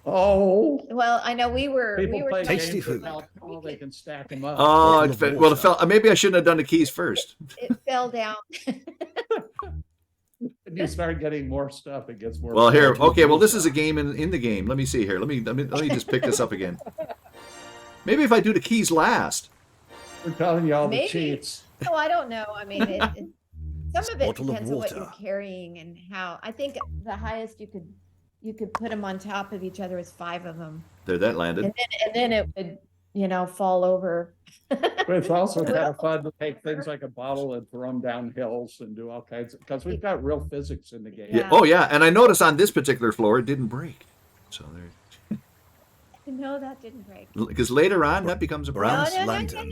Oh, Well, I know we were people play talking- Tasty games with food. alcohol, they can stack them up. Oh, Bottle of well, water. maybe I shouldn't have done the keys first. it fell down. And you start getting more stuff, it gets more. Well, here, fun. okay. Well, this is a game in the game. Let me see here. Let me just pick this up again. Maybe if I do the keys last. We're telling you all the Maybe. cheats. No, I don't know. I mean, some of it Bottle of depends on what you're water. carrying and how. I think the highest you could put them on top of each other is 5 of them, There, that landed. and then it would, fall over. But it's also kind of fun to take things like a bottle and throw them down hills and do all kinds of, because we've got real physics in the game. Yeah. Oh, yeah. And I noticed on this particular floor, it didn't break. So there. No, that didn't break. Because later on, that becomes a problem. Brass lantern.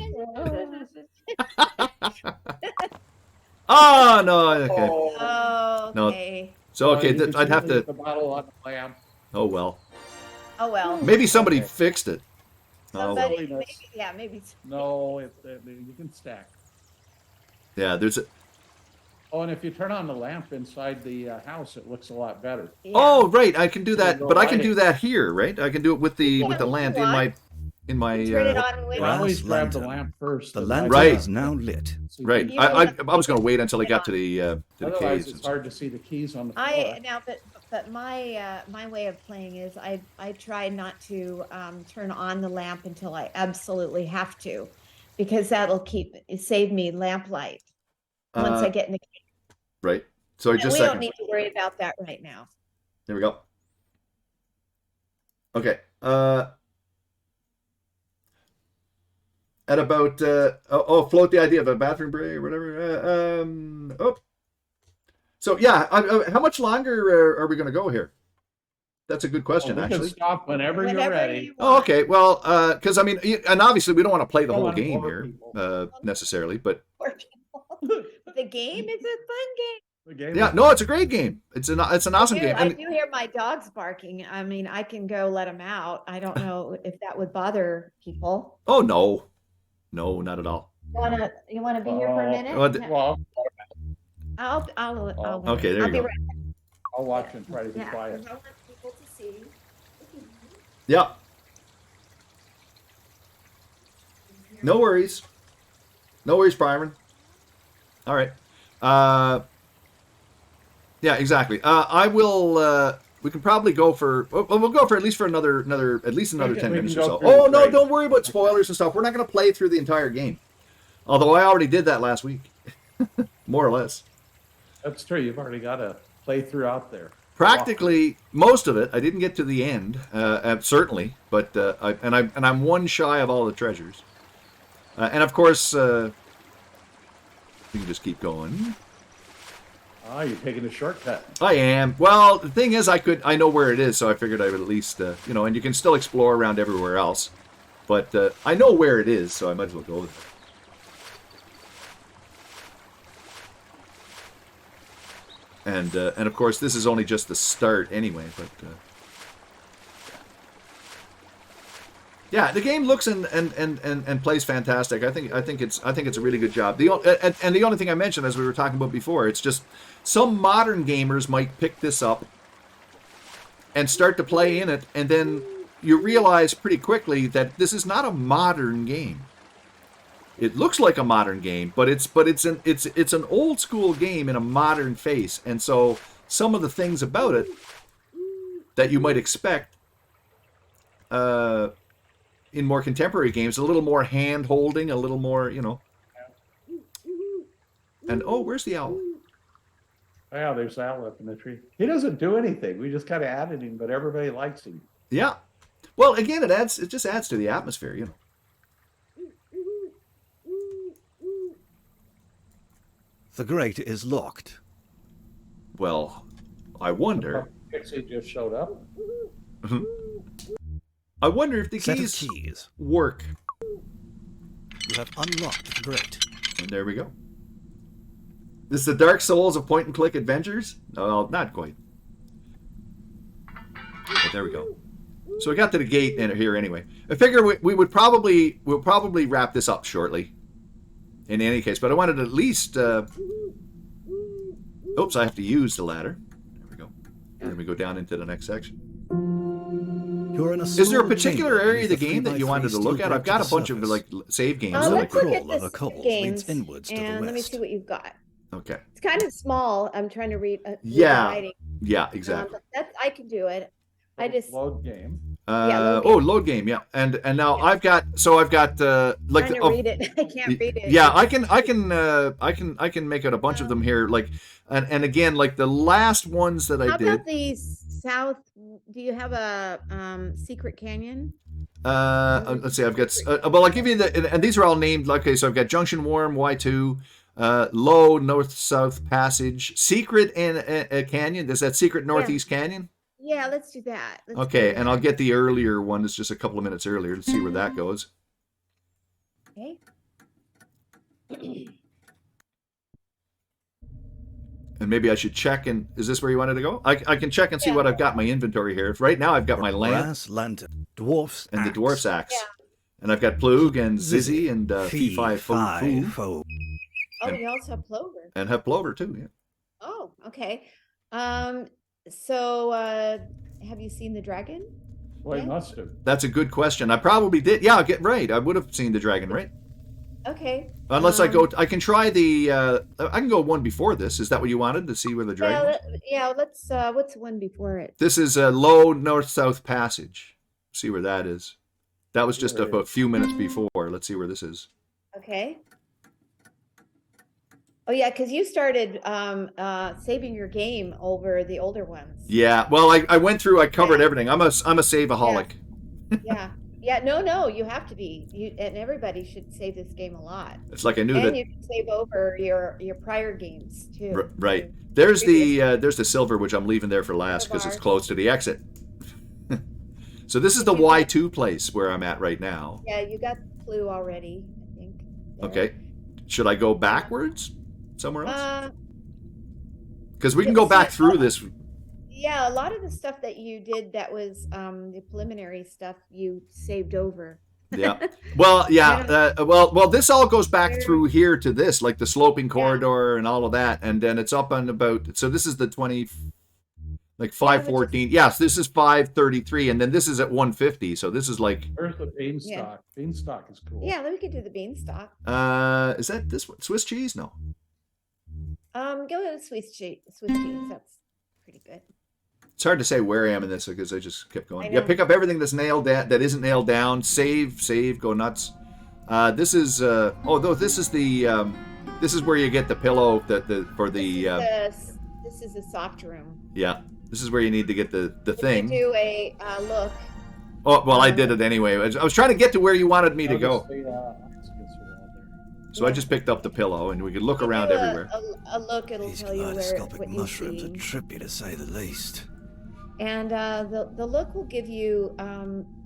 Oh, no. Okay. Oh, No. okay. So, okay, you can I'd have leave to. the bottle on the lamp. Oh, well. Oh, well. Maybe somebody Okay. fixed it. Oh, well. Somebody, well. maybe. No, you can stack. Yeah, there's a. Oh, and if you turn on the lamp inside the house, it looks a lot better. Yeah. Oh, right. I can do that, go but I can lighting. do that here, right? I can do it with the Yeah, with the if you lamp want. in my. Turn it on and wait. I always Brass grab the lantern. lamp first. The and lantern light Right. it is now lit. so you Right. can- You I have was going to wait until I it got on. to the Otherwise, caves. it's hard to see the keys on the floor. But my way of playing is I try not to turn on the lamp until I absolutely have to, because that'll save me lamp light once I get in the cave. Right. So And just we a don't second. need to worry about that right now. There we go. Okay. At about float the idea of a bathroom break or whatever. So yeah, how much longer are we going to go here? That's a good question, We can actually. stop whenever you're ready. you Oh, want. okay. Well, because I mean, and obviously we don't want to play the Don't whole wanna game bore here people. necessarily, but Poor people. The game is a fun game. The game yeah, is- no, it's a great game. It's an awesome game. I And do hear my dogs barking. I mean, I can go let them out. I don't know if that would bother people. oh no, not at all. You wanna be here for a minute? Well, Well, I'll Okay, there I'll you be go. right I'll watch and try to be back. quiet. 'Cause I want people to see. Yeah. No worries. No worries, Byron. All right. Yeah, exactly. I will. We can probably go for. Well, we'll go for at least another 10 we can minutes or go so. through Oh the no! trade. Don't worry about spoilers and stuff. We're not going to play through the entire game. Although I already did that last week, more or less. That's true. You've already got a playthrough out there. Practically most of it. I didn't get to the end, certainly, but I'm one shy of all the treasures. And of course, we can just keep going. Ah, you're taking a shortcut. I am. Well, the thing is, I know where it is, so I figured I would at least, and you can still explore around everywhere else. But I know where it is, so I might as well go with it. And of course, this is only just the start anyway. But yeah, the game looks and plays fantastic. I think it's a really good job. The only thing I mentioned, as we were talking about before, it's just some modern gamers might pick this up and start to play in it, and then you realize pretty quickly that this is not a modern game. It looks like a modern game, but it's an old school game in a modern face, and so some of the things about it that you might expect in more contemporary games, a little more hand holding, a little more, And oh, where's the owl? Yeah, there's Al up in the tree. He doesn't do anything. We just kind of added him, but everybody likes him. Yeah. Well, again, it just adds to the atmosphere, The grate is locked. Well, I wonder. Pixie just showed up. I wonder if the Set of keys keys. work. You have unlocked the grate. And there we go. This is the Dark Souls of point-and-click adventures? No, not quite. But there we go. So we got to the gate in here anyway. I figure we'll probably wrap this up shortly. In any case, but I wanted to at least. Oops, I have to use the ladder. There we go. And then we go down into the next section. You're in a Is there a small particular chamber area of the beneath a game that you 3x3 wanted to look steel at? I've grate got to a the bunch of surface. like save games. Oh, that I the Let's could- look at crawl of the a cobble games, leads inwards to the and let me west. see what you've got. Okay. It's kind of small. I'm trying to read. Read the Yeah. writing. Yeah, exactly. But I can do it. I just load game. load Oh, game. load game, yeah. And now Yeah. I've got like trying to read it. I can't read it. Yeah, I can make out a bunch of them here. Like and again, like the last ones that I How did. about the south? Do you have a secret canyon? Let's see. I've got. Well, I'll give you the. And these are all named. Okay, so I've got Junction Worm, Y2, Low North South Passage, Secret and Canyon. Is that Secret Northeast Canyon? Yeah, let's do that. Okay, and I'll get the earlier one. It's just a couple of minutes earlier to see where that goes. Okay. And maybe I should check. And is this where you wanted to go? I can check and see what I've got in my inventory here. Right now, I've got my lamp, Brass lantern, dwarf's and the axe, dwarf's axe, Yeah. and I've got Plug and Zizzy and fee, Fee Fi Fo, fo. Oh, you also have plover. and have Plover too. Yeah. Oh, okay. So have you seen the dragon? Well, Yeah. you must have. That's a good question. I probably did. Yeah, I'll get right. I would have seen the dragon, right? Okay. Unless I go, I can try the. I can go one before this. Is that what you wanted to see where the dragon? Was? Let's. What's the one before it? This is a Low North South Passage. See where that is. That was just There it a few minutes before. Let's see where this is. Okay. Oh yeah, because you started saving your game over the older ones. Yeah. Well, I went through. I covered everything. I'm a saveaholic. Yeah. Yeah. No. You have to be. And everybody should save this game a lot. It's like I knew And that. you can save over your prior games too. Right. There's the silver, which I'm leaving there for last because it's Bars. close to the exit. So this is the Y2 place where I'm at right now. Yeah, you got clue already, I think. there. Okay. Should I go backwards somewhere else? Uh, Because we can go back through this. yeah, a lot of the stuff that you did that was the preliminary stuff you saved over. Yeah. Well, yeah. Well, this all goes back through here to this, like the sloping corridor and all of that, and then it's up on about. So this is the 20, like 514. Yes, this is 533, and then this is at 150. So this is like. Where's the beanstalk? Beanstalk is cool. Yeah, then we could do the beanstalk. Is that this one? Swiss cheese? No. Go to Swiss cheese. That's pretty good. It's hard to say where I am in this because I just kept going. I Yeah, know. pick up everything that's nailed that isn't nailed down. Save, go nuts. This is this is the this is where you get the pillow for the This is a soft room. yeah. This is where you need to get the You thing. do a look. Oh well, I did it anyway. I was trying to get to where you wanted me to go, Notice the, ox gets around there. so I just picked up the pillow and we could look You around do everywhere. A look. It'll These tell you kaleidoscopic what you mushrooms see. are trippy to say the least. And the look will give you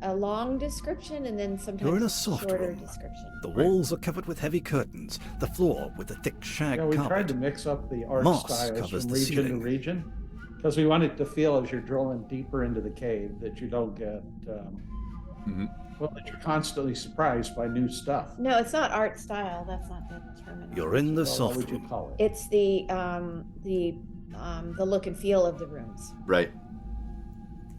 a long description and then sometimes You're in a soft shorter room. description. The walls are covered with heavy curtains, the floor with a thick shag Yeah, we tried carpet. to mix up the art Moss styles covers from the region ceiling. to region because we want it to feel as you're drilling deeper into the cave that you don't get, well, that you're constantly surprised by new stuff. No, it's not art style. That's not the terminology. You're in the Well, what soft would you room. call it? It's the look and feel of the rooms. Right.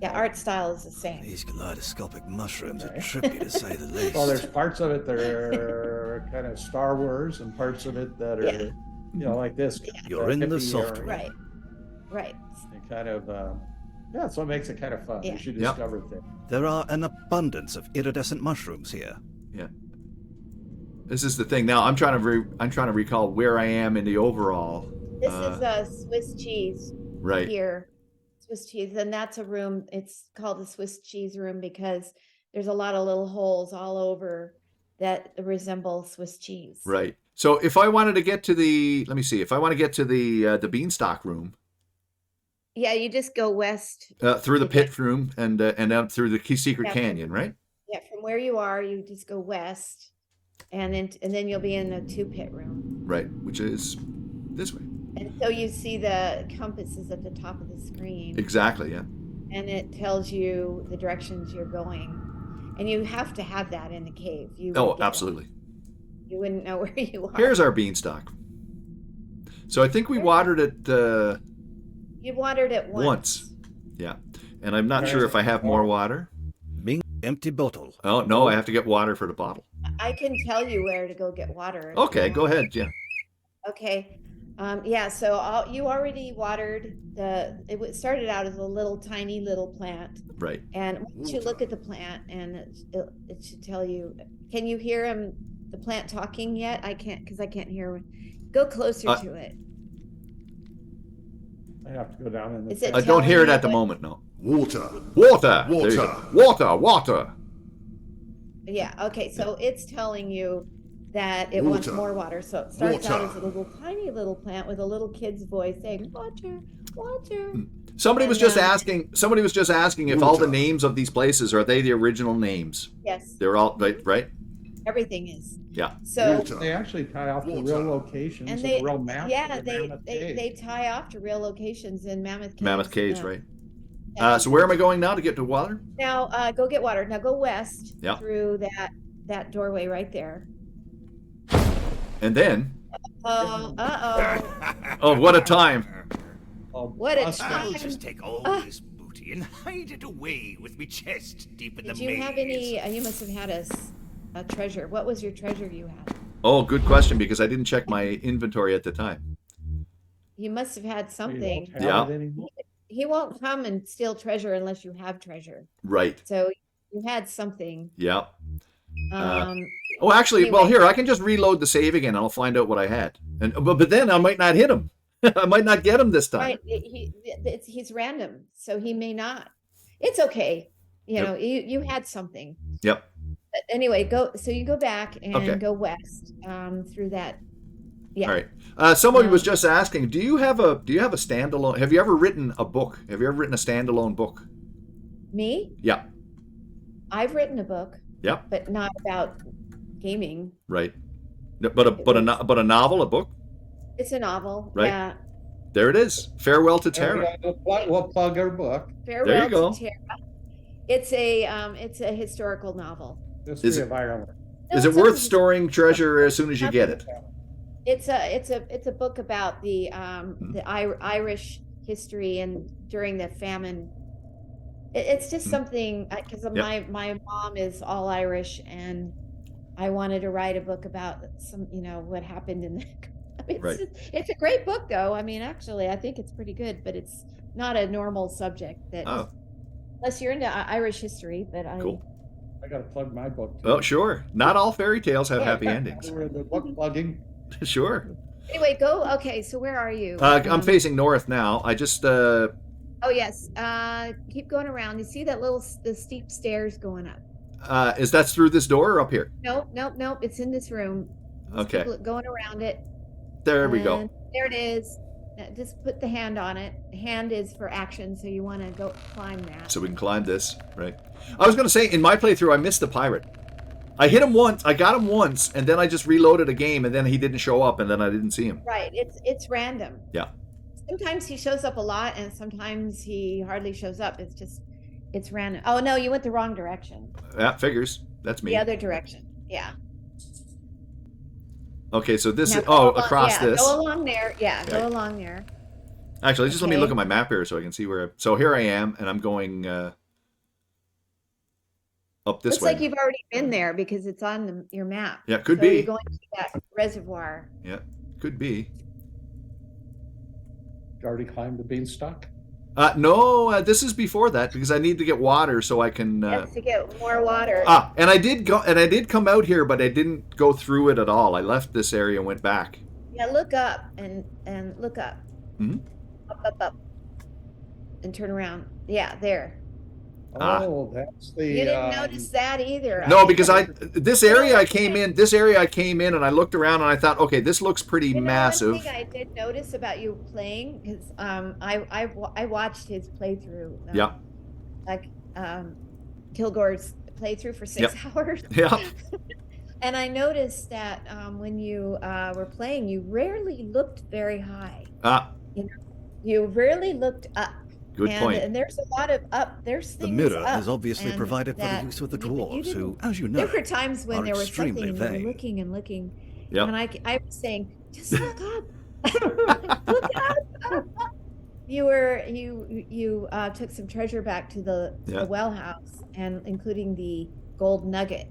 Yeah, art style is the same. These kaleidoscopic mushrooms are Okay. trippy to say the least. Well, there's parts of it that are kind of Star Wars and parts of it that are, Yeah. you know, like this. You're in the hippie soft area. room. Right. It kind of, yeah, that's what makes it kind of fun Yeah. as you Yep. discover things. There are an abundance of iridescent mushrooms here. Yeah. This is the thing. Now I'm trying to recall where I am in the overall. This is a Swiss cheese Right. here. Swiss cheese, and that's a room. It's called the Swiss cheese room because there's a lot of little holes all over that resemble Swiss cheese. Right. So if I wanted to get to let me see. If I want to get to the beanstalk room, Yeah, you just go west. through the pit room and out through the secret Yeah. canyon, right? Yeah, from where you are, you just go west, and then you'll be in the 2-pit room. Right. Which is this way. And so you see the compasses at the top of the screen, Exactly. Yeah. and it tells you the directions you're going. And you have to have that in the cave. You Oh, wouldn't get absolutely. that. You wouldn't know where you are. Here's our beanstalk. So I think we watered it You watered it once. Yeah. And I'm not sure if I have more water. Bing, empty bottle. Oh, no, I have to get water for the bottle. I can tell you where to go get water. if Okay, you go want. ahead. Yeah. Okay. Yeah, so you already watered started out as a little tiny little plant. Right. And once you look at the plant and it should tell you, can you hear the plant talking yet? I can't, because I can't hear. Go closer to it. I have to go down in Is the. it I don't hear it telling at the you moment, no. Water. Water. There you Water. go. Water. Water. Yeah, okay, so it's telling you that it wants Water. more water. So it starts out Water. as a little tiny little plant with a little kid's voice saying, water, water. Somebody was And, just asking. Somebody was just asking if all the Water. names of these places are they the original names? Yes, They're all right. everything is. Yeah. So Water. They actually tie off the Water. real locations and and they the real map. yeah of the they Mammoth they, Cave. they tie off to real locations in Mammoth Caves. Mammoth Caves, Yeah. right? Yeah. So where am I going now to get to water? Now go get water. Now go west Yeah. through that doorway right there. And then, Uh-oh. oh, what a time! Oh, What a Oscar. time. I'll just take all this booty and hide it away with me chest deep in Did the you maze. have any, you must have had a treasure. What was your treasure you had? Oh, good question because I didn't check my inventory at the time. You must have had You something. don't have Yeah. it anymore? He won't come and steal treasure unless you have treasure. Right. So you had something. Yeah. Um, Oh, actually, Anyway. well, here I can just reload the save again. And I'll find out what I had. And but then I might not hit him. I might not get him this time. right. He's random, so he may not. It's okay. You Yep. know, you had something. Yep. But anyway, so you go back and Okay. go west through that. Yeah. All right. Somebody was just asking, do you have a standalone? Have you ever written a book? Have you ever written a standalone book? Me? Yeah. I've written a book, Yeah. but not about gaming. Right. No, but a novel, a book. It's a novel. Right. Yeah. There it is. Farewell to There we Tr0ut. go. We'll plug our book. Farewell you go. to Tara. It's a historical novel. Is History it- of Ireland. No, Is it it's worth not- storing treasure as soon as you get it? It's a book about the Irish history and during the famine. It's just something because my mom is all Irish and I wanted to write a book about what happened in the. Right. It's a great book though. I mean, actually, I think it's pretty good, but it's not a normal subject that Oh, unless you're into Irish history. But cool. I got to plug my book. Too. Oh, sure. Not all fairy tales have Yeah. happy endings. We're in the book plugging. Sure. Anyway, go. Okay, so where are you? I'm facing north now. I just Oh yes. Keep going around. You see that the steep stairs going up? is that through this door or up here? Nope. It's in this room. Just Okay. keep going around it. There we go. And there it is. Just put the hand on it. Hand is for action, so you want to go climb that. So we can climb this, right? I was going to say, in my playthrough, I missed the pirate. I hit him once, I got him once, and then I just reloaded a game, and then he didn't show up, and then I didn't see him. Right. It's random. Yeah. Sometimes he shows up a lot, and sometimes he hardly shows up. It's random. Oh no, you went the wrong direction. That figures. That's me. The other direction. Yeah. Okay, so this Now is, go along- across yeah, this. Go along there. Yeah, Okay. go along there. Actually, just let me Okay. look at my map here so I can see where. So here I am, and I'm going up this Looks way. like you've already been there because it's on your map. Yeah, could So be. You're going to that reservoir. Yeah, could be. You already climbed the beanstalk? No, this is before that because I need to get water so I can. Yes, to get more water. And I did come out here, but I didn't go through it at all. I left this area and went back. Yeah, look up and look up. Mhm. Up. And turn around. Yeah, there. Oh, that's the. You didn't notice that either. No, because this area I came in, and I looked around and I thought, okay, this looks pretty massive. One thing I did notice about you playing because I watched his playthrough. Yeah. Like Kilg0re's playthrough for 6 hours. Yeah. And I noticed that when you were playing, you rarely looked very high. You rarely looked up. Good point. And there's a lot of up. There's The things mirror up, is obviously and provided for the that use of the you dwarves, who, didn't- as you know, There were times when are there was extremely something and you were vague. looking, Yep. and I was saying, just look up, look up. You took some treasure back to the well house, and including the gold nugget,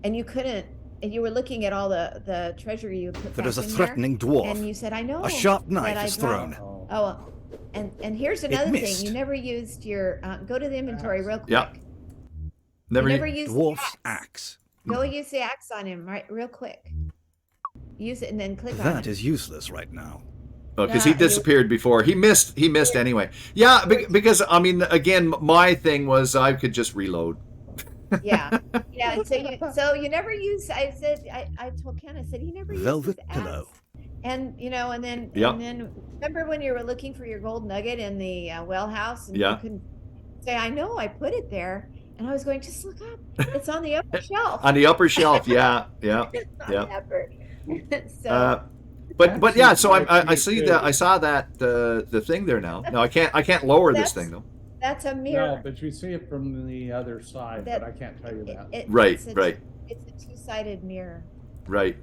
and you couldn't and you were looking at all the treasure you put There is a back in threatening dwarf. and you said, I know. A sharp knife that I is dropped." thrown. Oh, and here's another thing. missed. You never used your, go to the inventory real quick. Yeah. You never used the Dwarf's axe. axe. Go use the axe on him, right, real quick. Use it and then click on That it. is useless right now. Oh, because he Yeah, disappeared before. He missed anyway. Yeah, because I mean, again, my thing was I could just reload. Yeah. Yeah. So you never use, I told Ken, I said, he never used Velvet his axe. pillow. And and then Yep. and then remember when you were looking for your gold nugget in the well house and Yeah. you couldn't say, I know I put it there, and I was going, just look up, it's on the upper shelf. On the upper shelf, yeah. It's not yeah. upper. So But yeah, so I saw that the thing there now. No, I can't lower this thing though. that's a mirror. No, but you see it from the other side, That- but I can't tell you that. Right, it's a, right. It's a two-sided mirror, Right.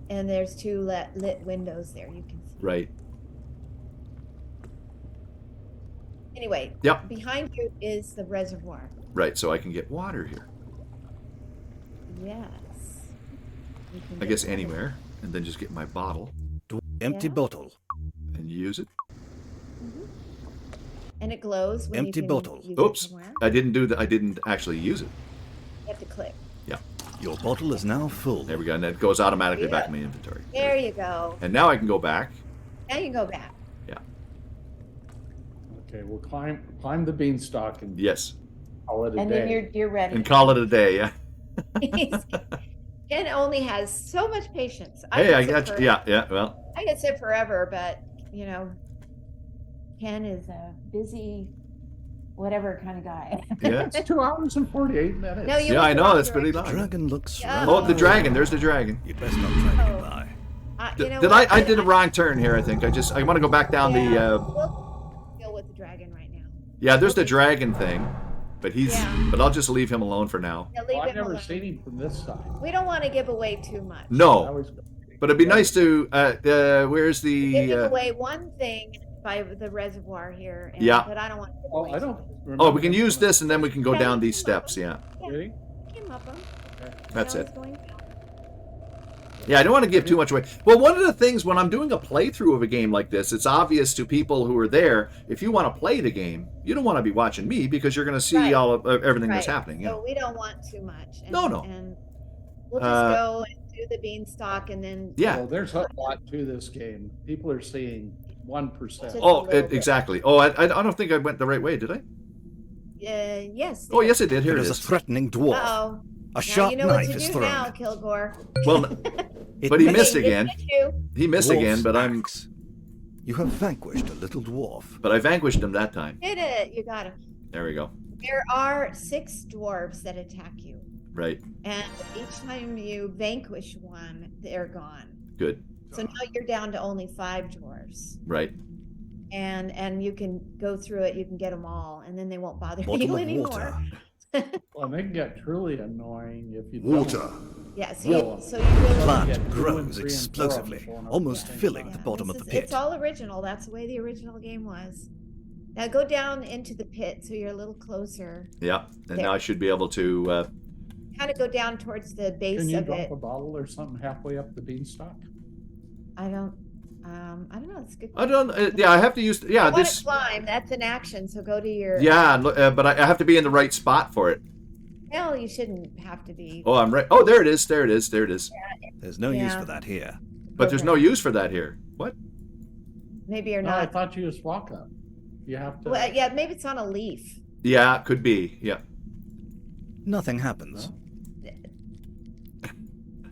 and there's two lit windows there. You can see. Right. Anyway. Yep. Behind you is the reservoir. Right. So I can get water here. Yes. You can I get guess water. anywhere, and then just get my bottle Empty Yeah. bottle. and use it. And it glows when Empty you can bottle. use Oops. it somewhere. I didn't do that. I didn't actually use it. You have to click. Your bottle is now full. There we go. And it goes automatically back Yeah. in my inventory. There you go. And now I can go back. Now you can go back. Okay, we'll climb the beanstalk and Yes. call it a And day. then you're ready. And call it a day. Yeah. Ken only has so much patience. Hey, I could got sit you. Yeah. Well, I could sit forever, but Ken is a busy, whatever kind of guy. yeah. It's 2 hours and 48 minutes. No, you Yeah, I went know. wrong That's pretty direction. long. Dragon looks Yeah. Oh, the rather- dragon. There's the dragon. You'd best not try to Oh. get by. Did I did a wrong turn here, I think. I want to go back down the We'll deal with the dragon right now. yeah, there's the dragon thing. But Yeah. but I'll just leave him alone for now. Yeah, leave Well, I've him never alone. seen him from this side. We don't want to give away too much. I No, always go- but it'd be nice to where's We did give the away one thing by the reservoir here. And, Yeah. But I don't want to give Oh, away I too don't much. remember. oh, we can him use from- this and then we can go Yeah, down we these can steps, go. yeah. Did he? Came up him. That's Now it. he's going down. Yeah, I don't want to give too much away. Well, one of the things when I'm doing a playthrough of a game like this, it's obvious to people who are there. If you want to play the game, you don't want to be watching me because you're going to see Right. all of everything that's Right. happening. You So know? we don't want too much. And, No, no. And we'll just go and do the beanstalk and then. Yeah. Well, there's a lot to this game. People are seeing 1%. Just- Oh, a little bit. exactly. Oh, I don't think I went the right way, did I? Yes. Oh, yes, I did. Here There it is a is. threatening dwarf. Uh-oh. A Now sharp you know what knife to is do thrown. now, Kilg0re. Well, It but he missed. missed Okay, again. did you? He missed Dwarf's again, but I'm axe. You have vanquished a little dwarf. but I vanquished him that time. Did it. You got him. There we go. There are 6 dwarves that attack you. Right. And each time you vanquish one, they're gone. Good. So now you're down to only 5 dwarves. Right. And you can go through it, you can get them all, and then they won't bother Bottle you of anymore. water. Well, they can get truly annoying if you Water. don't. Yeah, so Yeah. you really Plant Yeah, 2 and grows 3 and 4 explosively, before enough almost to filling think the about bottom of this the is- pit. It's all original. That's the way the original game was. Now go down into the pit so you're a little closer. Yeah. And There. now I should be able to Kind of go down towards the base Can you of drop it. a bottle or something halfway up the beanstalk? I don't know. It's a good. I don't yeah, I have to use yeah, I want this to climb. That's an action. So go to your. yeah, but I have to be in the right spot for it. Well, you shouldn't have to be. Oh, I'm right. Oh, there it is. There it is. There it is. There's no use Yeah. for that here. But there's no use for that here. What? Maybe you're No, I not. thought you just walk up. You have to. Well, yeah, maybe it's on a leaf. Yeah, could be. Yeah. Nothing happens. No?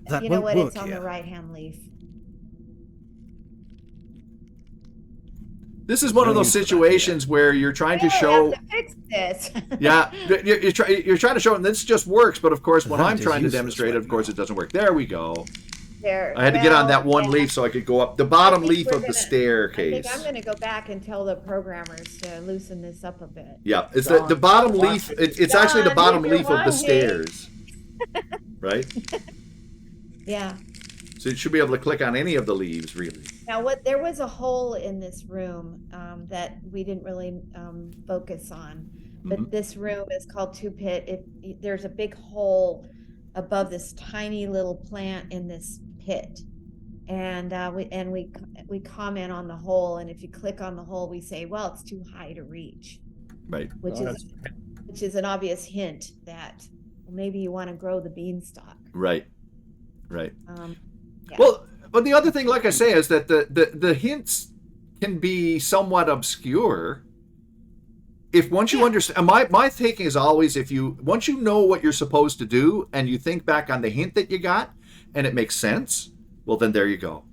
That You know won't what? work It's on here. the right-hand leaf. This is one of No those use for that situations where you're trying to We don't show. have to fix this. Yeah, you're trying to show, and this just works. But of course, when That I'm is trying to useless demonstrate it, right of course, now. it doesn't work. There we go. There. I had to get on Well, that one yeah. leaf so I could go up the bottom think leaf we're of the gonna- I staircase. think I'm going to go back and tell the programmers to loosen this up a bit. Yeah, it's John, the bottom watch leaf. it. It's actually the John, bottom if you're leaf of the watching. stairs. Right. Yeah. So it should be able to click on any of the leaves, really. Now, there was a hole in this room that we didn't really focus on, but Mhm. this room is called 2 Pit. There's a big hole above this tiny little plant in this pit. And we comment on the hole, and if you click on the hole, we say, well, it's too high to reach. Right. Which is an obvious hint that, well, maybe you want to grow the beanstalk. Right. Right. Yeah. Well, but the other thing, like I say, is that the hints can be somewhat obscure. If once you understand, my thinking is always, once you know what you're supposed to do and you think back on the hint that you got and it makes sense, well, then there you go.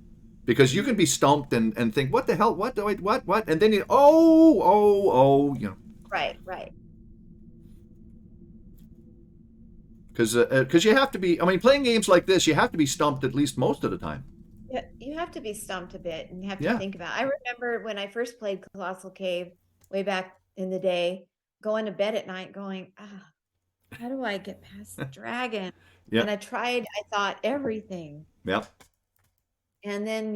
Because you can be stumped and think, what the hell, what, and then you, you know. Right. Because you have to be, I mean, playing games like this, you have to be stumped at least most of the time. Yeah, you have to be stumped a bit and have to think about it. I remember when I first played Collossal Cave way back in the day, going to bed at night going, how do I get past the dragon? And I thought everything. Yeah. And then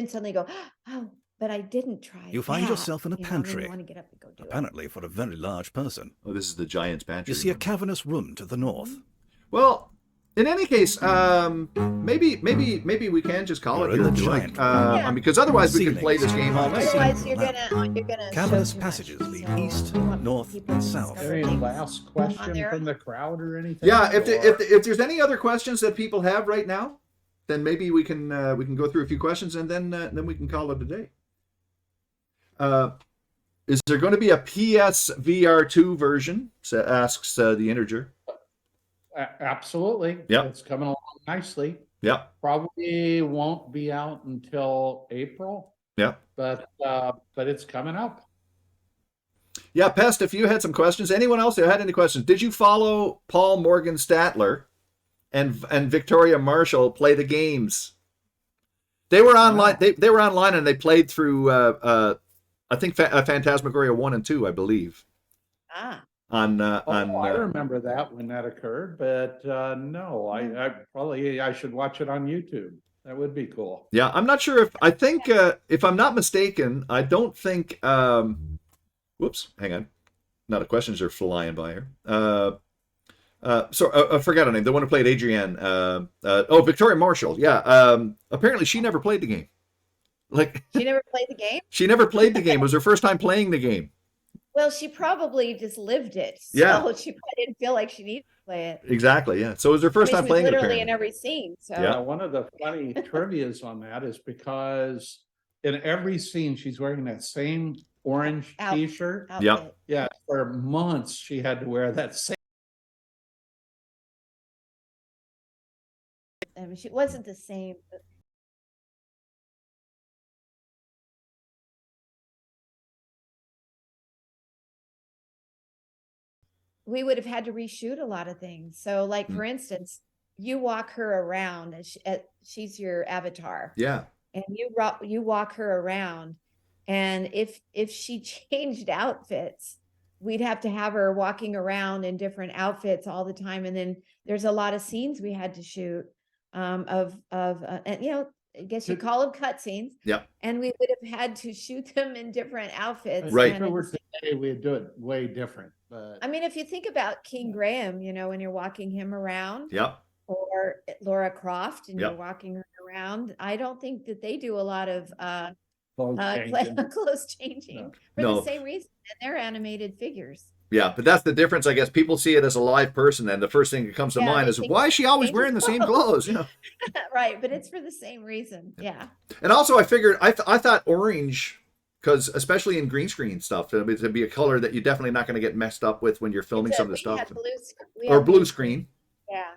suddenly go, oh, but I didn't try. You find yourself in a and pantry, you want to get up and go do apparently for a very large person. Oh, this is the giant's pantry. You see a cavernous room to the north. Well, in any case, maybe we can just call it You're in here. the giant. Because otherwise we could play this game all night. Otherwise, you're gonna Cavernous passages lead east, north, and south. Any last question from the crowd or anything? Yeah, if there's any other questions that people have right now, then maybe we can go through a few questions and then we can call it a day. Is there going to be a PS VR2 version? Asks the integer. Absolutely. Yep. It's coming along nicely. Yep. Probably won't be out until April. Yep. But it's coming up. Yeah, Pest, if you had some questions, anyone else that had any questions, did you follow Paul Morgan Statler and Victoria Marshall play the games? They were online. Wow. They were online and they played through I think Phantasmagoria 1 and 2, I believe. Ah. I remember that when that occurred, but no, I should watch it on YouTube. That would be cool. Yeah, I'm not sure if I'm not mistaken, I don't think whoops, hang on. Now the questions are flying by here. I forgot her name. The one who played Adrienne. Victoria Marshall. Yeah. Apparently she never played the game. She never played the game? She never played the game. It was her first time playing the game. Well, she probably just lived it. So she probably didn't feel like she needed to play it. Exactly, yeah. So it was her first time playing it. Literally in every scene. So yeah, one of the funny trivias on that is because in every scene she's wearing that same orange t-shirt. Yeah. Yeah. For months she had to wear that same. I mean, she wasn't the same. We would have had to reshoot a lot of things. So, like for instance, you walk her around, and she's your avatar. Yeah. And you walk her around, and if she changed outfits, we'd have to have her walking around in different outfits all the time. And then there's a lot of scenes we had to shoot and I guess you call them cutscenes. Yeah. And we would have had to shoot them in different outfits. Right. If it were today, we'd do it way different. But I mean, if you think about King Graham, when you're walking him around. Yep. Or Laura Croft and you're walking her around, I don't think that they do a lot of clothes changing for the same reason. And they're animated figures. Yeah, but that's the difference, I guess. People see it as a live person, and the first thing that comes to mind is, why is she always wearing the same clothes? Right, but it's for the same reason. Yeah. And also, I figured, I thought orange, because especially in green screen stuff, to be a color that you're definitely not going to get messed up with when you're filming some of the stuff. Blue screen. Yeah.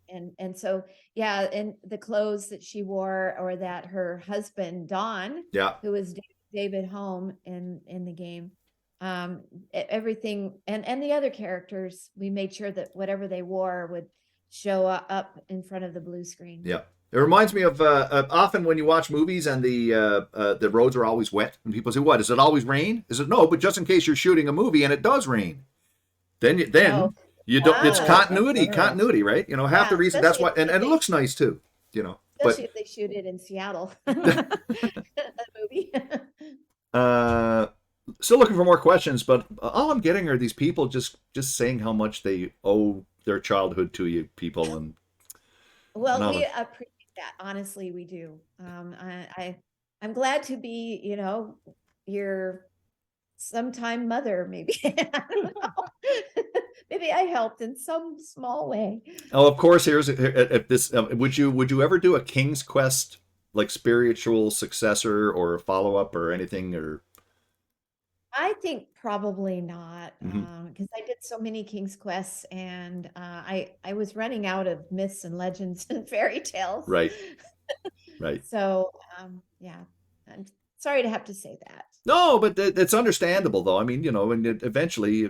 And so, and the clothes that she wore, or that her husband, Don, who was David Home in the game, everything, and the other characters, we made sure that whatever they wore would show up in front of the blue screen. Yeah. It reminds me of often when you watch movies and the roads are always wet, and people say, "What? Does it always rain?" Is it no? But just in case you're shooting a movie and it does rain, then you don't. It's continuity, right? Half the reason that's why, and it looks nice too. Especially if they shoot it in Seattle, that movie. Still looking for more questions, but all I'm getting are these people just saying how much they owe their childhood to you people. And Well, now we that- appreciate that. Honestly, we do. I'm glad to be, your sometime mother, maybe. I don't know. Maybe I helped in some small way. oh, of course, here's at this. Would you ever do a King's Quest like spiritual successor or follow up or anything? Or I think probably not, Mhm. because I did so many King's Quests, and I was running out of myths and legends and fairy tales. Right. Right. So yeah, I'm sorry to have to say that. No, but it's understandable though. I mean, and eventually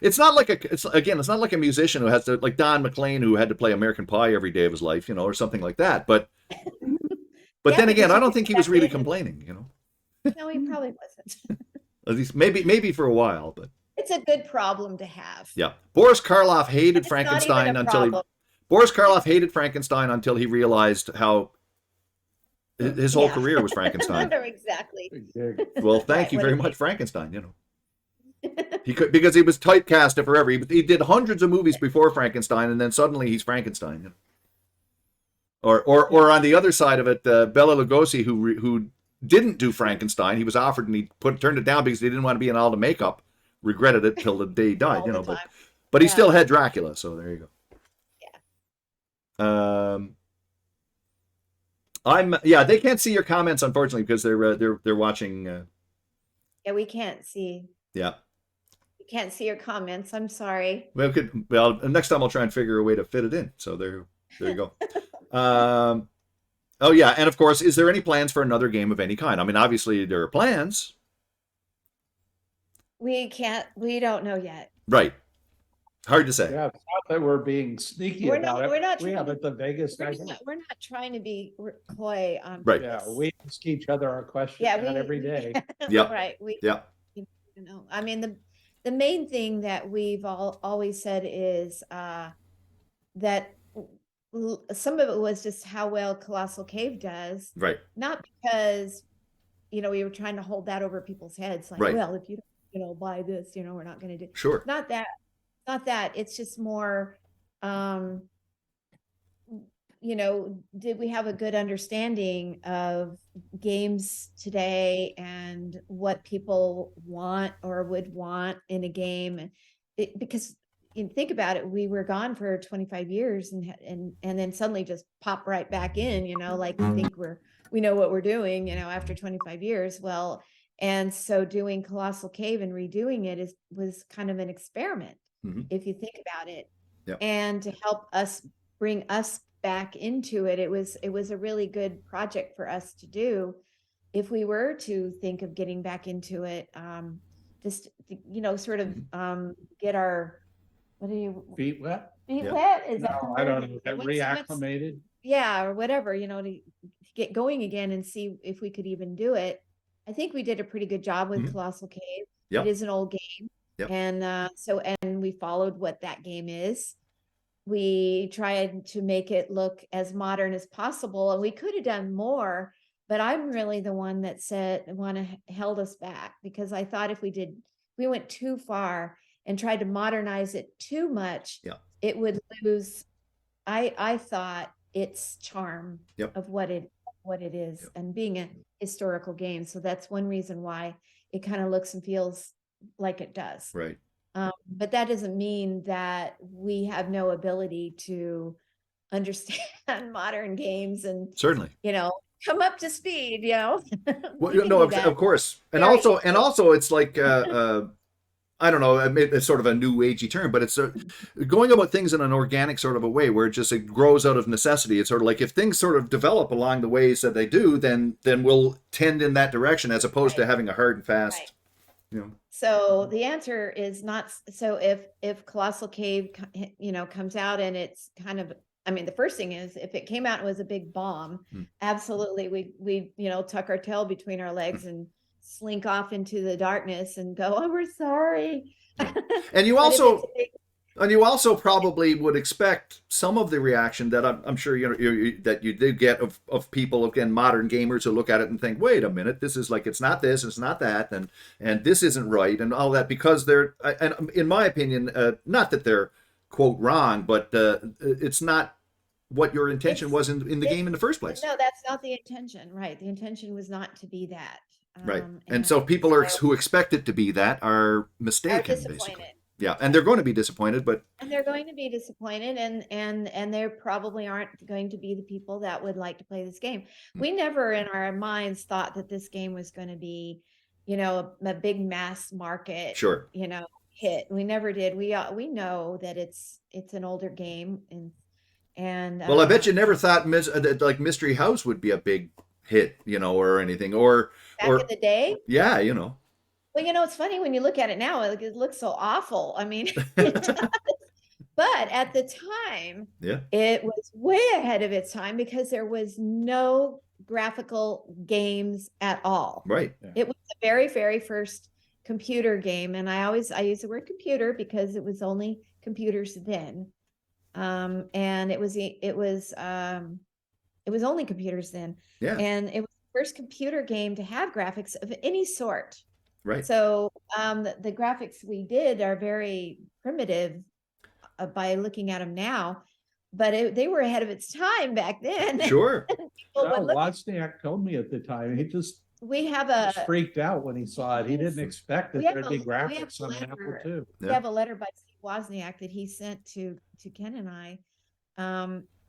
it's not like it's not like a musician who has to, like Don McLean, who had to play American Pie every day of his life, or something like that. But Yeah, then again, because I you don't could think he go was back really in and- complaining, No, he probably wasn't. At least maybe for a while, but It's a good problem to have. yeah. Boris Karloff hated It's not even Frankenstein a until problem. Boris Karloff hated Frankenstein until he realized how his whole Yeah. career was Frankenstein. Exactly. Well, thank Right, you what very it much, Frankenstein. He could, because he was typecasted forever. He did hundreds of movies before Frankenstein, and then suddenly he's Frankenstein. Or on the other side of it, Bela Lugosi, who didn't do Frankenstein, he was offered and he turned it down because he didn't want to be in all the makeup. Regretted it till the day he died. All the But time. he Yeah. still had Dracula. So there you Yeah. go. They can't see your comments unfortunately because they're watching. Yeah, we can't see. Yeah. We can't see your comments. I'm sorry. Well, next time I'll try and figure a way to fit it in. So there you go. Oh yeah, and of course, is there any plans for another game of any kind? I mean, obviously there are plans. We don't know yet. Right. Hard to say. Yeah, it's not that we're being sneaky We're about not- it. we're not We trying haven't the vaguest We're idea. not trying to be coy on Right. Yeah, purpose. we ask each other our questions Yeah, every day. Yep. Right. We Yeah. I mean, the main thing that we've always said is that some of it was just how well Collossal Cave does, Right. not because we were trying to hold that over people's heads, like, Right. well, if you don't buy this, we're not going to do. Sure. Not that. It's just more, did we have a good understanding of games today and what people want or would want in a game? Because think about it, we were gone for 25 years and then suddenly just pop right back in, like we think we know what we're doing, after 25 years. Well, and so doing Collossal Cave and redoing it was kind of an experiment, if you think about it. Yep. And to help us bring us back into it, it was a really good project for us to do if we were to think of getting back into it. Just sort of get our Feet wet? feet Yeah. wet. Is that No, the I word? don't know. Get What's- reacclimated. yeah, or whatever, to get going again and see if we could even do it. I think we did a pretty good job with Mhm. Collossal Cave. Yep. It is an old game. Yep. And and we followed what that game is. We tried to make it look as modern as possible, and we could have done more, but I'm really the one that held us back, because I thought if we went too far and tried to modernize it too much, Yeah. it would lose, I thought, its charm Yep. of what it is, Yep. and being a historical game. So that's one reason why it kind of looks and feels like it does. Right. But that doesn't mean that we have no ability to understand modern games and, Certainly. come up to speed, Well, We can no, do that. of course, and Very also, it's like I don't know, it's sort of a new agey term, but it's going about things in an organic sort of a way where it grows out of necessity. It's sort of like if things sort of develop along the ways that they do, then we'll tend in that direction as opposed to Right. having a hard and fast. Right. So the answer is not. So if Collossal Cave, comes out and it's kind of, the first thing is, if it came out and was a big bomb, absolutely, we tuck our tail between our legs and slink off into the darkness and go, oh, we're sorry. And you But if also it's a big- And you also probably would expect some of the reaction that I'm sure that you did get of people, again, modern gamers who look at it and think, wait a minute, this is like, it's not this, it's not that, and this isn't right, and all that, because they're, and in my opinion, not that they're quote wrong, but it's not what your intention was in the game in the first place. No, that's not the intention, right? The intention was not to be that. Right. And so people who expect it to be that are mistaken, basically. Yeah, and they're going to be disappointed, but they're going to be disappointed, and they probably aren't going to be the people that would like to play this game. We never in our minds thought that this game was going to be, a big mass market, sure, hit. We never did. We know that it's an older game, and well, I bet you never thought like Mystery House would be a big hit, or anything, or back in the day. Yeah, Well, it's funny when you look at it now, it looks so awful. I mean, it does. But at the time, it was way ahead of its time because there was no graphical games at all. Right. Yeah. It was the very, very first computer game. And I use the word computer because it was only computers then. And it was only computers then. Yeah. And it was the first computer game to have graphics of any sort. Right. So the graphics we did are very primitive by looking at them now, but they were ahead of its time back then. Sure. Wozniak told me at the time, he just freaked out when he saw it. He didn't expect that there'd be graphics on Apple II. We have a letter by Steve Wozniak that he sent to Ken and I.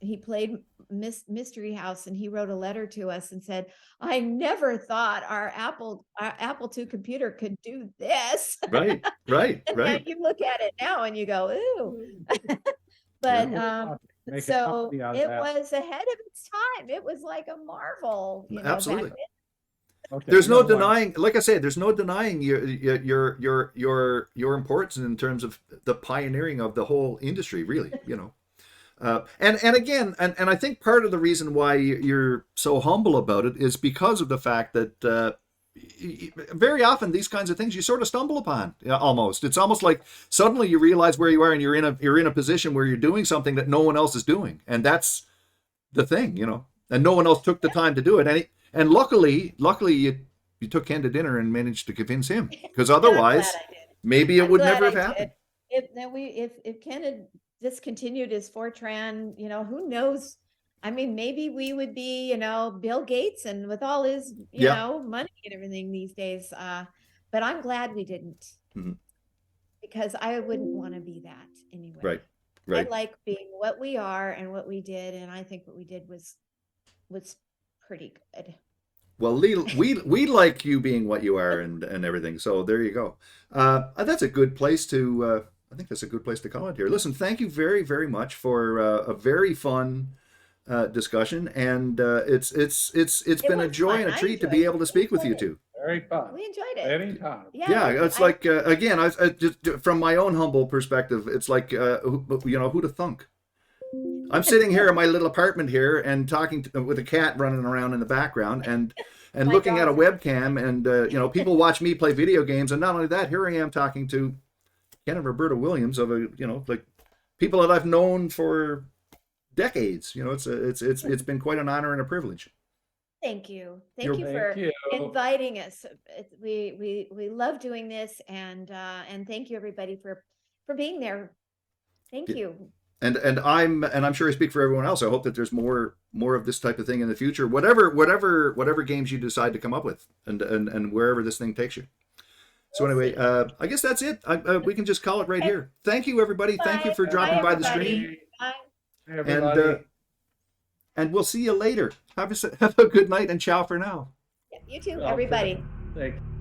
He played Mystery House, and he wrote a letter to us and said, "I never thought our Apple II computer could do this." Right. And you look at it now and you go, "Ooh!" But so it was ahead of its time. It was like a marvel. Absolutely. There's no denying. Like I said, there's no denying your importance in terms of the pioneering of the whole industry. Really, And again, and I think part of the reason why you're so humble about it is because of the fact that very often these kinds of things you sort of stumble upon. Almost, it's almost like suddenly you realize where you are, and you're in a position where you're doing something that no one else is doing, and that's the thing, And no one else took the time to do it, and luckily you took Ken to dinner and managed to convince him, because otherwise maybe it would never have happened. If Ken had discontinued his Fortran, who knows? I mean, maybe we would be, Bill Gates, and with all his, money and everything these days. But I'm glad we didn't, because I wouldn't want to be that anyway. Right. I like being what we are and what we did, and I think what we did was pretty good. Well, we like you being what you are and everything. So there you go. That's a good place to. I think that's a good place to call it here. Listen, thank you very, very much for a very fun discussion, and it's been a joy and a treat to be able to speak with you two. Very fun. We enjoyed it. Anytime. Yeah, it's like again, I just from my own humble perspective, it's like who'd have thunk? I'm sitting here in my little apartment here and talking with a cat running around in the background and looking at a webcam, and people watch me play video games, and not only that, here I am talking to Ken and Roberta Williams of like people that I've known for decades. It's been quite an honor and a privilege. Thank you. Thank you for inviting us. We love doing this, and thank you everybody for being there. Thank you. And I'm sure I speak for everyone else. I hope that there's more of this type of thing in the future. Whatever games you decide to come up with, and wherever this thing takes you. So anyway, I guess that's it. We can just call it right here. Thank you, everybody. Bye. Thank you for dropping by the stream. Bye. Everybody. And we'll see you later. Have a good night, and ciao for now. You too, everybody. Thank you.